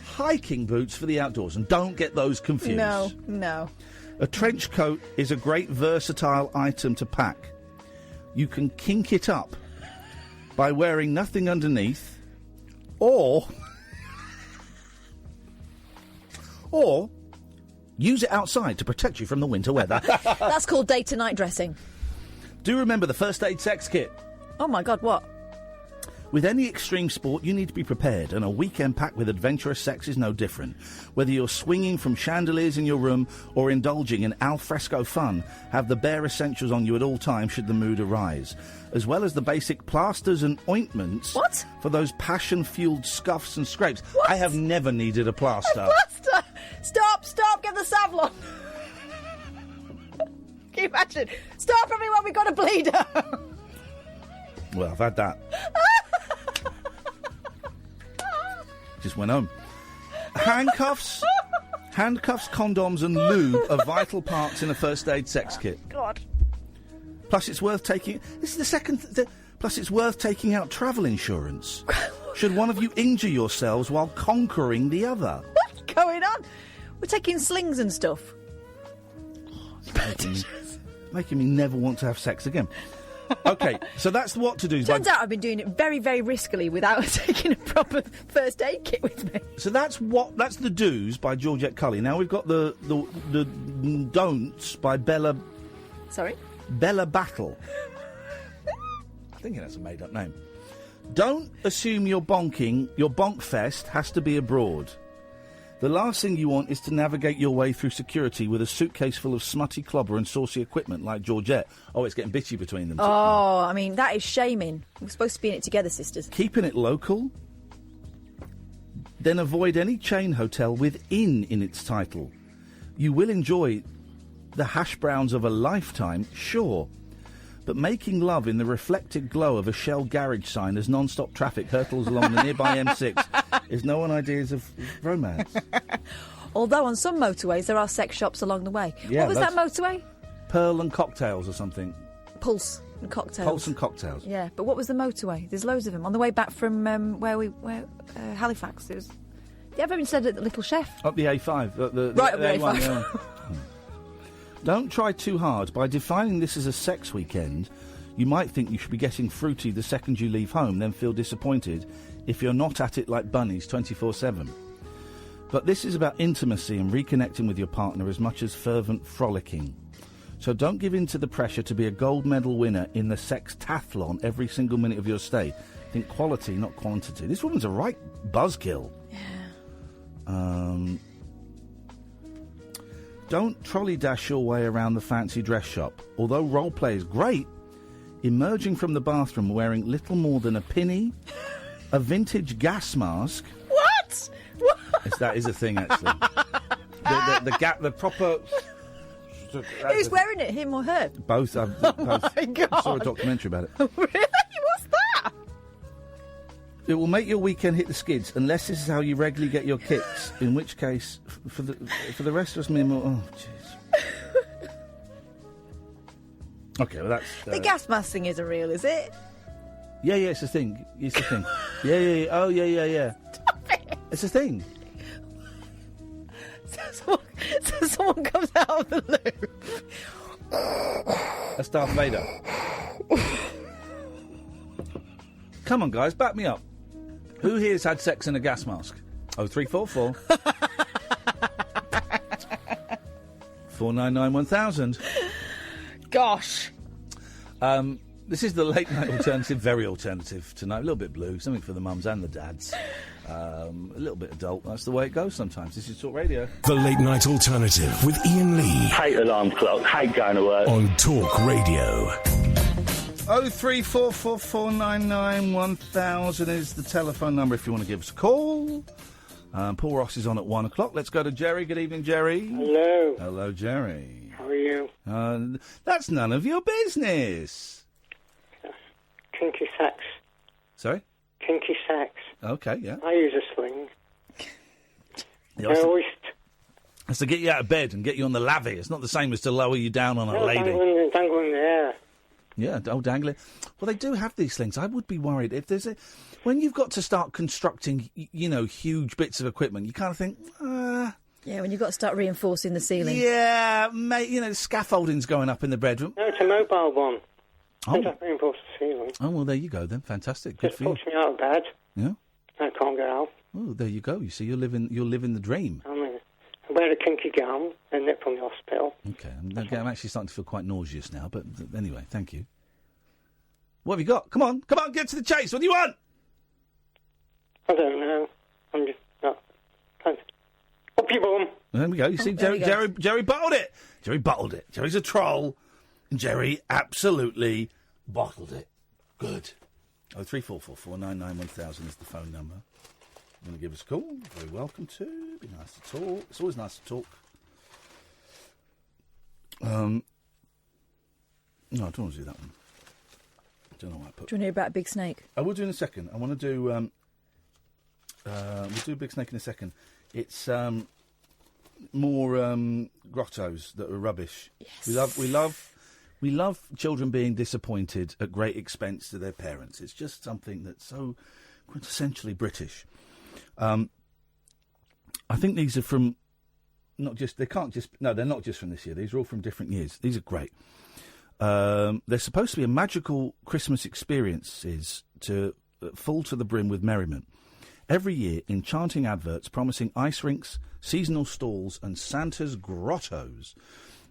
hiking boots for the outdoors, and don't get those confused. No. A trench coat is a great versatile item to pack. You can kink it up by wearing nothing underneath, or use it outside to protect you from the winter weather. That's called day-to-night dressing. Do remember the first aid sex kit. Oh, my God, what? With any extreme sport, you need to be prepared, and a weekend packed with adventurous sex is no different. Whether you're swinging from chandeliers in your room or indulging in al fresco fun, have the bare essentials on you at all times should the mood arise, as well as the basic plasters and ointments for those passion-fueled scuffs and scrapes. What? I have never needed a plaster. A plaster? Stop, get the Savlon. Can you imagine? Stop, everyone, we've got a bleeder. Well, I've had that. Just went home. Handcuffs, condoms and lube are vital parts in a first aid sex kit. God. Plus, it's worth taking... This is the second... Plus, it's worth taking out travel insurance. Should one of you injure yourselves while conquering the other. What's going on? We're taking slings and stuff. Making me never want to have sex again. OK, so that's what to do. Turns out I've been doing it very, very riskily without taking a proper first aid kit with me. So that's the do's by Georgette Cully. Now we've got the don'ts by Bella... Sorry? Bella Battle. I think that's a made-up name. Don't assume your bonk fest has to be abroad. The last thing you want is to navigate your way through security with a suitcase full of smutty clobber and saucy equipment like Georgette. Oh, it's getting bitchy between them. Oh, I mean, that is shaming. We're supposed to be in it together, sisters. Keeping it local. Then avoid any chain hotel with "inn" in its title. You will enjoy the hash browns of a lifetime, sure. But making love in the reflected glow of a Shell garage sign as non-stop traffic hurtles along the nearby M6 is no one ideas of romance. Although on some motorways there are sex shops along the way. Yeah, what was that motorway? Pearl and Cocktails or something. Pulse and Cocktails. Pulse and Cocktails. Yeah, but what was the motorway? There's loads of them. On the way back from Halifax, it was... You ever been said at the Little Chef? Up the A5. Up the A5. Yeah. Don't try too hard. By defining this as a sex weekend, you might think you should be getting fruity the second you leave home, then feel disappointed if you're not at it like bunnies 24/7. But this is about intimacy and reconnecting with your partner as much as fervent frolicking. So don't give in to the pressure to be a gold medal winner in the sextathlon every single minute of your stay. Think quality, not quantity. This woman's a right buzzkill. Yeah. Don't trolley dash your way around the fancy dress shop. Although role play is great, emerging from the bathroom wearing little more than a pinny, a vintage gas mask... What? That is a thing, actually. the proper... Who's wearing it, him or her? Both. Oh, my God. I saw a documentary about it. Really? What's that? It will make your weekend hit the skids unless this is how you regularly get your kicks. In which case, for the rest of us, me and more. Oh, jeez. Okay, well that's the gas mask thing isn't real, is it? Yeah, it's a thing. It's a thing. Yeah. Oh, yeah. Stop it. It's a thing. So someone comes out of the loo. That's Darth Vader. Come on, guys, back me up. Who here's had sex in a gas mask? 0344 499 1000. Gosh. This is the late night alternative, very alternative tonight. A little bit blue, something for the mums and the dads. A little bit adult. That's the way it goes sometimes. This is Talk Radio. The late night alternative with Iain Lee. Hate alarm clock, hate going to work. On Talk Radio. 0344499 1000 is the telephone number if you want to give us a call. Paul Ross is on at 1 o'clock. Let's go to Jerry. Good evening, Jerry. Hello. Hello, Jerry. How are you? That's none of your business. Kinky sex. Sorry? Kinky sex. Okay, yeah. I use a sling. That's to get you out of bed and get you on the lavvy. It's not the same as to lower you down on a lady. Dangling the air. Yeah, dangling. Well, they do have these slings. I would be worried if there's when you've got to start constructing, huge bits of equipment, you kind of think, Yeah, when you've got to start reinforcing the ceiling. Yeah, mate, the scaffolding's going up in the bedroom. No, it's a mobile one. Oh. Don't reinforce the ceiling. Oh, well, there you go then. Fantastic. Good Just for you. puts me out of bed. Yeah. I can't get out. Oh, there you go. You see, you're living the dream. I wear a kinky gown and nip from the hospital. Okay, I'm actually starting to feel quite nauseous now, but anyway, thank you. What have you got? Come on, get to the chase. What do you want? I don't know. I'm just not. Up your bum. There we go. You see, Jerry bottled it. Jerry bottled it. Jerry's a troll, and Jerry absolutely bottled it. Good. 0344499 1000 is the phone number. You want to give us a call? Very welcome to. Be nice to talk. It's always nice to talk. No, I don't want to do that one. I don't know why I put. Do you want to hear about Big Snake? I will do in a second. I want to do. We'll do Big Snake in a second. It's more grottos that are rubbish. Yes. We love children being disappointed at great expense to their parents. It's just something that's so quintessentially British. I think these are from they're not just from this year. These are all from different years. These are great. They're supposed to be a magical Christmas experiences full to the brim with merriment. Every year, enchanting adverts promising ice rinks, seasonal stalls and Santa's grottos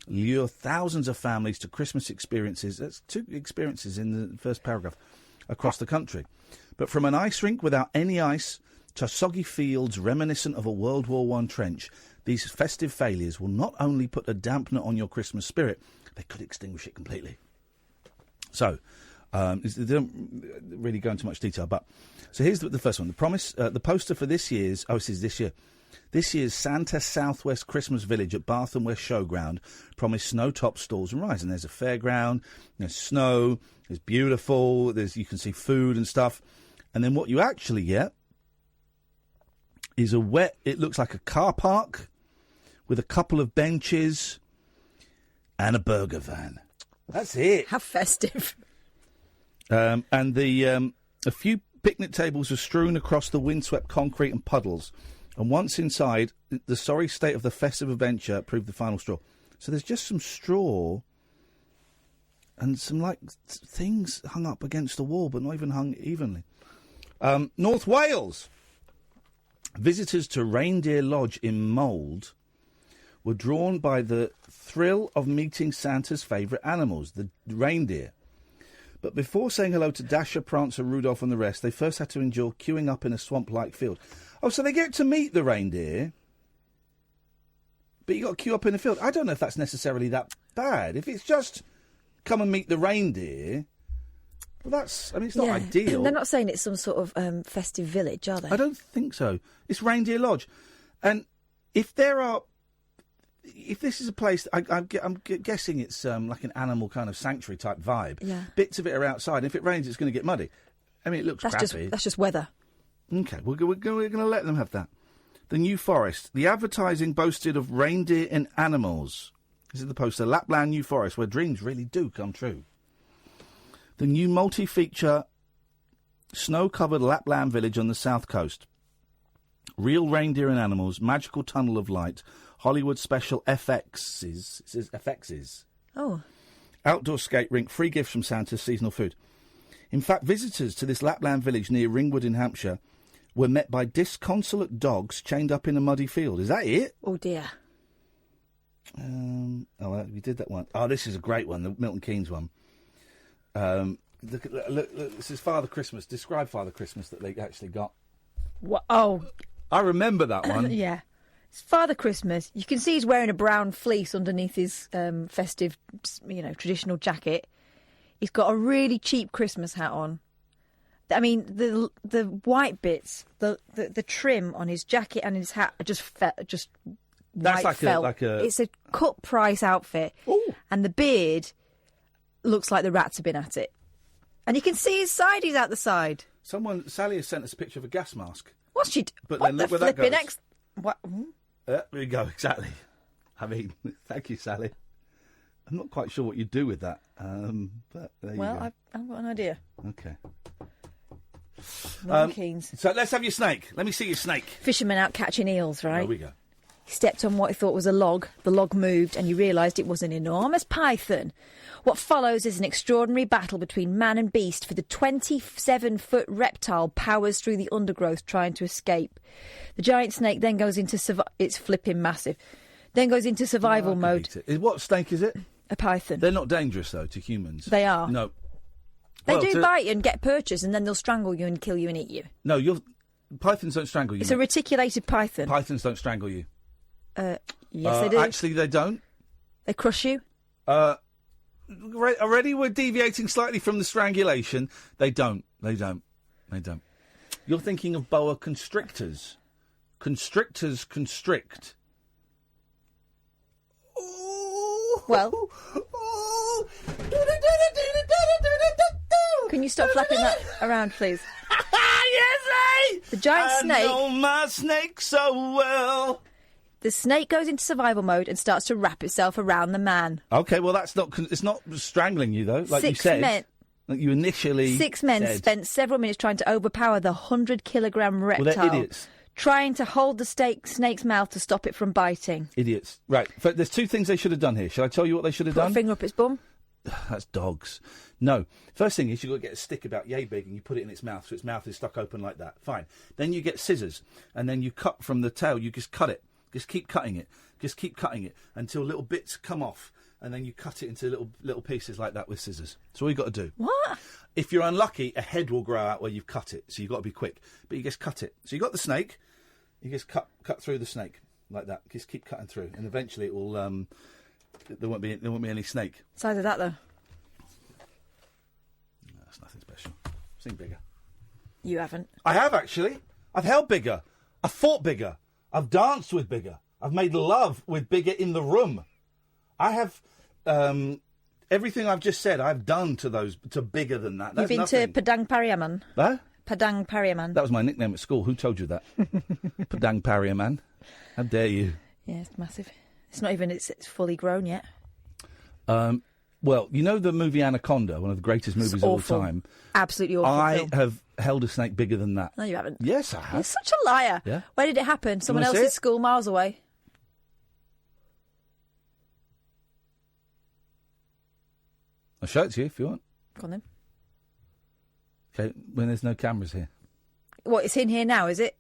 lure thousands of families to Christmas experiences. That's 2 experiences in the first paragraph across the country. But from an ice rink without any ice to soggy fields reminiscent of a World War I trench, these festive failures will not only put a dampener on your Christmas spirit, they could extinguish it completely. So, they don't really go into much detail, but so here's the first one. The promise, the poster for this year's this year's Santa Southwest Christmas Village at Bath and West Showground promised snow-topped stalls and rides. And there's a fairground, there's snow, there's beautiful, you can see food and stuff. And then what you actually get is it looks like a car park with a couple of benches and a burger van. That's it. How festive. And a few picnic tables are strewn across the windswept concrete and puddles. And once inside, the sorry state of the festive adventure proved the final straw. So there's just some straw and some, things hung up against the wall, but not even hung evenly. North Wales. Visitors to Reindeer Lodge in Mould were drawn by the thrill of meeting Santa's favourite animals, the reindeer. But before saying hello to Dasher, Prancer, Rudolph and the rest, they first had to endure queuing up in a swamp-like field. Oh, so they get to meet the reindeer, but you got to queue up in a field. I don't know if that's necessarily that bad. If it's just come and meet the reindeer, well, it's not ideal. They're not saying it's some sort of festive village, are they? I don't think so. It's Reindeer Lodge. And if this is a place, I'm guessing it's like an animal kind of sanctuary type vibe. Yeah. Bits of it are outside. If it rains, it's going to get muddy. I mean, it looks crappy. That's just weather. Okay, we're going to let them have that. The New Forest. The advertising boasted of reindeer and animals. This is the poster. Lapland New Forest, where dreams really do come true. The new multi-feature snow-covered Lapland village on the south coast. Real reindeer and animals, magical tunnel of light, Hollywood special FXs. It says FXs. Oh. Outdoor skate rink, free gifts from Santa, seasonal food. In fact, visitors to this Lapland village near Ringwood in Hampshire were met by disconsolate dogs chained up in a muddy field. Is that it? Oh, dear. We did that one. Oh, this is a great one, the Milton Keynes one. Look, this is Father Christmas. Describe Father Christmas that they actually got. What? Oh. I remember that one. Yeah. It's Father Christmas. You can see he's wearing a brown fleece underneath his festive, traditional jacket. He's got a really cheap Christmas hat on. I mean, the white bits, the trim on his jacket and his hat are just That's white felt. It's a cut price outfit. Ooh. And the beard looks like the rats have been at it. And you can see his sideys out the side. Sally has sent us a picture of a gas mask. What's she? But what then look the where that flipping goes. What? There we go, exactly. I mean, thank you, Sally. I'm not quite sure what you do with that, but there you go. I've got an idea. Okay. Keynes. So let's have your snake. Let me see your snake. Fisherman out catching eels, right? There we go. He stepped on what he thought was a log. The log moved and he realised it was an enormous python. What follows is an extraordinary battle between man and beast, for the 27-foot reptile powers through the undergrowth trying to escape. The giant snake then goes into it's flipping massive. Then goes into survival mode. What snake is it? A python. They're not dangerous, though, to humans. They are. No. They do bite you and get purchase, and then they'll strangle you and kill you and eat you. No, pythons don't strangle you. It's a reticulated python. Pythons don't strangle you. Yes, they do. Actually, they don't. They crush you. Already we're deviating slightly from the strangulation. They don't. You're thinking of boa constrictors. Constrictors constrict. Well, can you stop flapping that around, please? Yes, the giant snake. I know my snake so well. The snake goes into survival mode and starts to wrap itself around the man. Okay, well it's not strangling you though, like you said. Like you initially. 6 men said. spent several minutes trying to overpower the 100-kilogram reptile. Well, they're idiots. Trying to hold the snake's mouth to stop it from biting. Idiots. Right. There's two things they should have done here. Shall I tell you what they should have done? Put a finger up its bum? That's dogs. No. First thing is you've got to get a stick about yay big and you put it in its mouth so its mouth is stuck open like that. Fine. Then you get scissors and then you cut from the tail. You just cut it. Just keep cutting it. Just keep cutting it until little bits come off. And then you cut it into little pieces like that with scissors. That's all you've got to do. What? If you're unlucky, a head will grow out where you've cut it. So you've got to be quick. But you just cut it. So you've got the snake. You just cut through the snake like that. Just keep cutting through, and eventually it will. There won't be any snake. Size of that though. No, that's nothing special. I've seen bigger. You haven't. I have actually. I've held bigger. I've fought bigger. I've danced with bigger. I've made love with bigger in the room. I have everything I've just said. I've done to bigger than that. That's You've been nothing. to Padang Pariaman. Huh? Padang Pariaman. That was my nickname at school. Who told you that? Padang Pariaman. How dare you? Yeah, it's massive. It's not even. It's fully grown yet. Well, you know the movie Anaconda, one of the greatest movies of all time. Absolutely awful. I have held a snake bigger than that. No, you haven't. Yes, I have. You're such a liar. Yeah. Where did it happen? Someone wanna see else's it? school, miles away. I'll show it to you if you want. Go on then. Okay, when there's no cameras here. What, it's in here now, is it?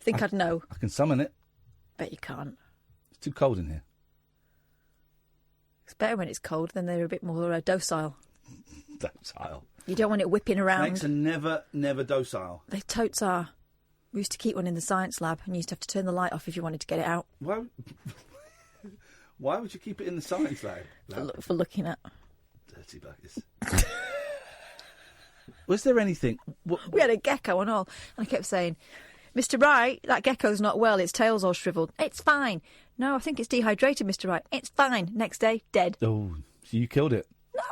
I'd know. I can summon it. Bet you can't. It's too cold in here. It's better when it's cold, then they're a bit more docile. Docile. You don't want it whipping around. Snakes are never docile. They totes are. We used to keep one in the science lab and you used to have to turn the light off if you wanted to get it out. Why would you keep it in the science lab? For looking at. Dirty buggers. Was there anything... We had a gecko and all, and I kept saying, Mr. Wright, that gecko's not well, its tail's all shriveled. It's fine. No, I think it's dehydrated, Mr. Wright. It's fine. Next day, dead. Oh, so you killed it? No,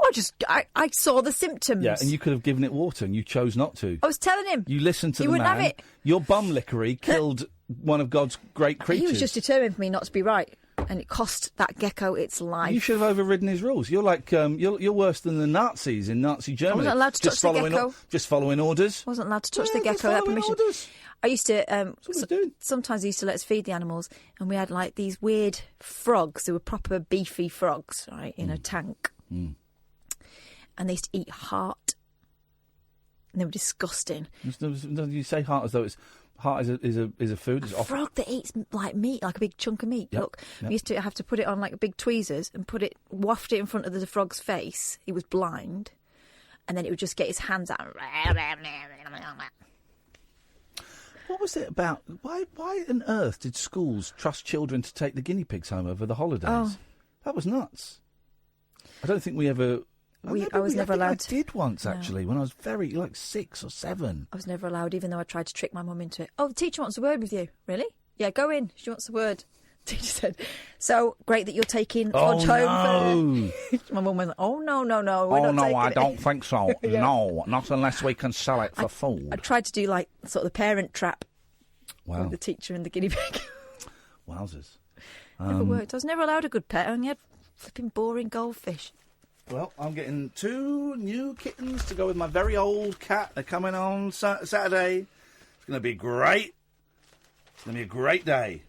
I saw the symptoms. Yeah, and you could have given it water, and you chose not to. I was telling him. You listened to He the wouldn't man. have it. Your bum lickery killed one of God's great creatures. He was just determined for me not to be right, and it cost that gecko its life. You should have overridden his rules. You're like you're worse than the Nazis in Nazi Germany. I wasn't allowed to touch the gecko. Just following orders. I wasn't allowed to touch the gecko without permission. Orders. I used to sometimes they used to let us feed the animals, and we had like these weird frogs. They were proper beefy frogs, right, in a tank. Mm. And they used to eat heart. And they were disgusting. You say heart as though it's heart is a food. A frog that eats like meat, like a big chunk of meat. Yep, Look, yep. we used to have to put it on like big tweezers and waft it in front of the frog's face. He was blind, and then it would just get his hands out. What was it about? Why on earth did schools trust children to take the guinea pigs home over the holidays? Oh. That was nuts. I don't think we ever... I was never allowed. I did once, actually, when I was very, 6 or 7. I was never allowed, even though I tried to trick my mum into it. Oh, the teacher wants a word with you. Really? Yeah, go in. She wants a word. The teacher said, so, great that you're taking Fudge home. My mum went, oh, no, we're not taking I it. don't think so. Yeah. No, not unless we can sell it for food. I tried to do, sort of the parent trap Wow. with the teacher and the guinea pig. Wowzers. Never worked. I was never allowed a good pet. I only had flipping boring goldfish. Well, I'm getting 2 new kittens to go with my very old cat. They're coming on Saturday. It's going to be great. It's going to be a great day.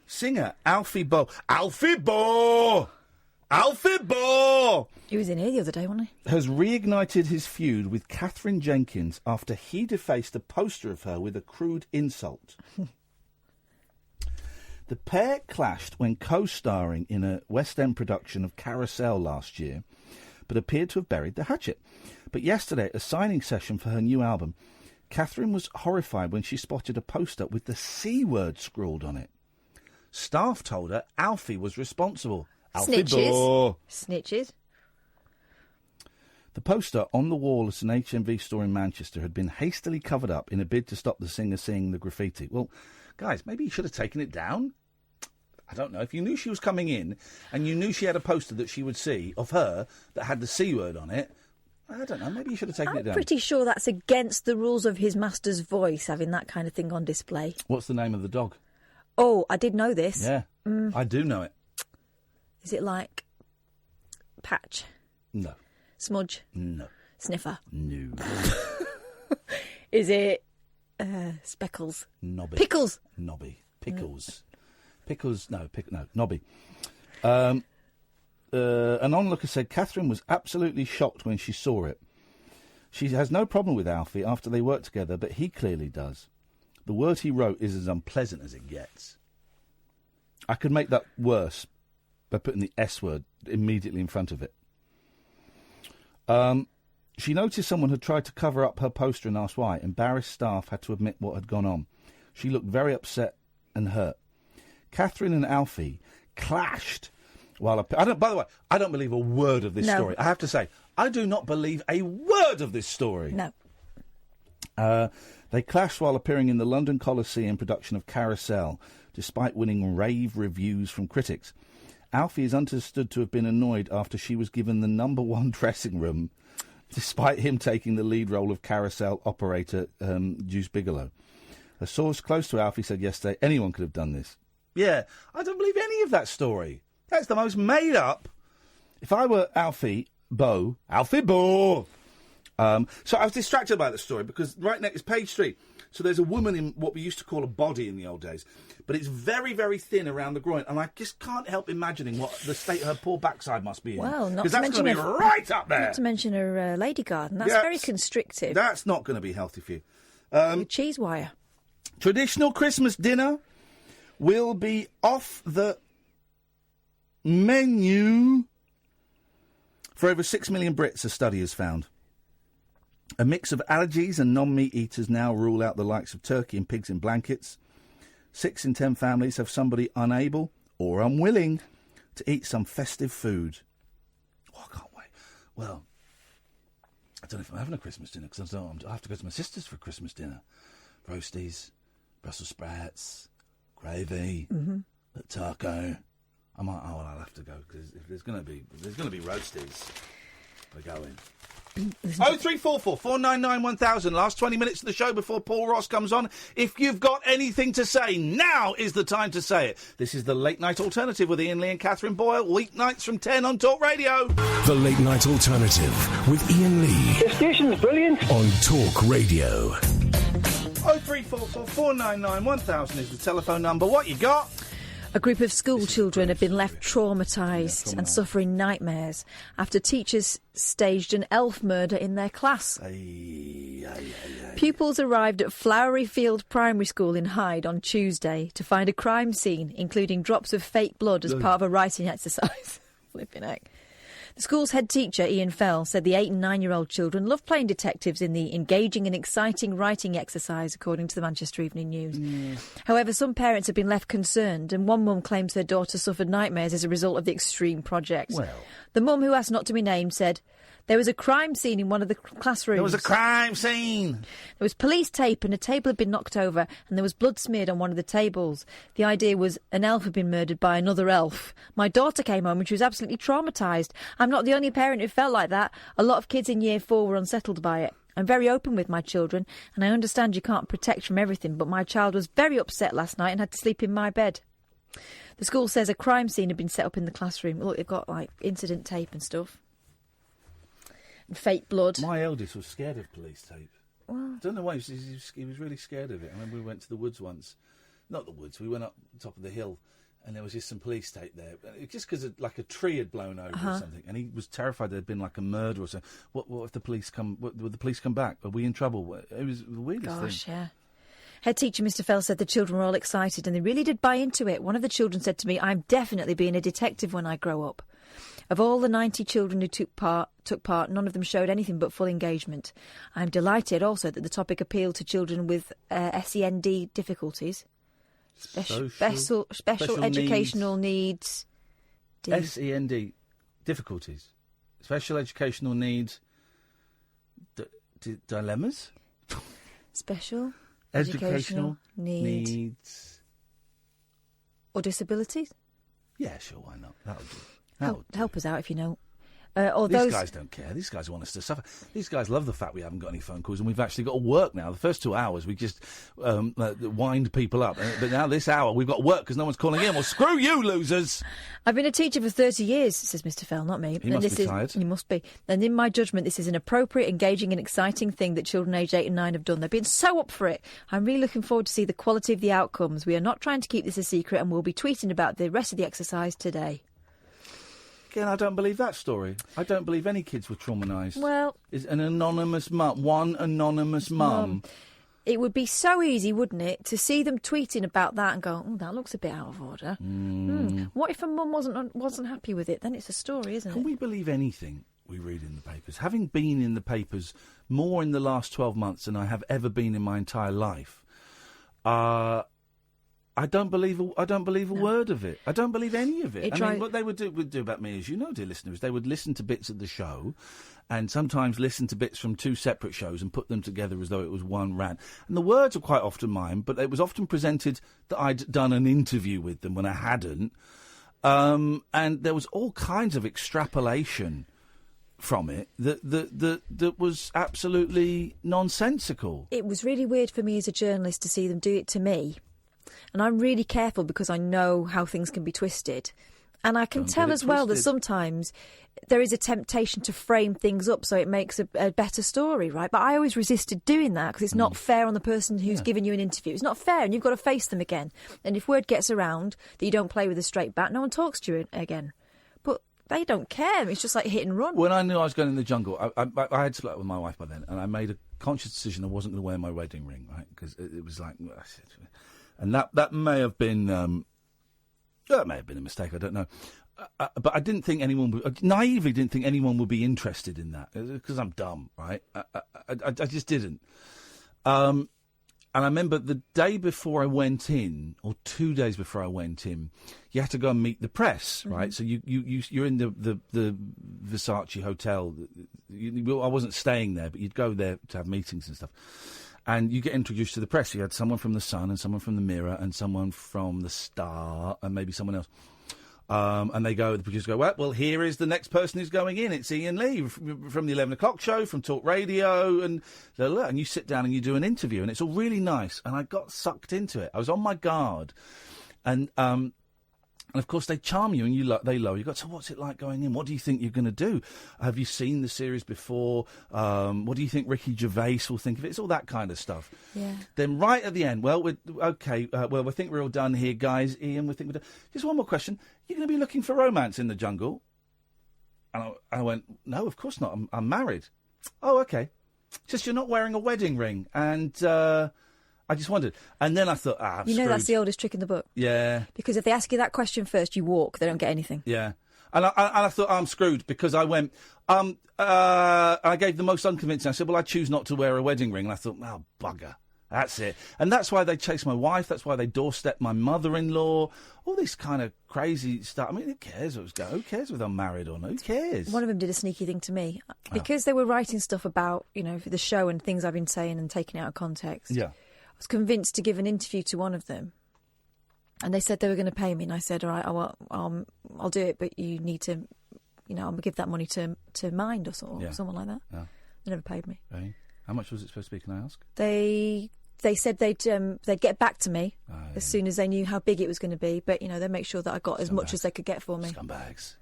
Singer Alfie Boe. Alfie Boe! Alfie Boe! He was in here the other day, wasn't he? Has reignited his feud with Catherine Jenkins after he defaced a poster of her with a crude insult. The pair clashed when co-starring in a West End production of Carousel last year, but appeared to have buried the hatchet. But yesterday, at a signing session for her new album, Catherine was horrified when she spotted a poster with the C word scrawled on it. Staff told her Alfie was responsible. Alfie Boe. Snitches. The poster on the wall at an HMV store in Manchester had been hastily covered up in a bid to stop the singer seeing the graffiti. Well, guys, maybe you should have taken it down. I don't know. If you knew she was coming in and you knew she had a poster that she would see of her that had the C word on it, I don't know. Maybe you should have taken it down. I'm pretty sure that's against the rules of His Master's Voice, having that kind of thing on display. What's the name of the dog? Oh, I did know this. Yeah, I do know it. Is it like Patch? No. Smudge? No. Sniffer? No. Is it Speckles? Nobby. Pickles? Nobby. Pickles. Pickles, no, Nobby. An onlooker said Catherine was absolutely shocked when she saw it. She has no problem with Alfie after they work together, but he clearly does. The word he wrote is as unpleasant as it gets. I could make that worse by putting the S word immediately in front of it. She noticed someone had tried to cover up her poster and asked why. Embarrassed staff had to admit what had gone on. She looked very upset and hurt. Catherine and Alfie clashed while... By the way, I don't believe a word of this story. I have to say, I do not believe a word of this story. No. They clashed while appearing in the London Coliseum production of Carousel, despite winning rave reviews from critics. Alfie is understood to have been annoyed after she was given the #1 dressing room, despite him taking the lead role of Carousel operator Deuce Bigelow. A source close to Alfie said yesterday, anyone could have done this. Yeah, I don't believe any of that story. That's the most made up. If I were Alfie Boe... So I was distracted by the story because right next is page 3. So there's a woman in what we used to call a body in the old days, but it's very, very thin around the groin, and I just can't help imagining what the state of her poor backside must be in. Well, not to that's mention going to be right up there. Not to mention her lady garden. That's very constrictive. That's not going to be healthy for you. Cheese wire. Traditional Christmas dinner will be off the menu for over 6 million Brits, a study has found. A mix of allergies and non-meat eaters now rule out the likes of turkey and pigs in blankets. 6 in 10 families have somebody unable or unwilling to eat some festive food. Oh, I can't wait. Well, I don't know if I'm having a Christmas dinner because I have to go to my sister's for Christmas dinner. Roasties, Brussels sprouts, gravy, taco, I'll have to go, because if there's going to be roasties, we're going. 0344 499 1000. Last 20 minutes of the show before Paul Ross comes on. If you've got anything to say, now is the time to say it. This is the Late Night Alternative with Iain Lee and Katherine Boyle, weeknights from 10 on Talk Radio. The Late Night Alternative with Iain Lee. The station's brilliant. On Talk Radio. 0344 499 1000 is the telephone number. What you got? A group of school children have been left traumatised and suffering nightmares after teachers staged an elf murder in their class. Pupils arrived at Flowery Field Primary School in Hyde on Tuesday to find a crime scene, including drops of fake blood as part of a writing exercise. Flipping heck. The school's head teacher, Ian Fell, said the 8- and 9-year-old children love playing detectives in the engaging and exciting writing exercise, according to the Manchester Evening News. However, some parents have been left concerned, and one mum claims her daughter suffered nightmares as a result of the extreme project. Well. The mum, who asked not to be named, said, "There was a crime scene in one of the classrooms. There was a crime scene. There was police tape and a table had been knocked over and there was blood smeared on one of the tables. The idea was an elf had been murdered by another elf. My daughter came home and she was absolutely traumatised. I'm not the only parent who felt like that. A lot of kids in Year 4 were unsettled by it. I'm very open with my children and I understand you can't protect from everything, but my child was very upset last night and had to sleep in my bed." The school says a crime scene had been set up in the classroom. Look, they've got, like, incident tape and stuff. And fake blood. My eldest was scared of police tape. Well, I don't know why. He was really scared of it. I remember we went to the woods once. Not the woods. We went up the top of the hill, and there was just some police tape there. Just because like a tree had blown over or something, and he was terrified there had been like a murder or something. What if the police come? Would the police come back? Are we in trouble? It was the weirdest thing. Gosh, yeah. Head teacher Mr. Fell said the children were all excited and they really did buy into it. One of the children said to me, "I'm definitely being a detective when I grow up." Of all the 90 children who took part, none of them showed anything but full engagement. I'm delighted also that the topic appealed to children with SEND difficulties. Special educational needs. SEND difficulties. Special educational needs. Dilemmas? Special educational needs. Or disabilities? Yeah, sure, why not? That'll do. Help us out if you know. These guys don't care. These guys want us to suffer. These guys love the fact we haven't got any phone calls and we've actually got to work now. The first 2 hours we just wind people up. But now this hour we've got to work because no one's calling in. Well, screw you, losers. I've been a teacher for 30 years, says Mr. Fell, not me. He must be tired. He must be. And in my judgment, this is an appropriate, engaging and exciting thing that children aged 8 and 9 have done. They've been so up for it. I'm really looking forward to see the quality of the outcomes. We are not trying to keep this a secret and we'll be tweeting about the rest of the exercise today. Again, I don't believe that story. I don't believe any kids were traumatised. Well... Is an anonymous mum. One anonymous mum. It would be so easy, wouldn't it, to see them tweeting about that and go, "Oh, that looks a bit out of order." What if a mum wasn't happy with it? Then it's a story, isn't it? Can we believe anything we read in the papers? Having been in the papers more in the last 12 months than I have ever been in my entire life, I don't believe a word of it. I don't believe any of it. I mean, what they would do about me, as you know, dear listeners, they would listen to bits of the show and sometimes listen to bits from 2 separate shows and put them together as though it was one rant. And the words were quite often mine, but it was often presented that I'd done an interview with them when I hadn't. And there was all kinds of extrapolation from it that was absolutely nonsensical. It was really weird for me as a journalist to see them do it to me. And I'm really careful because I know how things can be twisted. And I can tell as well that sometimes there is a temptation to frame things up so it makes a better story, right? But I always resisted doing that because it's not fair on the person who's giving you an interview. It's not fair and you've got to face them again. And if word gets around that you don't play with a straight bat, no one talks to you again. But they don't care. It's just like hit and run. When I knew I was going in the jungle, I had split up with my wife by then, and I made a conscious decision I wasn't going to wear my wedding ring, right? Because it was like... And that may have been a mistake. I don't know, but I didn't think naively didn't think anyone would be interested in that because I'm dumb, right? I just didn't. And I remember the day before I went in, or 2 days before I went in, you had to go and meet the press, right? So you're in the Versace hotel. I wasn't staying there, but you'd go there to have meetings and stuff. And you get introduced to the press. You had someone from The Sun and someone from The Mirror and someone from The Star and maybe someone else. And the producers go, well, here is the next person who's going in. It's Iain Lee from the 11 o'clock show, from Talk Radio, and you sit down and you do an interview, and it's all really nice. And I got sucked into it. I was on my guard, and of course they charm you, and they lower you. So what's it like going in? What do you think you're going to do? Have you seen the series before? What do you think Ricky Gervais will think of it? It's all that kind of stuff. Yeah. Then right at the end, we think we're all done here, guys. Iain, we think we're done. Just one more question. You're going to be looking for romance in the jungle? And I went, no, of course not. I'm married. Oh, okay. Just you're not wearing a wedding ring. And I just wondered. And then I thought, I'm screwed. That's the oldest trick in the book. Yeah. Because if they ask you that question first, you walk. They don't get anything. Yeah. And I thought, I'm screwed, because I went, I gave the most unconvincing. I said, well, I choose not to wear a wedding ring. And I thought, oh, bugger. That's it. And that's why they chased my wife. That's why they doorstepped my mother-in-law. All this kind of crazy stuff. I mean, who cares who cares whether I'm married or not? Who cares? One of them did a sneaky thing to me. Because they were writing stuff about, for the show and things I've been saying and taking it out of context. Yeah. I was convinced to give an interview to one of them. And they said they were going to pay me. And I said, all right, I'll do it, but you need to, I'm going to give that money to Mind or someone like that. Yeah. They never paid me. Right. How much was it supposed to be, can I ask? They said they'd get back to me as soon as they knew how big it was going to be. But, they'd make sure that I got as much as they could get for me. Scumbags.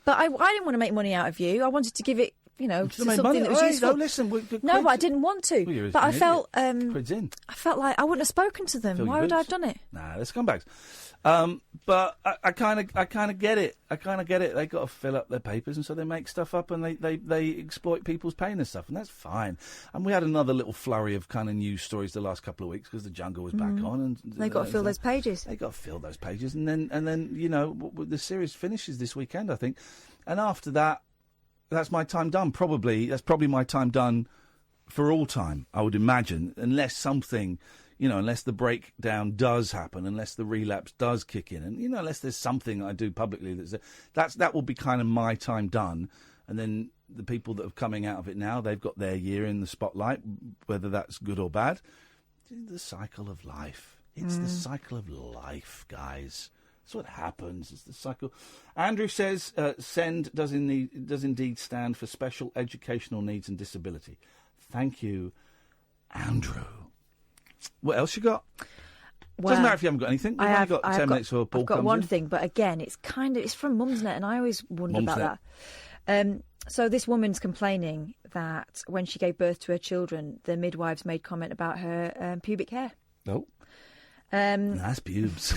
But I didn't want to make money out of you. I wanted to give it, to something that was useful. No, listen. No, but I didn't want to. Well, but I felt... Quid's in. I felt like I wouldn't have spoken to them. Why would I have done it? Nah, they're scumbags. But I kind of get it. I kind of get it. They got to fill up their papers, and so they make stuff up, and they exploit people's pain and stuff, and that's fine. And we had another little flurry of kind of news stories the last couple of weeks because the jungle was back on, and they got to fill those pages. They got to fill those pages, and then the series finishes this weekend, I think, and after that, that's my time done. That's probably my time done for all time, I would imagine, unless something. Unless the breakdown does happen, unless the relapse does kick in, and unless there's something I do publicly that will be kind of my time done, and then the people that are coming out of it now, they've got their year in the spotlight, whether that's good or bad. The cycle of life. It's the cycle of life, guys. That's what happens. It's the cycle. Andrew says, SEND does indeed stand for Special Educational Needs and Disability. Thank you, Andrew. What else you got? Well, doesn't matter if you haven't got anything. You've only got 10 minutes before Paul I've got comes one in. thing, but again, it's from Mumsnet, and I always wonder about that. So this woman's complaining that when she gave birth to her children, the midwives made comment about her pubic hair. No. Nice pubes.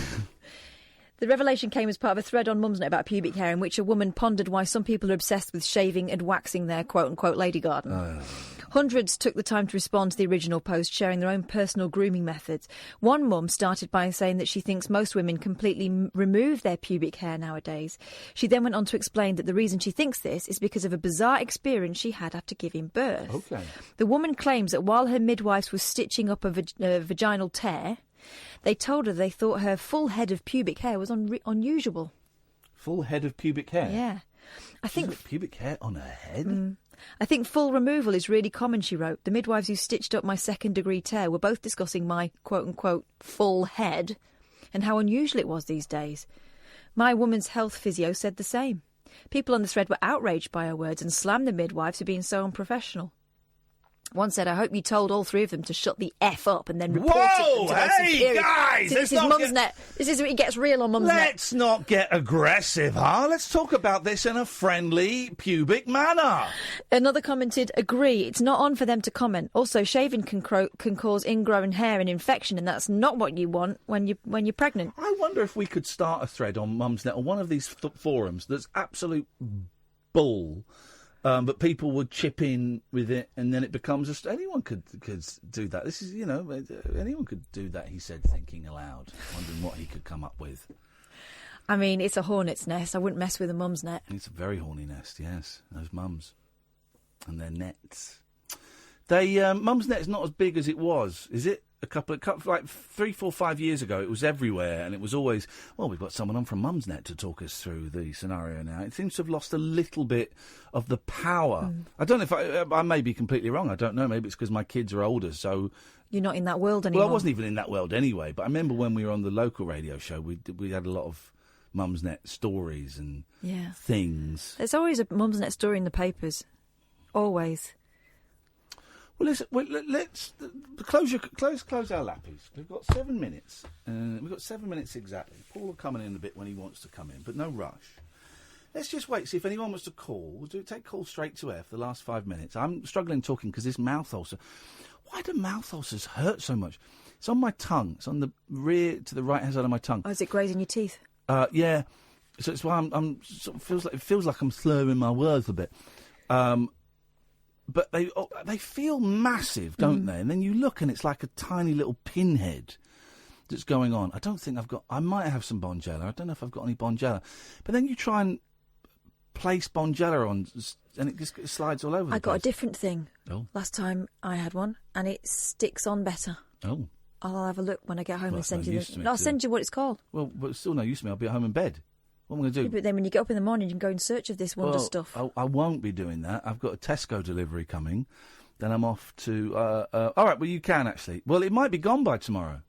The revelation came as part of a thread on Mumsnet about pubic hair, in which a woman pondered why some people are obsessed with shaving and waxing their quote-unquote lady garden. Hundreds took the time to respond to the original post, sharing their own personal grooming methods. One mum started by saying that she thinks most women completely remove their pubic hair nowadays. She then went on to explain that the reason she thinks this is because of a bizarre experience she had after giving birth. Okay. The woman claims that while her midwives were stitching up a vaginal tear, they told her they thought her full head of pubic hair was unusual. Full head of pubic hair? Yeah. She's got pubic hair on her head? I think full removal is really common, she wrote. The midwives who stitched up my second-degree tear were both discussing my quote-unquote full head and how unusual it was these days. My woman's health physio said the same. People on the thread were outraged by her words and slammed the midwives for being so unprofessional. One said, I hope you told all three of them to shut the F up and then report it to their superiors. Guys! This is Mumsnet. This is it gets real on Mumsnet. Let's not get aggressive, huh? Let's talk about this in a friendly, pubic manner. Another commented, agree, it's not on for them to comment. Also, shaving can cause ingrown hair and infection, and that's not what you want when you're pregnant. I wonder if we could start a thread on Mumsnet or one of these forums that's absolute bull. But people would chip in with it, and then it becomes anyone could do that. This is, anyone could do that, he said, thinking aloud, wondering what he could come up with. I mean, it's a hornet's nest. I wouldn't mess with a mum's net. It's a very horny nest, yes. Those mums. And their nets. Mum's net is not as big as it was, is it? Like 3, 4, 5 years ago, it was everywhere, and it was always, well, we've got someone on from Mumsnet to talk us through the scenario now. It seems to have lost a little bit of the power. I don't know if I may be completely wrong. I don't know. Maybe it's because my kids are older, so... You're not in that world anymore. Well, I wasn't even in that world anyway, but I remember when we were on the local radio show, we had a lot of Mumsnet stories and Yeah. things. There's always a Mumsnet story in the papers. Always. Well, let's close our lappies. We've got 7 minutes. We've got 7 minutes exactly. Paul will come in a bit when he wants to come in, but no rush. Let's just wait, see if anyone wants to call. We'll take calls straight to air for the last 5 minutes. I'm struggling talking because this mouth ulcer. Why do mouth ulcers hurt so much? It's on my tongue. It's on the rear to the right-hand side of my tongue. Oh, is it grazing your teeth? Yeah. So it's why I'm sort of feels like I'm slurring my words a bit. But they feel massive, don't they? And then you look and it's like a tiny little pinhead that's going on. I don't think I might have some Bonjela. I don't know if I've got any Bonjela. But then you try and place Bonjela on and it just slides all over the place. I got a different thing. Oh. Last time I had one and it sticks on better. Oh. I'll have a look when I get home and send you the... I'll send you what it's called. Well, but it's still no use to me. I'll be at home in bed. What am I going to do? Yeah, but then when you get up in the morning, you can go in search of this wonder stuff. I won't be doing that. I've got a Tesco delivery coming. Then I'm off to... all right, well, you can, actually. Well, it might be gone by tomorrow.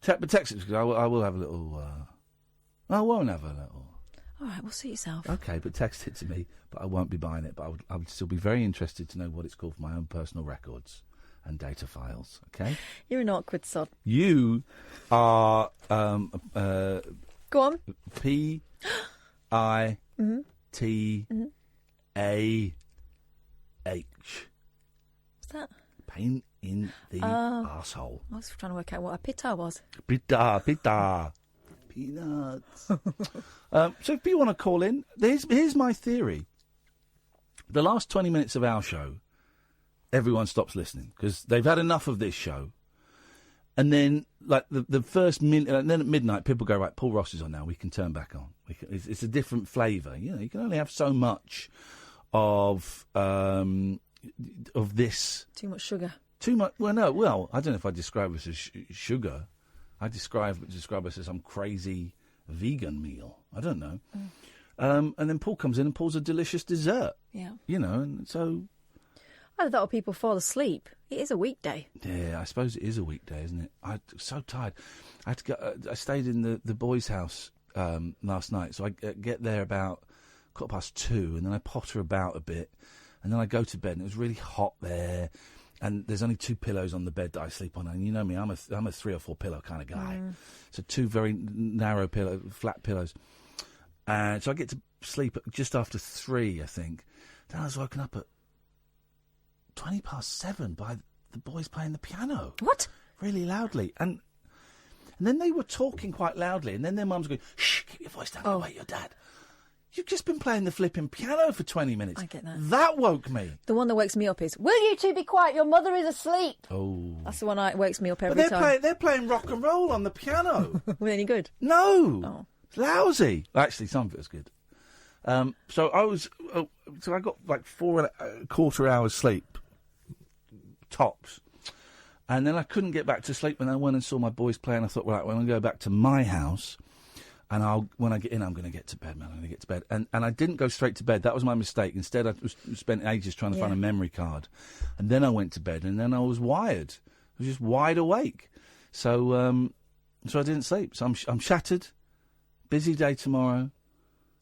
But text it, because I will have a little... I won't have a little... All right, we'll see yourself. OK, but text it to me. But I won't be buying it. But I would still be very interested to know what it's called for my own personal records and data files, OK? You're an awkward sod. You are... Go on. P-I-T-A-H. What's that? Pain in the arsehole. I was trying to work out what a pitta was. Pitta. Peanuts. So if you want to call in, here's my theory. The last 20 minutes of our show, everyone stops listening because they've had enough of this show. And then, like, the first minute, and then at midnight, people go, right, Paul Ross is on now, we can turn back on. It's a different flavour. You know, you can only have so much of this. Too much sugar. Too much, I don't know if I describe this as sugar. I describe us as some crazy vegan meal. I don't know. And then Paul comes in and pulls a delicious dessert. Yeah. You know, and so... I thought people fall asleep. It is a weekday. Yeah, I suppose it is a weekday, isn't it? I'm so tired. I had to go. I stayed in the boys' house last night, so I get there about 2:15, and then I potter about a bit, and then I go to bed, and it was really hot there, and there's only 2 pillows on the bed that I sleep on, and you know me, I'm a 3 or 4 pillow kind of guy, so 2 very narrow flat pillows, and so I get to sleep at just after 3, I think. Then I was woken up at 7:20 by the boys playing the piano. What? Really loudly. And then they were talking quite loudly, and then their mums going, shh, keep your voice down, I'll wake your dad. You've just been playing the flipping piano for 20 minutes. I get that. That woke me. The one that wakes me up is, will you two be quiet? Your mother is asleep. Oh. That's the one that wakes me up every time. They're playing rock and roll on the piano. Was it any good? No. Oh. It's lousy. Actually, some of it was good. So I got like 4.25 hours sleep. Tops. And then I couldn't get back to sleep when I went and saw my boys play, and I thought, right, when I go back to my house, and when I get in, I'm going to get to bed, man. I'm going to get to bed. And I didn't go straight to bed. That was my mistake. Instead, I spent ages trying to find a memory card. And then I went to bed, and then I was wired. I was just wide awake. So I didn't sleep. So I'm shattered. Busy day tomorrow.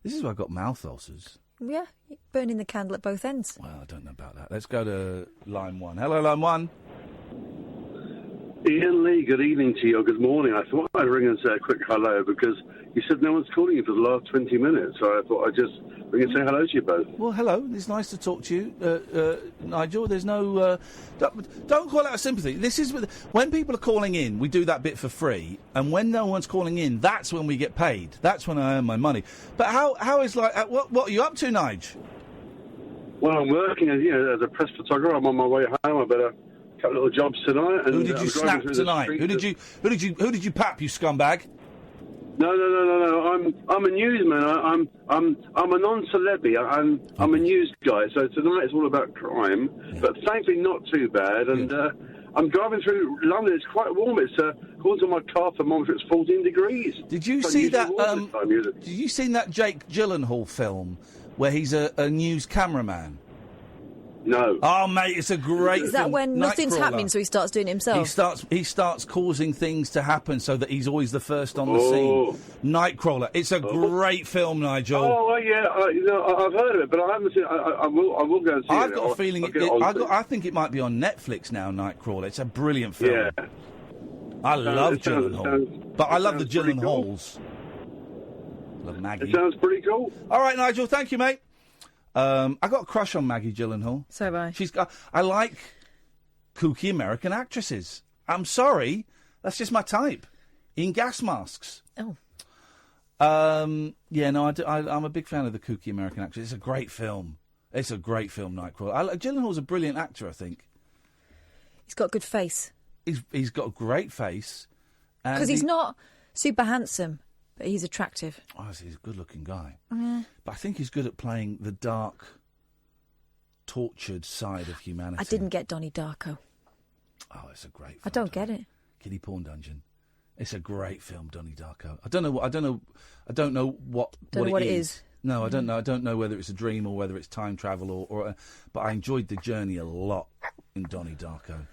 This is why I've got mouth ulcers. Yeah, burning the candle at both ends. Well, I don't know about that. Let's go to line 1. Hello, line 1. Ian Lee, good evening to you, or good morning. I thought I'd ring and say a quick hello because you said no one's calling you for the last 20 minutes, so I thought I'd just ring and say hello to you both. Well, hello. It's nice to talk to you, Nigel. There's no... don't call out sympathy. This is... When people are calling in, we do that bit for free, and when no one's calling in, that's when we get paid. That's when I earn my money. But how is, like... What are you up to, Nige? Well, I'm working as a press photographer. I'm on my way home. I better... couple little jobs tonight. And who did you snap tonight? Who did you pap, you scumbag? No. I'm a newsman. I'm a non-celebrity. I'm a news guy. So tonight it's all about crime, but thankfully not too bad. And I'm driving through London. It's quite warm. It's according to my car thermometer, it's 14 degrees. Did you see that? Did you see that Jake Gyllenhaal film where he's a news cameraman? No. Oh, mate, it's a great Is that film. when nothing's Nightcrawler. happening, so he starts doing it himself? He starts causing things to happen so that he's always the first on the Oh. scene. Nightcrawler. It's a great film, Nigel. Oh, well, yeah. I've heard of it, but I haven't seen it. I will go and see it. I've got a feeling. I think it might be on Netflix now. Nightcrawler. It's a brilliant film. Yeah. I love sounds- Gyllenhaal, but I love the sounds pretty cool. Gyllenhaals. Love Maggie. It sounds pretty cool. All right, Nigel. Thank you, mate. I got a crush on Maggie Gyllenhaal. So have I. I like kooky American actresses. I'm sorry, that's just my type. In gas masks. Oh. Yeah, no, I'm a big fan of the kooky American actress. It's a great film. Nightcrawler. Gyllenhaal's a brilliant actor, I think. He's got a good face. He's got a great face. Because he's not super handsome, but he's attractive. Oh, he's a good-looking guy. Yeah. But I think he's good at playing the dark, tortured side of humanity. I didn't get Donnie Darko. Oh, it's a great film. I don't get it. Kiddie Porn Dungeon. It's a great film, Donnie Darko. I don't know what it is. No, I don't know. I don't know whether it's a dream or whether it's time travel but I enjoyed the journey a lot in Donnie Darko.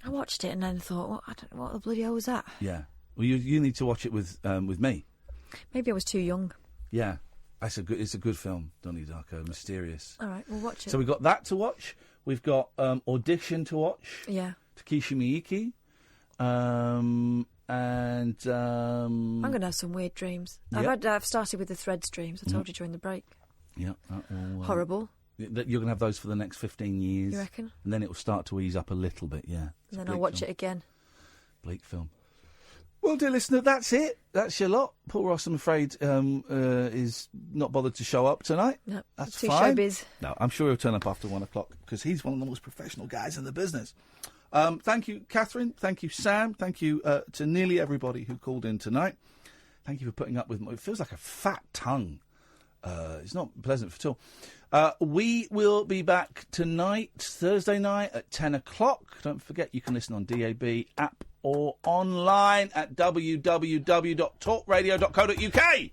I watched it and then thought, well, I don't know what the bloody hell was that. Yeah. Well, you need to watch it with me. Maybe I was too young. Yeah. It's a good film, Donnie Darko. Mysterious. All right, we'll watch it. So we've got that to watch. We've got Audition to watch. Yeah. Takeshi Miike. And I'm going to have some weird dreams. Yep. I've started with the Threads dreams. I told you during the break. Yeah. That will, Horrible. You're going to have those for the next 15 years. You reckon? And then it will start to ease up a little bit, yeah. And then I'll watch film. it again. Bleak film. Well, dear listener, that's it. That's your lot. Paul Ross, I'm afraid, is not bothered to show up tonight. No, that's too fine. showbiz. No, I'm sure he'll turn up after 1 o'clock because he's one of the most professional guys in the business. Thank you, Catherine. Thank you, Sam. Thank you to nearly everybody who called in tonight. Thank you for putting up with me. It feels like a fat tongue. It's not pleasant at all. We will be back tonight, Thursday night at 10 o'clock. Don't forget, you can listen on DAB app or online at www.talkradio.co.uk.